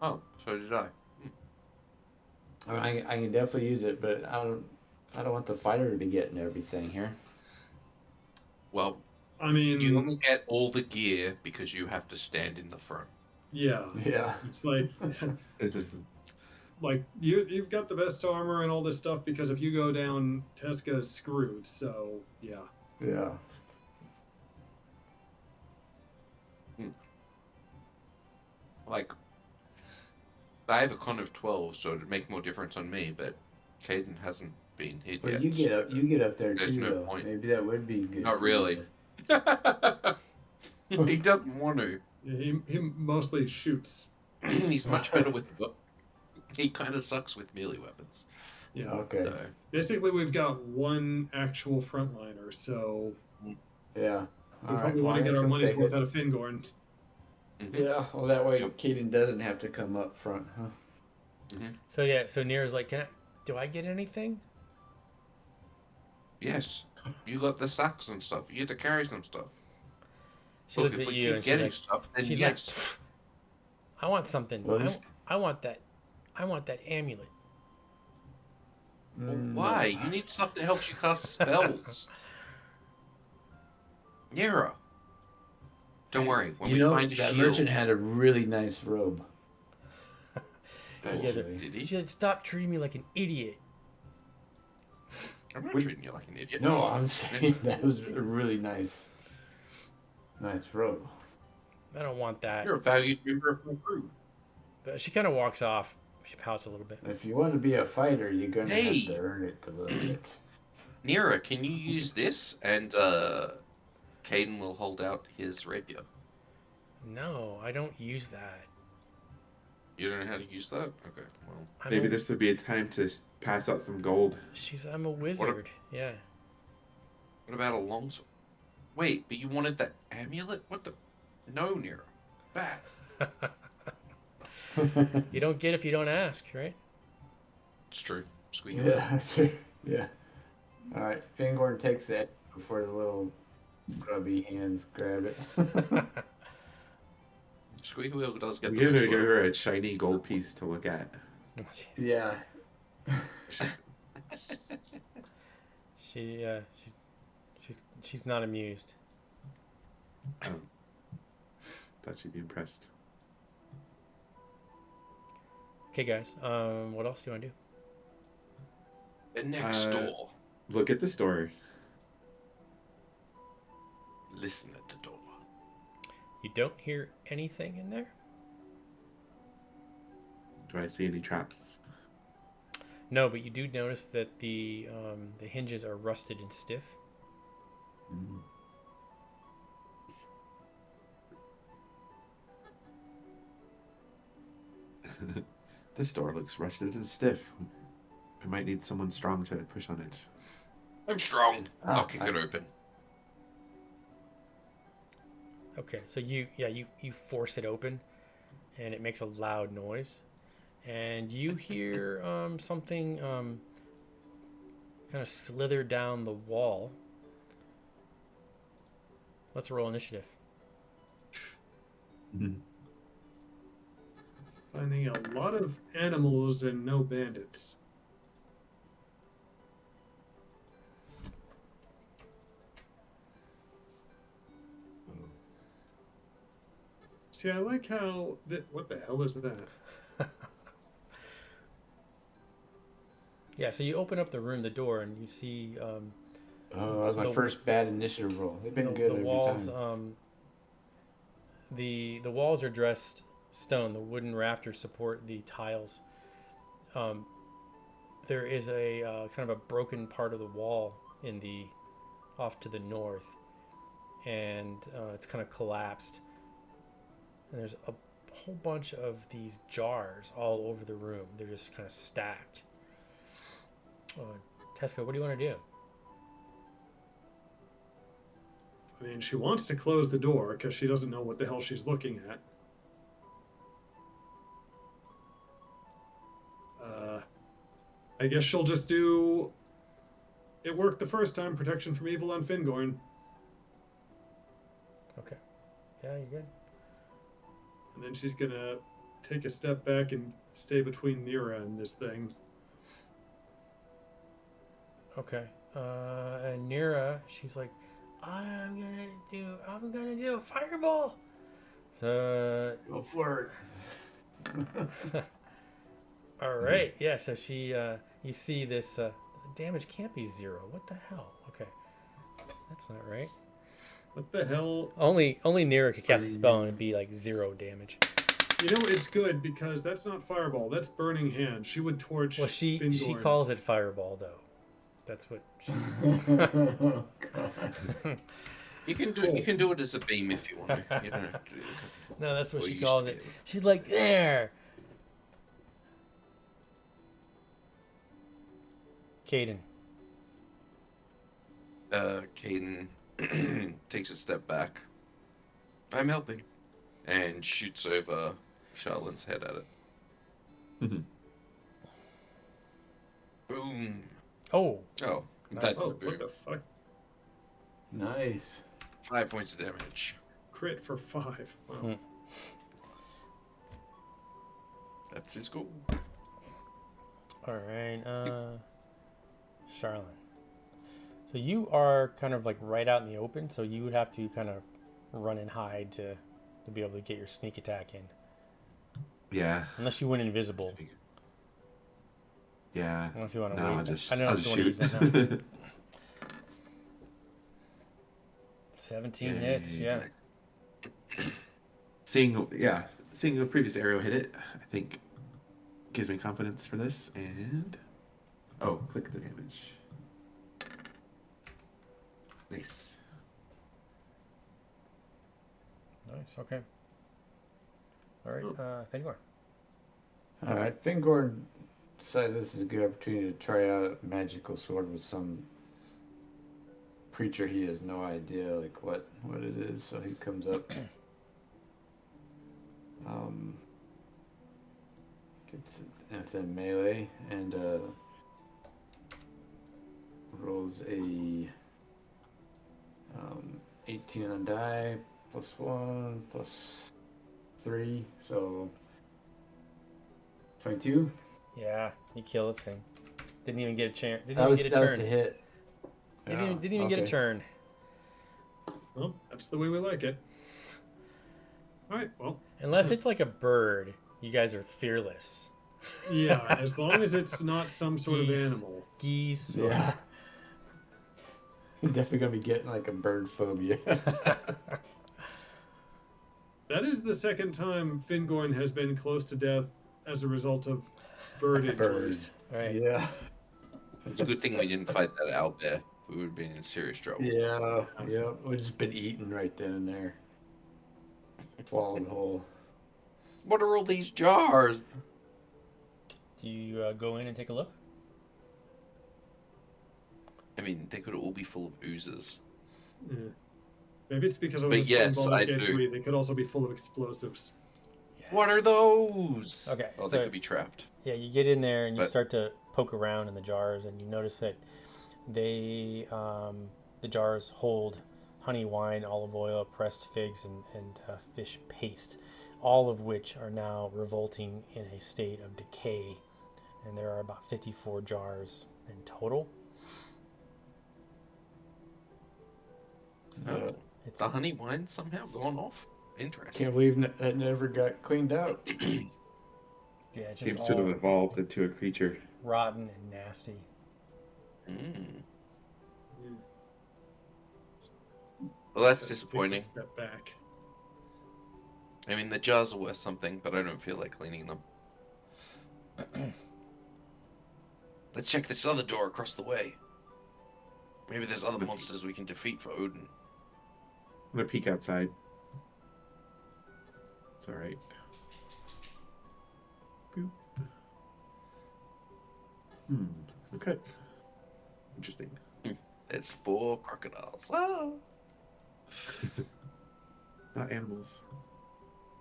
Oh, so did I. I can definitely use it, but I don't want the fighter to be getting everything here. Well, I mean, you only get all the gear because you have to stand in the front. yeah, Yeah. it's like like you've got the best armor and all this stuff because if you go down, Teska's screwed. So yeah. Yeah. Like, I have a con of 12, so it'd make more difference on me, but Caden hasn't been hit Well, yet. you get up there There's too, no though. point. Maybe that would be good. Not for you really. to- He doesn't want to. Yeah, he mostly shoots. He's much better with. He kind of sucks with melee weapons. Yeah. Okay. So, Basically, we've got one actual frontliner, so Yeah. we probably want to get our money's worth out of Fingorn. Yeah. Well, that way Keaton doesn't have to come up front, huh? So yeah, so Nira's like, do I get anything? yes, you got the sacks and stuff. You get to carry some stuff. She Look, looks if at we you keep and she's getting like, stuff, then she's yes. I want something. Well, I want that amulet. Well, why? You need stuff that helps you cast spells. Nira. Don't worry. When we find a that shield, merchant had a really nice robe. You guys are- did You he? should stop treating me like an idiot. I'm not Would- treating you like an idiot. No, I'm saying that was a really nice robe. I don't want that. You're a valued member of my crew. But she kind of walks off. She pouts a little bit. If you want to be a fighter, you're gonna have Hey. to earn it a little bit. Nira, can you use this? And Caden will hold out his rapier. No, I don't use that. You don't know how to use that? Okay, well. Maybe this would be a time to pass out some gold. I'm a wizard. Yeah. What about a longsword? Wait, but you wanted that amulet? What the? No, Nira. Bad. You don't get if you don't ask, right? It's true. Squeaky. Yeah, sure. Yeah. All right, Fingorn takes it before the little grubby hands grab it. Squeaky Wheel does get We the gotta whistle. give her a shiny gold piece to look at. Yeah. She's not amused. Thought she'd be impressed. Okay, guys. What else do you want to do? The next door. Look at the story. Listen at the door. You don't hear anything in there? Do I see any traps? No, but you do notice that the hinges are rusted and stiff. Mm. This door looks rusted and stiff. I might need someone strong to push on it. I'm strong. Ah, I'll kick it open. Okay, so you force it open, and it makes a loud noise, and you hear something kind of slither down the wall. Let's roll initiative. Finding a lot of animals and no bandits. See, I like how... What the hell is that? Yeah, so you open up the door, and you see Oh, that was my The- first bad initiative roll. They've been the good every walls. time. The walls are dressed stone. The wooden rafters support the tiles. There is a kind of a broken part of the wall off to the north, and it's kind of collapsed. And there's a whole bunch of these jars all over the room. They're just kind of stacked. Tesco, what do you want to do? I mean, she wants to close the door because she doesn't know what the hell she's looking at. I guess she'll just do... It worked the first time, protection from evil on Fingorn. Okay. Yeah, you're good. And then she's gonna take a step back and stay between Nira and this thing. Okay. And Nira, she's like, I'm gonna do a fireball. So, Go for it. all right, yeah. So she, you see this damage can't be 0. What the hell? Okay, that's not right. What the hell? Only Nira could cast a spell and it'd be like 0 damage. You know, it's good because that's not fireball. That's burning hand. She would torch. Well, she Fingorn. calls it fireball though. That's what. Oh, God. You can do it as a beam if you want to. You don't have to do it. No, that's what Well, she you used calls to it. do it. She's like, there. Caden. Caden takes a step back. I'm helping. And shoots over Charlotte head at it. Boom. Oh, Oh, Nice. that's Oh, the boom. what the fuck? Nice. 5 points of damage. Crit for 5. Wow. Hmm. That's his goal. all right. Charlene. So you are kind of like right out in the open, so you would have to kind of run and hide to be able to get your sneak attack in. Yeah. Unless you went invisible. Yeah. I don't know if you want to No, wait. I'll just I don't know I'll if you just want to use that now. shoot. 17 Yay. hits, yeah. Seeing the previous arrow hit it, I think gives me confidence for this. And click the damage. Nice. Nice, okay. All right, Fengor. All right, Fingorn says this is a good opportunity to try out a magical sword with some creature he has no idea like what it is. So he comes up, gets within melee and rolls a 18 on die +1 +3, so 22. Yeah, you kill the thing. Didn't even get a chance. Didn't That even was get a that was turn. to hit. Didn't even get a Okay. turn. Well, that's the way we like it. All right, well. Unless it's like a bird, you guys are fearless. Yeah, as long as it's not some sort of Geese. animal. Geese. or- Yeah. You're definitely gonna be getting like a bird phobia. That is the second time Fingorn has been close to death as a result of bird injuries. Right. Yeah. It's a good thing we didn't fight that owlbear. We would have been in serious trouble. Yeah. Yep. We've just been eaten right then and there. Swallowed whole. What are all these jars? Do you go in and take a look? I mean, they could all be full of oozes. Yeah. Maybe it's because I was But just yes, playing Baldur's I Gate do. 3. They could also be full of explosives. Yes. What are those? Okay, Oh, so- they could be trapped. Yeah, you get in there and you But- start to poke around in the jars, and you notice that they, the jars hold honey, wine, olive oil, pressed figs, and fish paste, all of which are now revolting in a state of decay. And there are about 54 jars in total. Oh, It's the honey wine somehow gone off. Interesting. Can't believe that never got cleaned out. yeah, it's just Seems to all have evolved into a creature. rotten and nasty. Mm. Yeah. Well, that's Takes a disappointing. step back. I mean, the jars are worth something, but I don't feel like cleaning them. Let's check this other door across the way. Maybe there's other monsters we can defeat for Odin. I'm gonna peek outside. It's all right. Boop. Okay. Interesting. It's 4 crocodiles. Oh. Not animals.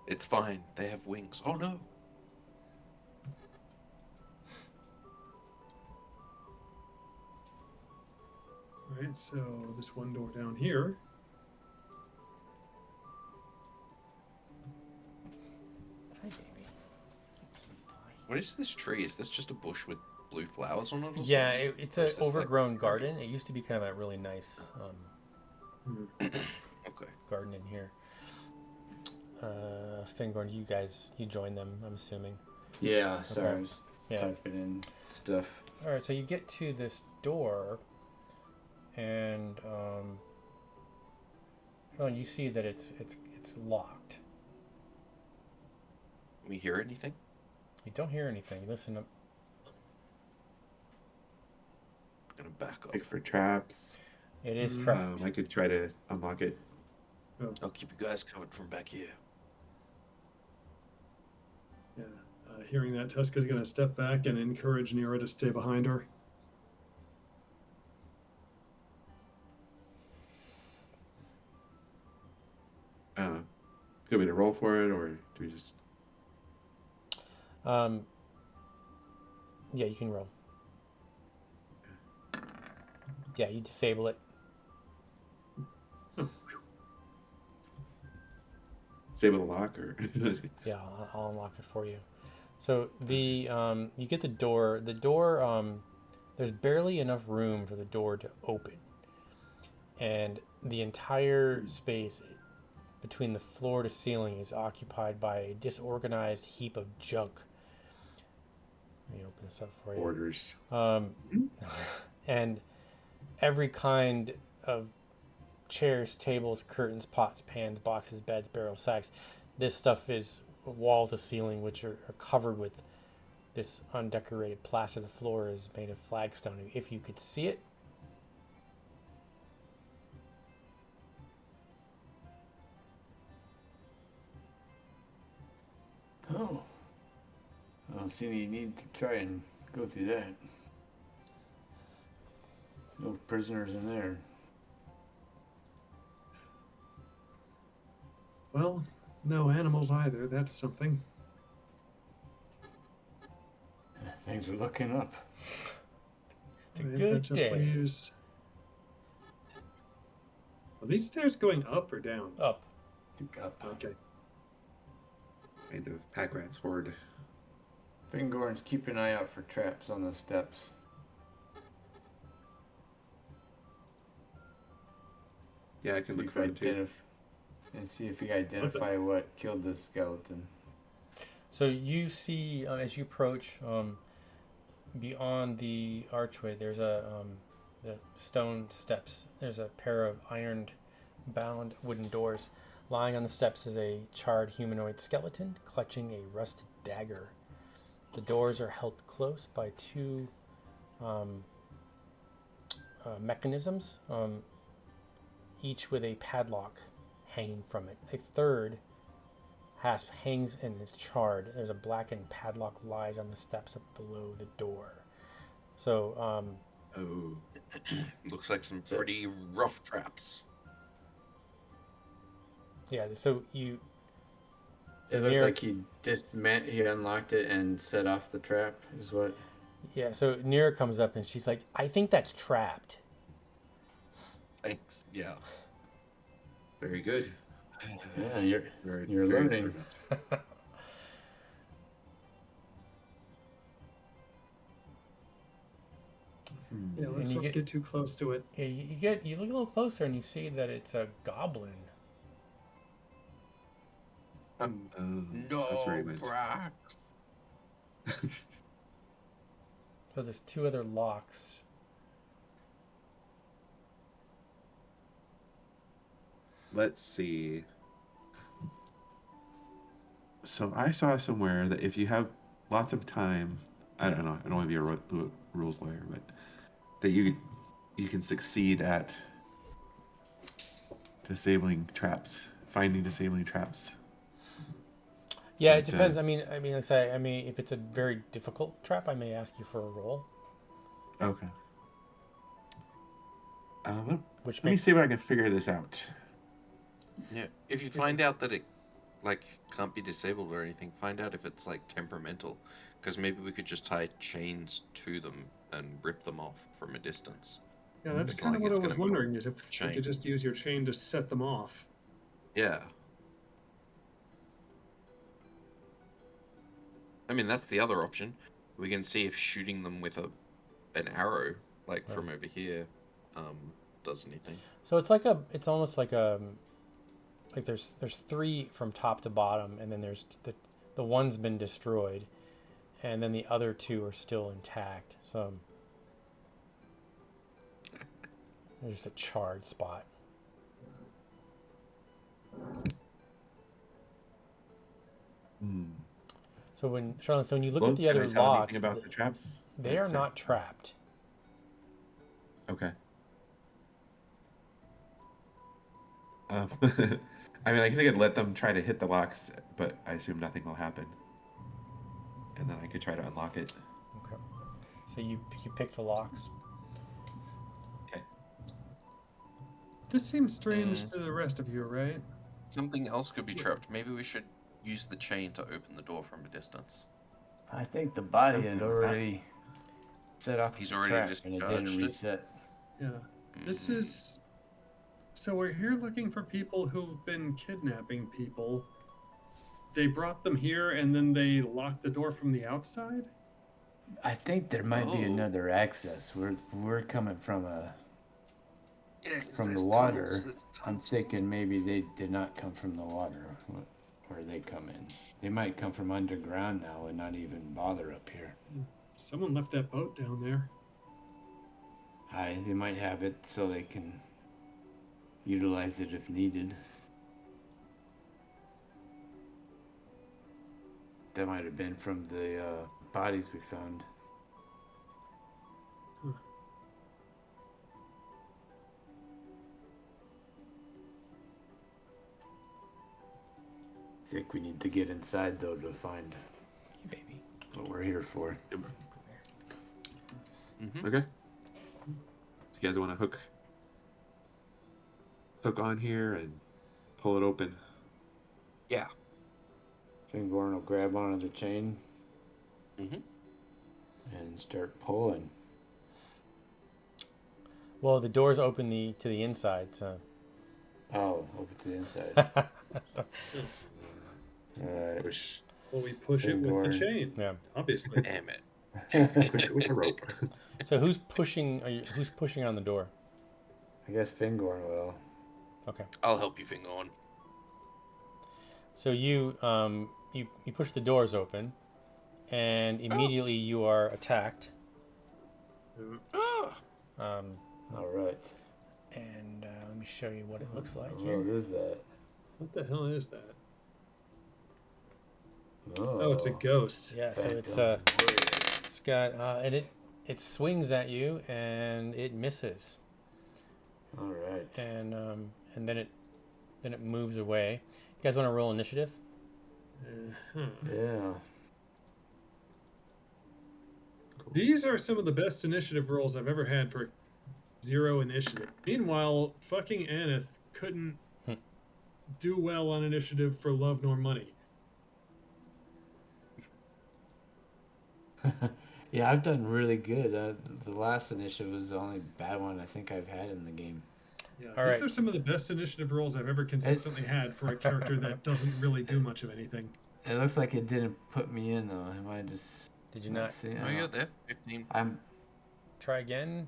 It's fine. They have wings. Oh no. Alright, so this one door down here. Hi, baby. What is this tree? Is this just a bush with blue flowers on it? Or Yeah, something? it's Or an is this, like, overgrown garden. It used to be kind of a really nice Okay. garden in here. Fingorn, you joined them, I'm assuming. Yeah. Sorry, Okay. I was Yeah. typing in stuff. All right, so you get to this door, and you see that it's locked. We hear anything? You don't hear anything. Listen up. I'm gonna back Like off. for traps. It is trapped. I could try to unlock it. I'll keep you guys covered from back here. Yeah. Hearing that, Teska's going to step back and encourage Nira to stay behind her. Do you want me to roll for it, or do we just? Yeah, you can roll. Yeah, you disable it. Disable the lock, or? Yeah, I'll unlock it for you. So the you get the door. The door, there's barely enough room for the door to open, and the entire space between the floor to ceiling is occupied by a disorganized heap of junk. Let me open this up for you. Orders. And every kind of chairs, tables, curtains, pots, pans, boxes, beds, barrels, sacks. This stuff is wall to ceiling, which are covered with this undecorated plaster. The floor is made of flagstone. If you could see it. Oh. I don't see any need to try and go through that. No prisoners in there. Well, no animals either. That's something. Things are looking up. It's a Right, good that just day. leaves. Are these stairs going up or down? Up. Up. Okay. Kind of pack rats horde. Fingorns, keep an eye out for traps on the steps. Yeah, I can See look if for it too. and see if you identify what killed the skeleton. So you see, as you approach, beyond the archway, there's the stone steps. There's a pair of iron-bound wooden doors. Lying on the steps is a charred humanoid skeleton clutching a rusted dagger. The doors are held close by two mechanisms, each with a padlock hanging from it. A third hasp hangs and is charred. There's a blackened padlock lies on the steps up below the door. So, Oh. Looks like some pretty rough traps. yeah. So you. It looks Near- like he unlocked it and set off the trap. Is what? Yeah. So Nira comes up and she's like, "I think that's trapped." Thanks. Yeah. Very good. Yeah, you're Very, You're very learning. observant. Yeah, let's you not get- get too close to it. Yeah, you look a little closer and you see that it's a goblin. Oh, No, that's very much. Brax. So there's two other locks. Let's see. So I saw somewhere that if you have lots of time, I don't know, I don't want to be a rules lawyer, but that you can succeed at disabling traps, finding disabling traps. Yeah, But, it depends. Like I say, if it's a very difficult trap, I may ask you for a roll, Okay. which Let me makes see if I can figure this out. Yeah. If you find out that it can't be disabled or anything, find out if it's temperamental, because maybe we could just tie chains to them and rip them off from a distance. Yeah, that's It's kind of like what I it's was gonna be wondering, is if you chain. could just use your chain to set them off. Yeah. I mean, that's the other option. We can see if shooting them with an arrow, from over here, does anything. so it's almost like there's three from top to bottom, and then there's the one's been destroyed, and then the other two are still intact. So there's a charred spot. So when you look at the can other I tell locks, anything about the traps? they are Sorry. not trapped. Okay. I mean, I guess I could let them try to hit the locks, but I assume nothing will happen. And then I could try to unlock it. Okay. So you pick the locks. Okay. This seems strange to the rest of you, right? Something else could be trapped. Maybe we should use the chain to open the door from a distance. I think the body had already set off He's the already trap and it didn't discharged it. reset. Yeah. This is. So we're here looking for people who've been kidnapping people. They brought them here and then they locked the door from the outside? I think there might be Oh. another access. We're coming from Yeah, 'cause the there's water. tunnels, there's I'm tunnels. thinking maybe they did not come from the water. Where they come in? They might come from underground now and not even bother up here. Someone left that boat down there. They might have it so they can utilize it if needed. That might have been from the bodies we found. Huh. I think we need to get inside though to find Baby. what we're here for. Mm-hmm. Okay. You guys want to hook on here and pull it open? Yeah. Fingorn will grab onto the chain Mm-hmm. and start pulling. Well, the doors open to the inside, so. Oh, over to the inside. Alright. Push. Well, we push it with the chain. Yeah. Obviously. Damn it. Push it with a rope. So who's pushing on the door? I guess Fingorn will. Okay. I'll help you, Fingorn. So you push the doors open, and immediately you are attacked. Oh. Alright. And let me show you what it looks like What here. is that? What the hell is that? Oh, Oh, it's a ghost. Yeah. So it's Phantom it's got and it swings at you and it misses, Alright. and then it moves away. You guys want to roll initiative? Yeah. These are some of the best initiative rolls I've ever had for 0 initiative. Meanwhile, fucking Aneth couldn't do well on initiative for love nor money. Yeah, I've done really good. The last initiative was the only bad one I think I've had in the game. Yeah, All these right. are some of the best initiative rolls I've ever consistently had for a character that doesn't really do much of anything. It looks like it didn't put me in though. Am I just? Did you not See? Oh, you're there. 15. I'm. try again?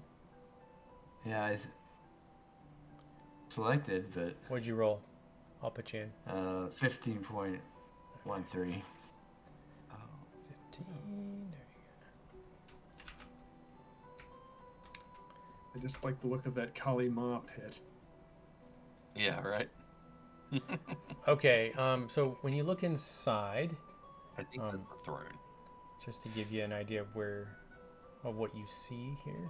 Yeah, I selected, but What'd you roll? I'll put you in. 15.13. Oh, 15. There I just like the look of that Kali Ma pit. Yeah, right. you go. Okay. So when you look inside, I think that's the throne. just to give you an idea of what you see here.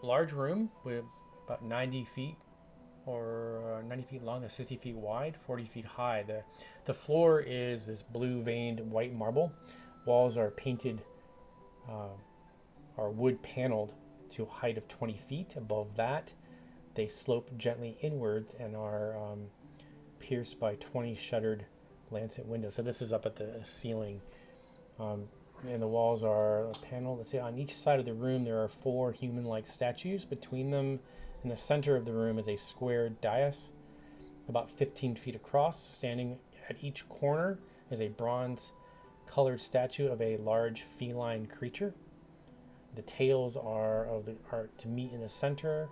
Large room with about 90 feet or 90 feet long, 60 feet wide, 40 feet high. The floor is this blue veined white marble. Walls are painted, are wood paneled to a height of 20 feet. Above that, they slope gently inwards and are pierced by 20 shuttered lancet windows. So this is up at the ceiling. And the walls are paneled. Let's say on each side of the room there are 4 human-like statues. Between them, in the center of the room, is a square dais about 15 feet across. Standing at each corner is a bronze-colored statue of a large feline creature. The tails are to meet in the center,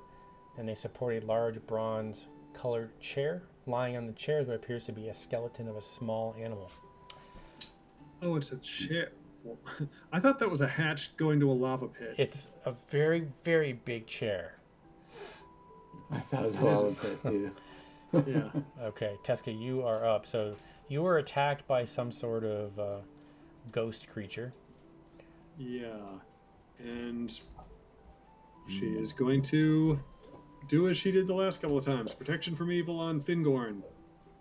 and they support a large bronze-colored chair. Lying on the chair, there appears to be a skeleton of a small animal. Oh, it's a chair. Well, I thought that was a hatch going to a lava pit. It's a very, very big chair. I thought it was lava pit too. Yeah. Okay, Teska, you are up. So you were attacked by some sort of ghost creature. Yeah. And she is going to do as she did the last couple of times. Protection from evil on Fingorn.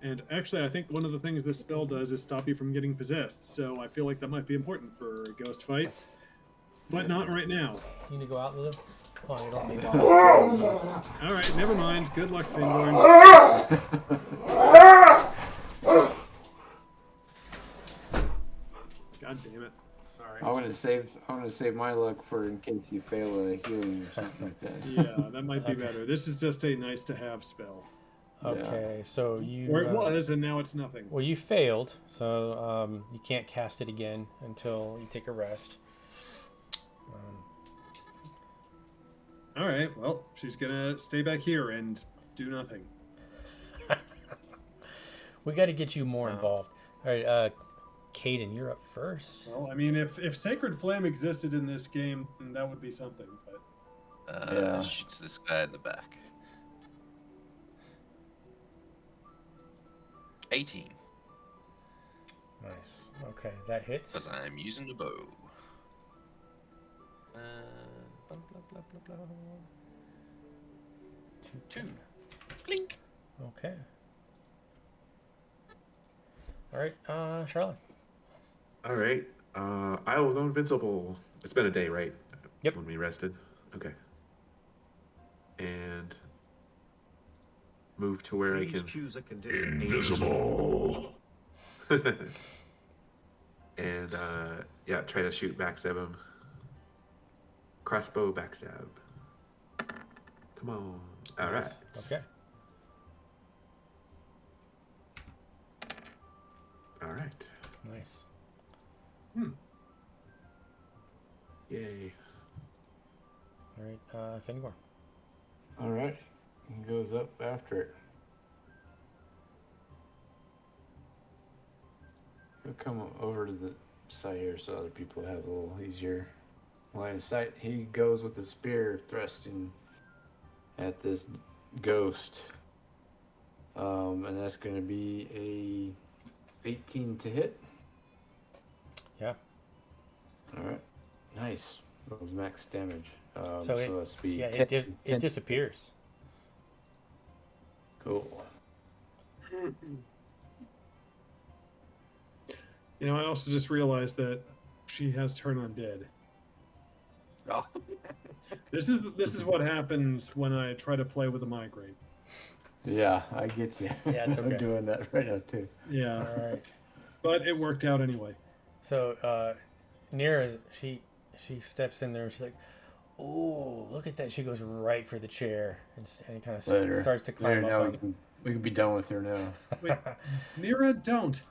And actually, I think one of the things this spell does is stop you from getting possessed. So I feel like that might be important for a ghost fight. But not right now. You need to go out, Lulu? Come on, you don't need to All right, never mind. Good luck, Fingorn. God damn it. Sorry. I want to save my luck for in case you fail a healing or something like that. Yeah, that might be better. This is just a nice to have spell. Okay, so you... Or it was, and now it's nothing. Well, you failed, so you can't cast it again until you take a rest. All right, well, she's going to stay back here and do nothing. We got to get you more involved. All right, Caden, you're up first. Well, I mean, if Sacred Flame existed in this game, then that would be something. But Yeah. Shoots this guy in the back. 18, Nice. Okay, that hits. because I'm using the bow. Blah, blah, blah, blah, blah. 2. Blink. Okay. All right, Charlotte. All right. I will go invincible. It's been a day, right? Yep. When we rested. Okay. And move to where I can. Choose a condition. Invisible. And yeah, try to shoot backstab him. Crossbow backstab. Come on. All right. Nice. Okay. All right. Nice. Yay. All right, Fingor. All right. He goes up after it. He'll come over to the side here so other people have a little easier line of sight. He goes with the spear thrusting at this ghost. And that's going to be a 18 to hit. Yeah. All right. Nice. What was max damage? So it- let's be Yeah, 10, it 10. disappears. Cool. you know, I also just realized that she has turn undead. Oh. This is what happens when I try to play with a migraine. Yeah, I get you. Yeah, it's okay. I'm doing that right now too. Yeah, All right. but it worked out anyway. So Nira, she steps in there and she's like, "Oh, look at that!" She goes right for the chair and kind of Later. starts to climb Later, now up we can be done with her now. Wait, Nira, don't.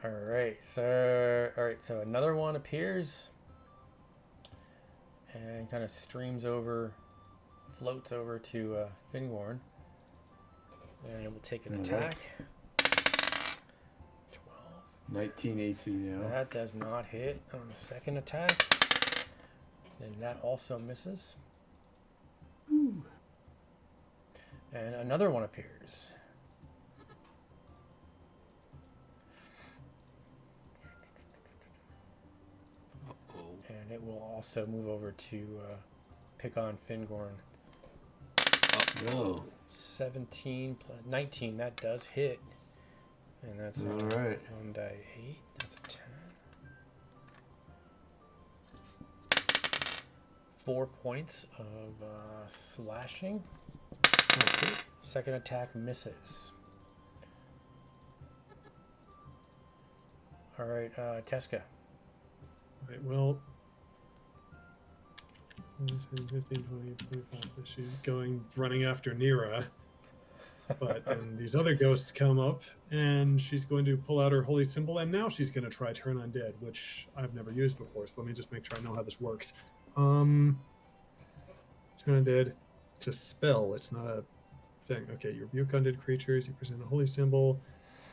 All right, so another one appears and kind of streams over, floats over to Fingorn, and it will take an All attack. 19 AC now. That does not hit on the second attack. And that also misses. Ooh. And another one appears. Uh-oh. And it will also move over to pick on Fingorn. Whoa. 17 plus 19, that does hit. And that's All right. 1d8. That's a 10. 4 points of slashing. Okay. Second attack misses. All right, Teska. Right, well, 15, 20, 25. She's running after Nira. But then these other ghosts come up, and she's going to pull out her holy symbol, and now she's going to try Turn Undead, which I've never used before. So let me just make sure I know how this works. Turn Undead. It's a spell. It's not a thing. Okay, you rebuke undead creatures. You present a holy symbol.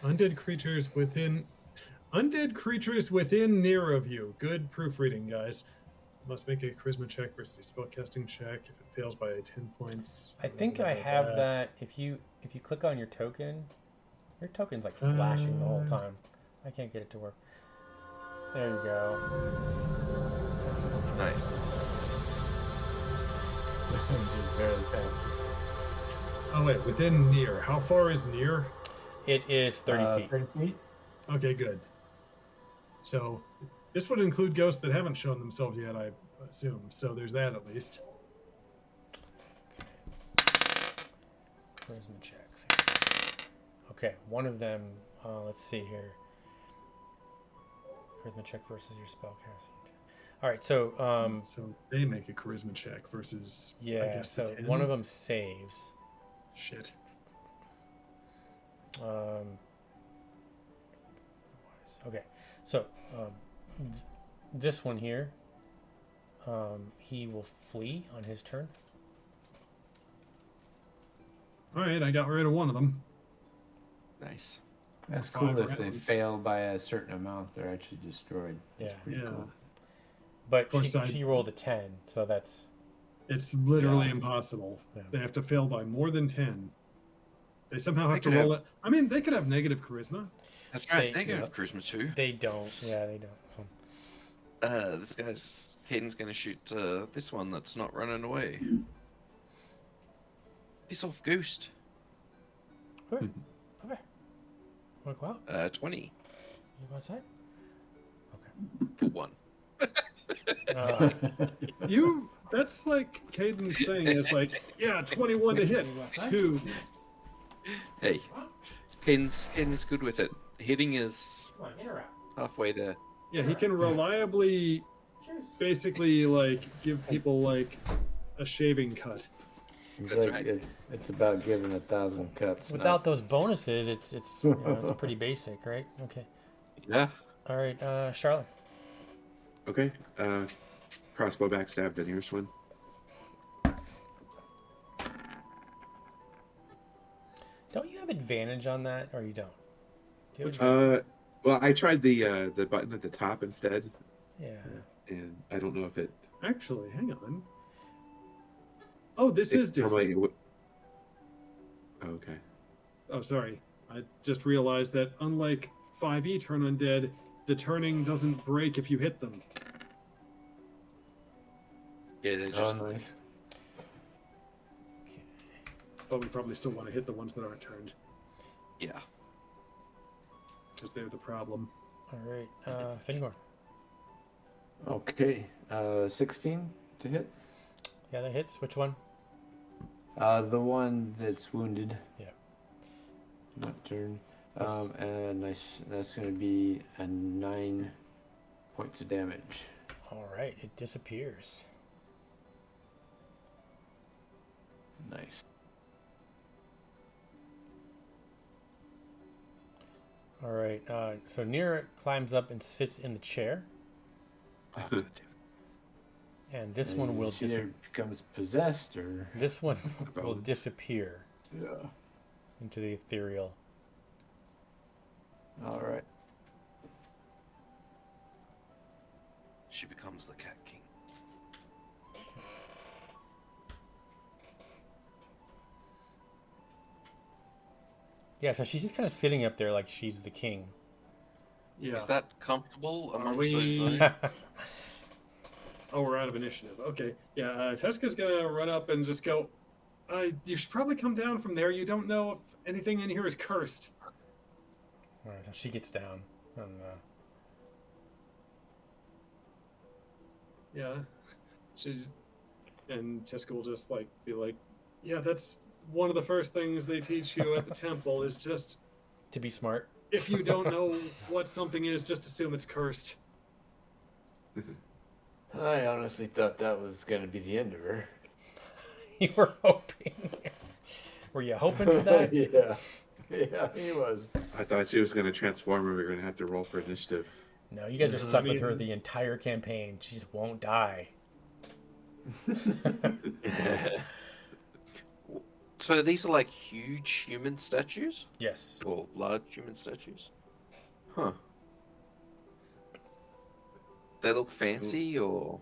Undead creatures within near of you. Good proofreading, guys. Must make a charisma check versus a spellcasting check. If it fails by 10 points. I think I have that. If you click on your token's like flashing the whole time. I can't get it to work. There you go. Nice. Oh wait, within near. How far is near? It is 30 feet. 30 feet? Okay, good. So this would include ghosts that haven't shown themselves yet, I assume. So there's that at least. Charisma check. Okay, one of them. Let's see here. Charisma check versus your spellcasting. All right, so So they make a charisma check versus I yeah, guess so the 10? one of them saves. Shit. Okay, so this one here, he will flee on his turn. All right, I got rid of one of them. Nice. That's for cool. 5 If they rounds. fail by a certain amount, they're actually destroyed. That's Yeah. pretty Yeah. cool. But Of course, she rolled a 10, so that's It's literally Yeah. impossible. Yeah. They have to fail by more than 10. They somehow They have to could roll it. I mean, they could have negative charisma. That's right. They- They go Yeah. to charisma too. they don't. Yeah, they don't. So, This guy's Hayden's gonna shoot this one that's not running away. Piss off, ghost. okay. Want to go out? 20 You go outside? for 1. Uh, That's like Caden's thing. Is like, yeah, 21 to hit. You go outside? 2. Hey, Hayden's good with it. Hitting is Come on, in or out? halfway to. Yeah, he can reliably, basically, like, give people like a shaving cut. It's That's like right. it's about giving 1,000 cuts. Without those bonuses, it's it's pretty basic, right? Okay. Yeah. All right, Charlotte. Okay. Crossbow backstab the nearest one. Don't you have advantage on that, or you don't? Do you have Which advantage? Well, I tried the button at the top instead, Yeah. and I don't know if it. Actually, hang on. Oh, this is different. Okay. Oh, sorry. I just realized that unlike 5e Turn Undead, the turning doesn't break if you hit them. Yeah, they're Oh, just. nice. But we probably still want to hit the ones that aren't turned, Yeah. because they're the problem. All right, Fingor. Okay. 16 to hit. Yeah, that hits. Which one? The one that's wounded. Yeah. Not turn. And that's going to be a 9 points of damage. All right, it disappears. Nice. All right, so Nira climbs up and sits in the chair, and this And one will she either becomes possessed or. This one will Bones. disappear Yeah. into the ethereal. All right. She becomes the Cat King. Yeah, so she's just kind of sitting up there like she's the king. Yeah. Is that comfortable Are amongst we- those nine? Oh, we're out of initiative. Okay. Yeah, Teska's gonna run up and just go, you should probably come down from there. You don't know if anything in here is cursed. All right, so she gets down. And, Yeah. And Teska will just, like, be like, yeah, that's one of the first things they teach you at the temple is just, to be smart. if you don't know what something is, just assume it's cursed. I honestly thought that was going to be the end of her. You were hoping. Were you hoping for that? Yeah. Yeah, he was. I thought she was going to transform, and we were going to have to roll for initiative. No, you guys are Yeah, stuck I with her mean- the entire campaign. She just won't die. So these are like huge human statues? Yes. Or large human statues? Huh. They look fancy or.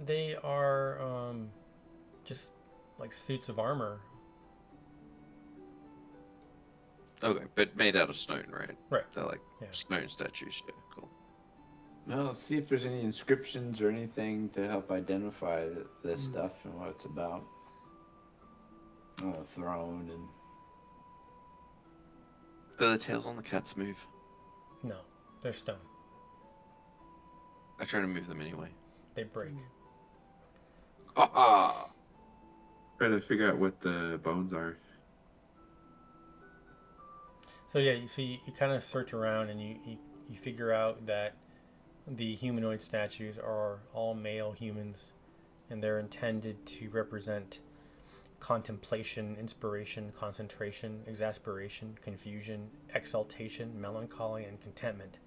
They are just like suits of armor. Okay, but made out of stone, right? Right. They're like Yeah. stone statues. Yeah, cool. Well, let's see if there's any inscriptions or anything to help identify this stuff and what it's about. Throne and. Do the tails on the cats move? No, they're stone. I try to move them anyway. They break. Ah! Try to figure out what the bones are. So yeah, you kind of search around and you figure out that the humanoid statues are all male humans, and they're intended to represent contemplation, inspiration, concentration, exasperation, confusion, exaltation, melancholy, and contentment.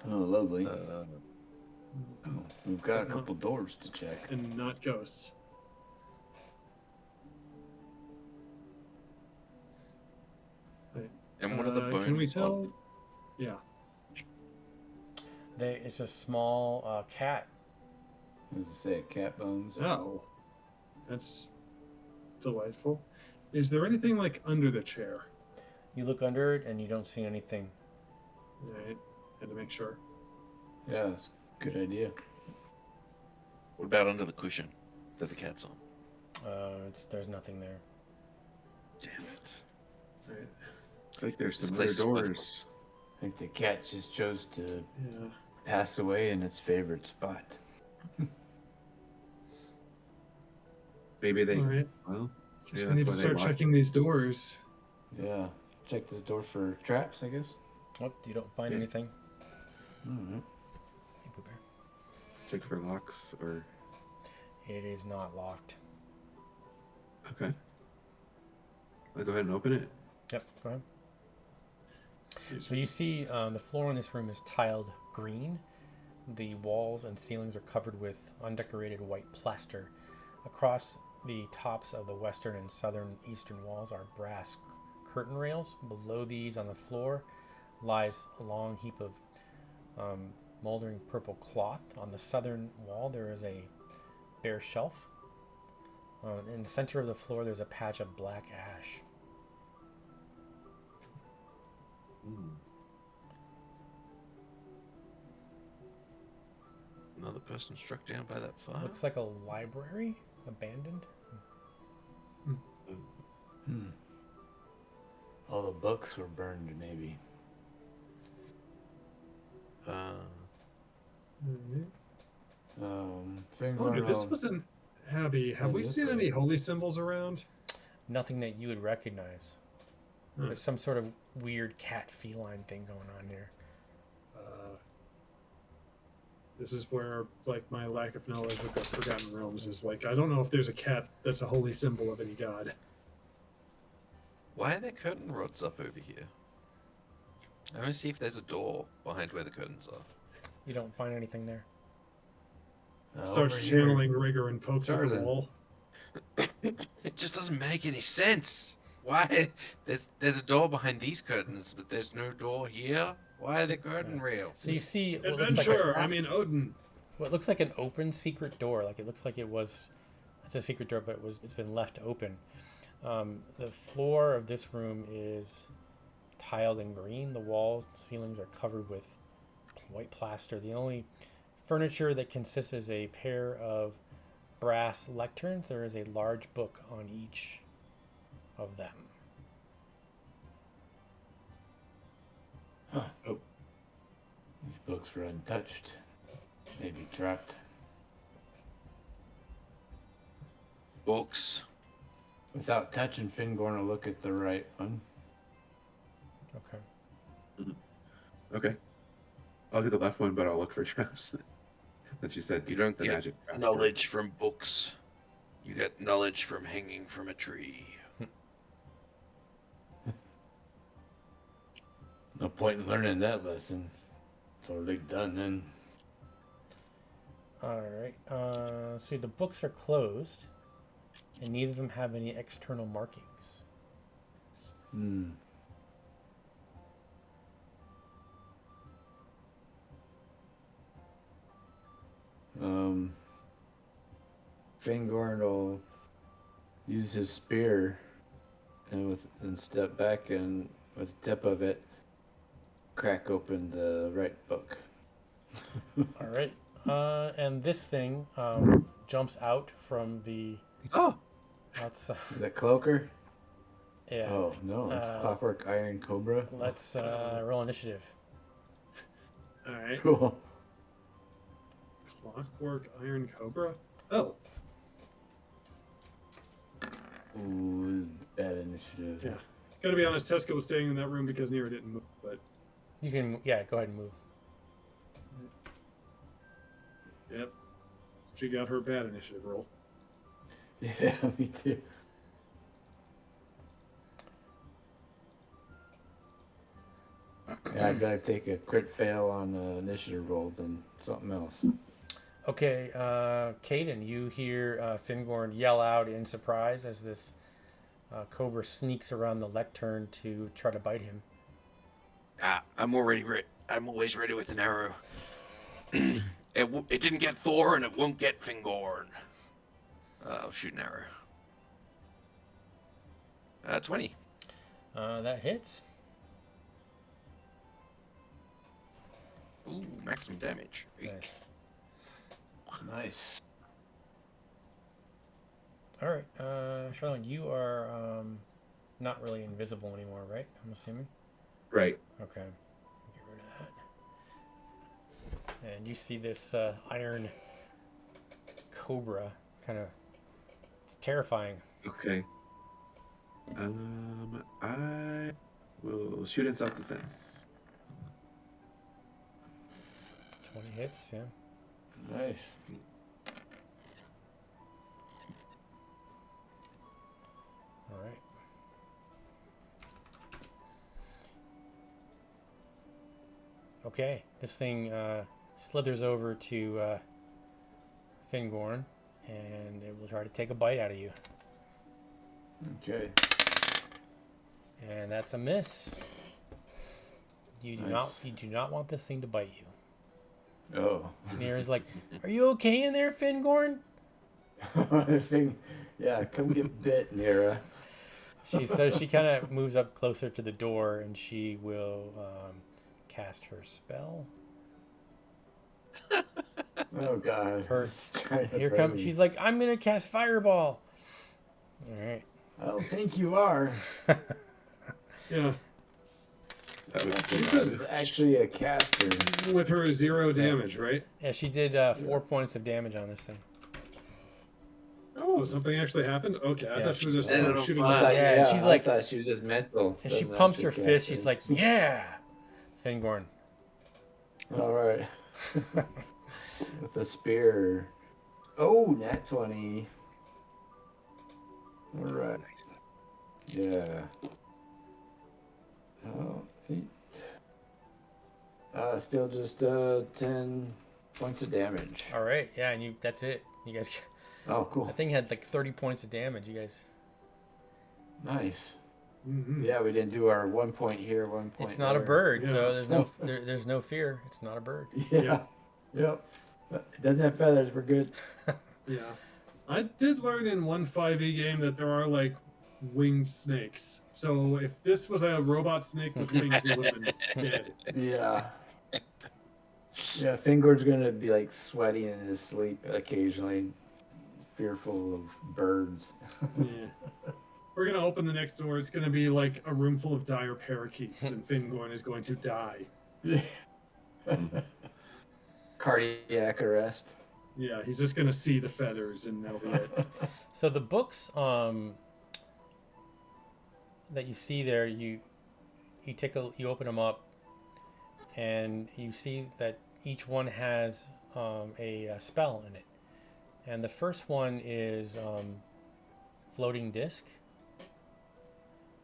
Oh, lovely. Uh, We've got a couple doors to check. And not ghosts. And what are the bones Can we of? tell? Yeah. It's a small cat. As I say, cat bones. Oh, that's delightful. Is there anything like under the chair? You look under it and you don't see anything. All right. Had to make sure. Yeah, that's a good idea. What about under the cushion that the cat's on? There's nothing there. Damn it. All right. Looks like there's This some place other is worth doors. I think the cat just chose to Yeah. pass away in its favorite spot. Maybe they. All right. Well, Guess yeah, we need to that's why they start locked checking these doors. Yeah. Check this door for traps, I guess. Oh, you don't find Yeah. anything. Alright. Hey, Pooh Bear. check for locks or. It is not locked. Okay. I'll go ahead and open it. Yep, go ahead. So you see the floor in this room is tiled green. The walls and ceilings are covered with undecorated white plaster. Across the tops of the western and southern eastern walls are brass curtain rails. Below these on the floor lies a long heap of moldering purple cloth. On the southern wall there is a bare shelf. In the center of the floor there's a patch of black ash. Another person struck down by that fire? Looks like a library, abandoned. Hmm. All the books were burned, maybe. Wonder, this was an abbey. Have we seen any holy symbols around? Nothing that you would recognize. There's some sort of weird cat feline thing going on here. This is where, like, my lack of knowledge of the Forgotten Realms is like, I don't know if there's a cat that's a holy symbol of any god. Why are there curtain rods up over here? I want to see if there's a door behind where the curtains are. You don't find anything there. Starts over here. channeling rigor and pokes at the Charlie. wall. It just doesn't make any sense. Why? There's a door behind these curtains, but there's no door here. Why are there curtain rails? So you see Adventure! I mean, Odin! what looks like an open secret door. Like it looks like it's a secret door, but it's been left open. The floor of this room is tiled in green. The walls and ceilings are covered with white plaster. The only furniture that consists is a pair of brass lecterns. There is a large book on each of them. Huh. Oh. These books were untouched. Maybe trapped. Books. Without touching, Fingorn will look at the right one. Okay. Okay. I'll get the left one, but I'll look for traps. That you said You don't the get magic traps knowledge from books. You get knowledge from hanging from a tree. No point in learning that lesson. Totally done then. All right. See, the books are closed, and neither of them have any external markings. Hmm. Fingorn will use his spear and step back and with the tip of it crack open the right book. All right. And this thing jumps out from the Oh, outside. The cloaker? Yeah. Oh no, it's Clockwork Iron Cobra. Let's roll initiative. Alright. Cool. Clockwork Iron Cobra? Oh. Ooh, bad initiative. Yeah. Gotta be honest, Tesca was staying in that room because Nira didn't move, but You can, go ahead and move. yep. She got her bad initiative roll. Yeah, me too. Yeah, I gotta take a crit fail on initiative roll than something else. Okay, Caden, you hear Fingorn yell out in surprise as this Cobra sneaks around the lectern to try to bite him. I'm already ready. I'm always ready with an arrow. It didn't get Thor, and it won't get Fingorn. I'll shoot an arrow. 20. That hits. Ooh, maximum damage. 8. Nice. Nice. All right, Charlene, you are not really invisible anymore, right? I'm assuming. Right. Okay. Get rid of that. And you see this iron cobra, kind of. It's terrifying. Okay. I will shoot in self-defense. 20 hits, yeah. Nice. All right. Okay, this thing slithers over to Fingorn, and it will try to take a bite out of you. Okay. And that's a miss. You do Nice. not want this thing to bite you. Oh. Nira's like, "Are you okay in there, Fingorn?" I think, yeah, come get bit, Nira. She kind of moves up closer to the door, and she will cast her spell. Oh God. He's trying to Here bite comes. me. She's like, "I'm gonna cast Fireball." All right. I don't think you are. Yeah. This is actually a caster. With her 0 damage, right? Yeah, she did 4 points of damage on this thing. Oh, something actually happened? Okay, I Yeah. thought she was just Yeah, shooting. no, the- Yeah, and she's I like- thought she was just mental. And she Doesn't pumps her actually fist. cast She's it. like, "Yeah, Fingorn." All right. With the spear. Oh, nat 20. All right. Yeah. Oh, 8. Still just 10 points of damage. All right, yeah, and that's it. You guys, Oh, cool. that thing had like 30 points of damage. You guys, Nice. Mhm. Yeah, we didn't do our 1 point here, 1 point. it's not a there. bird, so Yeah. there's no fear. It's not a bird. Yeah. Yep. It doesn't have feathers. We're good. Yeah. I did learn in one 5e game that there are like winged snakes. So if this was a robot snake with wings, we would have been dead. Yeah. Yeah, Fingor's gonna be like sweating in his sleep occasionally, fearful of birds. Yeah. We're gonna open the next door. It's gonna be like a room full of dire parakeets, and Fingorn is going to die. Cardiac arrest. Yeah, he's just gonna see the feathers, and that'll be it. So the books that you see there, you open them up, and you see that each one has a spell in it, and the first one is floating disc,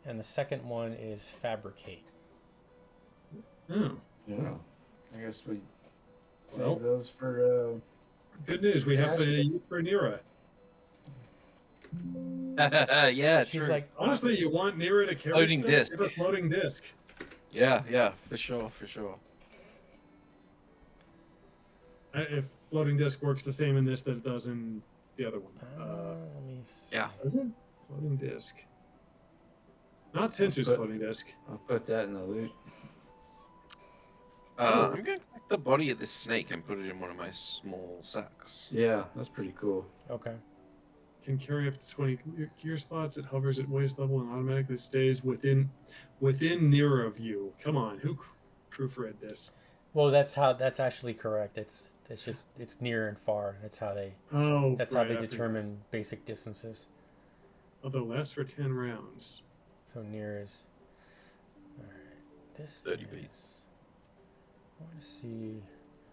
and the second one is fabricate. Oh, Yeah. I guess we save Well. those for. good news. We have the use for Nira. Yeah, She's true. like, Honestly, you want Nira to carry Floating stuff? disc. Give her floating disc. Yeah, for sure. If floating disc works the same in this that it does in the other one. let me see. Yeah. Does it? Floating disc. Not Tensu's But- floating disc. I'll put that in the loot. I'm gonna collect the body of this snake and put it in one of my small sacks. Yeah, that's pretty cool. Okay. Can carry up to 20 gear slots. It hovers at waist level and automatically stays within Nira view. Come on, who proofread this? Well, that's actually correct. It's near and far. That's how they Oh, That's right, how they I forgot. determine basic distances. Although lasts for 10 rounds. So near is. All right. This 30 feet. is. I want to see.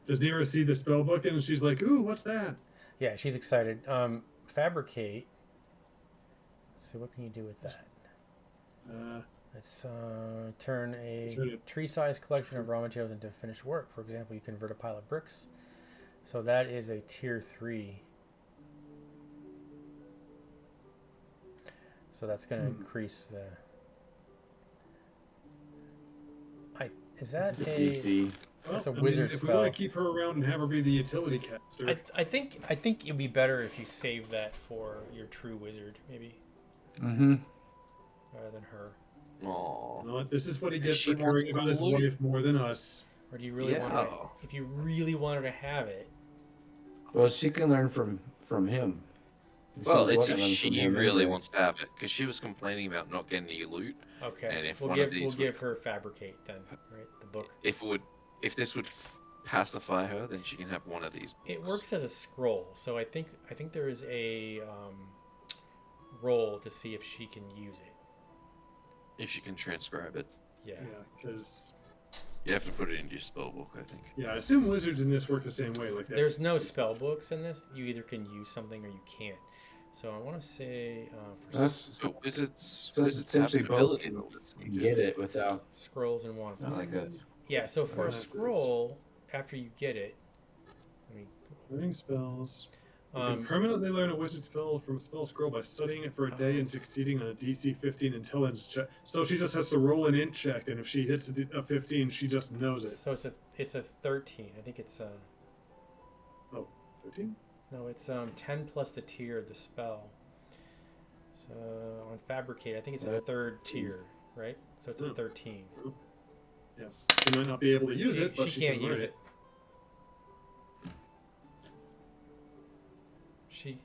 Does Nira see the spell book and she's like, "Ooh, what's that?" Yeah, she's excited. Fabricate. So what can you do with that? Let's turn a Turn it- tree-sized collection of raw materials into finished work. For example, you convert a pile of bricks. So that is a tier 3. So that's going to increase the. Is that The a? DC. That's a Well, wizard if we spell. want to keep her around and have her be the utility caster, I think it'd be better if you save that for your true wizard, maybe, Mm-hmm. rather than her. Aw. no, this is what he If gets she for wants caring about his loot- wife more than us. Or do you really want Yeah. to? If you really wanted to have it, Well, she can learn from him. She Well, was it's wanting if to learn from she him really anyway. wants to have it, because she was complaining about not getting any loot, okay. and if we'll one give of these we'll would, give her fabricate then, right? The book. if this would pacify her, then she can have one of these. It books. works as a scroll, so I think there is a roll to see if she can use it. If she can transcribe it, Yeah. Yeah, because you have to put it into your spell book, I think. I assume wizards in this work the same way. Like that. There's no spell books in this. You either can use something or you can't. So I want to say for So wizards So have an essentially both ability can to get it without scrolls and wands. not like a. Yeah. So for a That's scroll, after you get it, let me. Learning spells. You Um, can permanently learn a wizard spell from a spell scroll by studying it for a day and succeeding on a DC 15 intelligence check. So she just has to roll an int check, and if she hits a 15, she just knows it. so it's a 13. I think it's 13? no, it's 10 plus the tier of the spell. So on fabricate, I think it's a third tier, right? So it's a 13. Yeah. She might not be able to use it, but she can't can learn use it.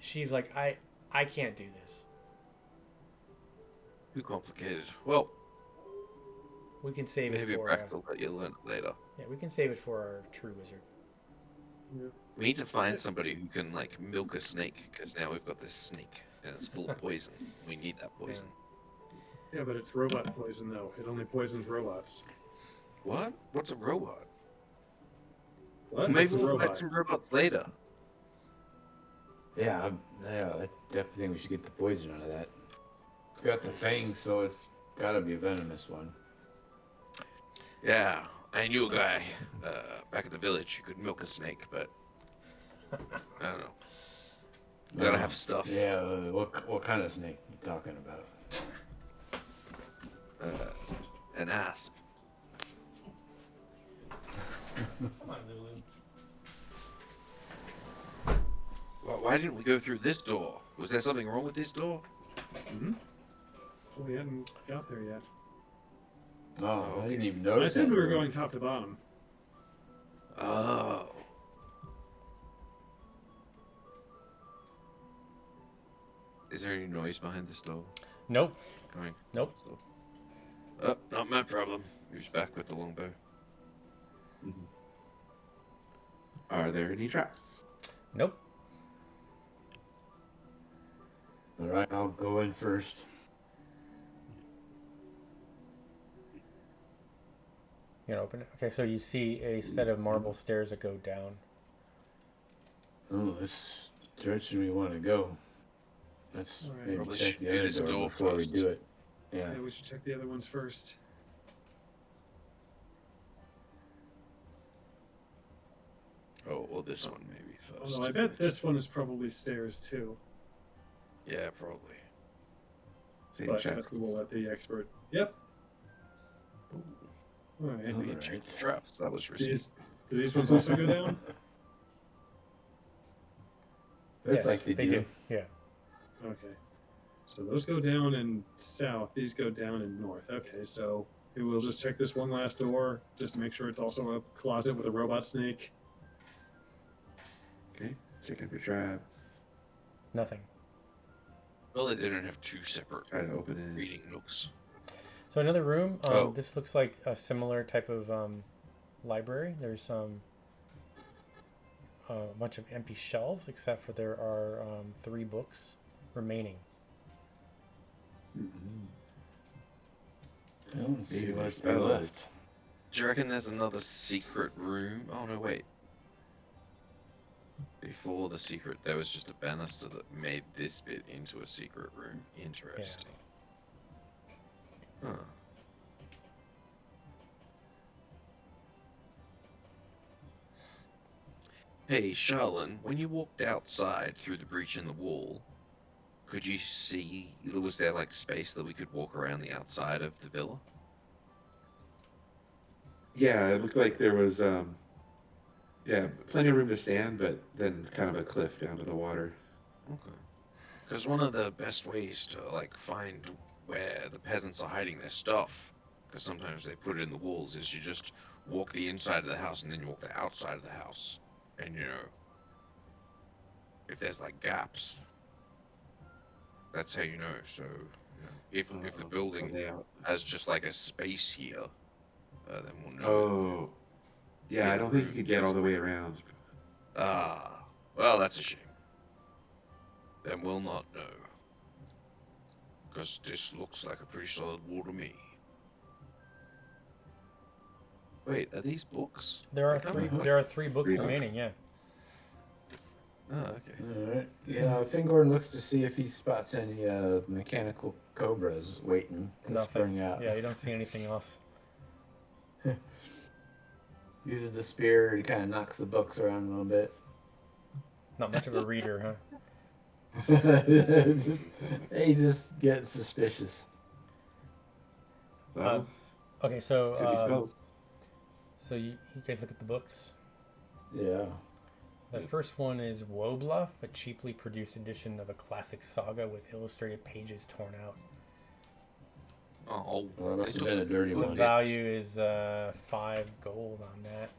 She's like, I can't do this. Too complicated. Well, We can save maybe it for Brax will let you learn it later. yeah, we can save it for our true wizard. We need to find somebody who can like milk a snake, because now we've got this snake and it's full of poison. We need that poison. Yeah, but it's robot poison, though. It only poisons robots. What? What's a robot? What? Maybe It's a we'll robot. find some robots later. Yeah, I definitely think we should get the poison out of that. It's got the fangs, so it's got to be a venomous one. Yeah, I knew a guy back at the village who could milk a snake, but I don't know. You gotta have stuff. Yeah, what kind of snake you talking about? An asp. Come on, Lulu. Well, why didn't we go through this door? Was there something wrong with this door? Mm-hmm. Well, we hadn't got there yet. Oh, I didn't even I notice. said that we were door. going top to bottom. Oh. Is there any noise behind this door? Nope. Going. Nope. Oh, not my problem. Who's back with the longbow? Are there any traps? Nope. All right, I'll go in first. You gonna open it? Okay, so you see a set of marble stairs that go down. Oh, this direction we want to go. Let's All right. maybe Probably check should the do other this door door before we first. do it. Yeah. Yeah, we should check the other ones first. Oh, or this one maybe first. Although I bet this one is probably stairs too. Yeah, probably. Same But chest. we'll let the expert. Yep. Ooh, All right. Oh. we can check the traps. That was risky. Do these ones also go down? That's Yes, like they do. Yeah. Okay. So those go down in south. These go down in north. Okay, so we'll just check this one last door just to make sure it's also a closet with a robot snake. Okay, checking for traps. Nothing. Well, they didn't have two separate Try to open it. reading nooks. So another room. Oh. This looks like a similar type of library. There's a bunch of empty shelves, except for there are 3 books remaining. I don't see Maybe what's there's left. spells. Do you reckon there's another secret room? Oh no, wait. Before the secret, there was just a banister that made this bit into a secret room. Interesting. Huh. Hey, Charlene, when you walked outside through the breach in the wall, Could you see? Was there like space that we could walk around the outside of the villa? Yeah, it looked like there was yeah, plenty of room to stand, but then kind of a cliff down to the water. Okay. Because one of the best ways to like find where the peasants are hiding their stuff, because sometimes they put it in the walls, is you just walk the inside of the house and then you walk the outside of the house, and you know if there's like gaps, that's how you know. So you know, if the A building layout. has just like a space here, then we'll know that Oh, there's yeah, I hidden don't think you rooms could get all the elsewhere. way around. Ah, well, that's a shame. Then we'll not know, because this looks like a pretty solid wall to me. Wait, are these books? There They are kind three. of look like. There are 3 books 3 books. remaining. Yeah. Oh, okay. Alright. Yeah, Fingorn looks to see if he spots any mechanical cobras waiting to Nothing. spring out. Yeah, you don't see anything else. Uses the spear, he kind of knocks the books around a little bit. Not much of a reader, huh? He just gets suspicious. Well, Okay, so could be spells. so you guys look at the books. Yeah. The first one is Wobluff, a cheaply produced edition of a classic saga with illustrated pages torn out. Oh, Well, it must they have been a dirty took The one. it. value is 5 gold on that.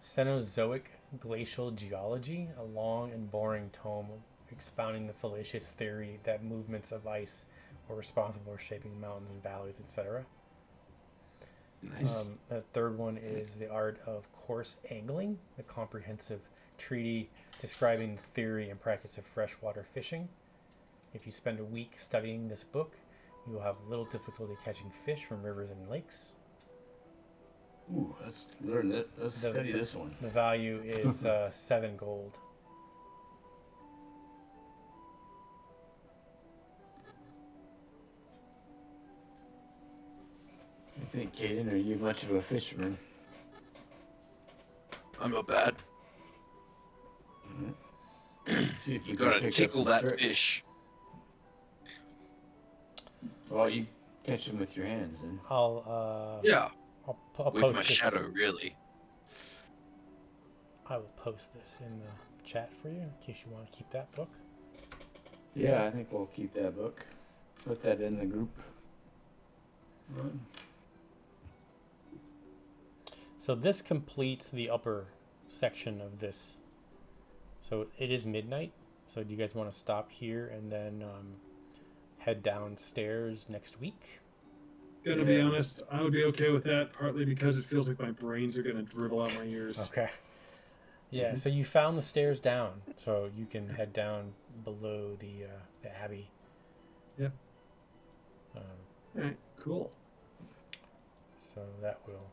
Cenozoic Glacial Geology, a long and boring tome expounding the fallacious theory that movements of ice were responsible for shaping mountains and valleys, etc. Nice. The third one is The Art of Coarse Angling, a comprehensive treatise describing the theory and practice of freshwater fishing. If you spend a week studying this book, you will have little difficulty catching fish from rivers and lakes. Ooh, let's learn it. Let's study this one. The value is 7 gold. You think, Caden, are you much of a fisherman? I'm not bad. See if You we can gotta pick up tickle some that tricks. fish. Well, you catch them with your hands, then. Yeah, I'll with post my this. shadow, really. I will post this in the chat for you in case you want to keep that book. Yeah, I think we'll keep that book. Put that in the group. So this completes the upper section of this. So it is midnight. So do you guys want to stop here and then head downstairs next week? Gonna be honest, I would be okay with that, partly because it feels like my brains are gonna dribble out my ears. Okay. Yeah, so you found the stairs down, so you can head down below the abbey. Yep. Alright, cool. So that will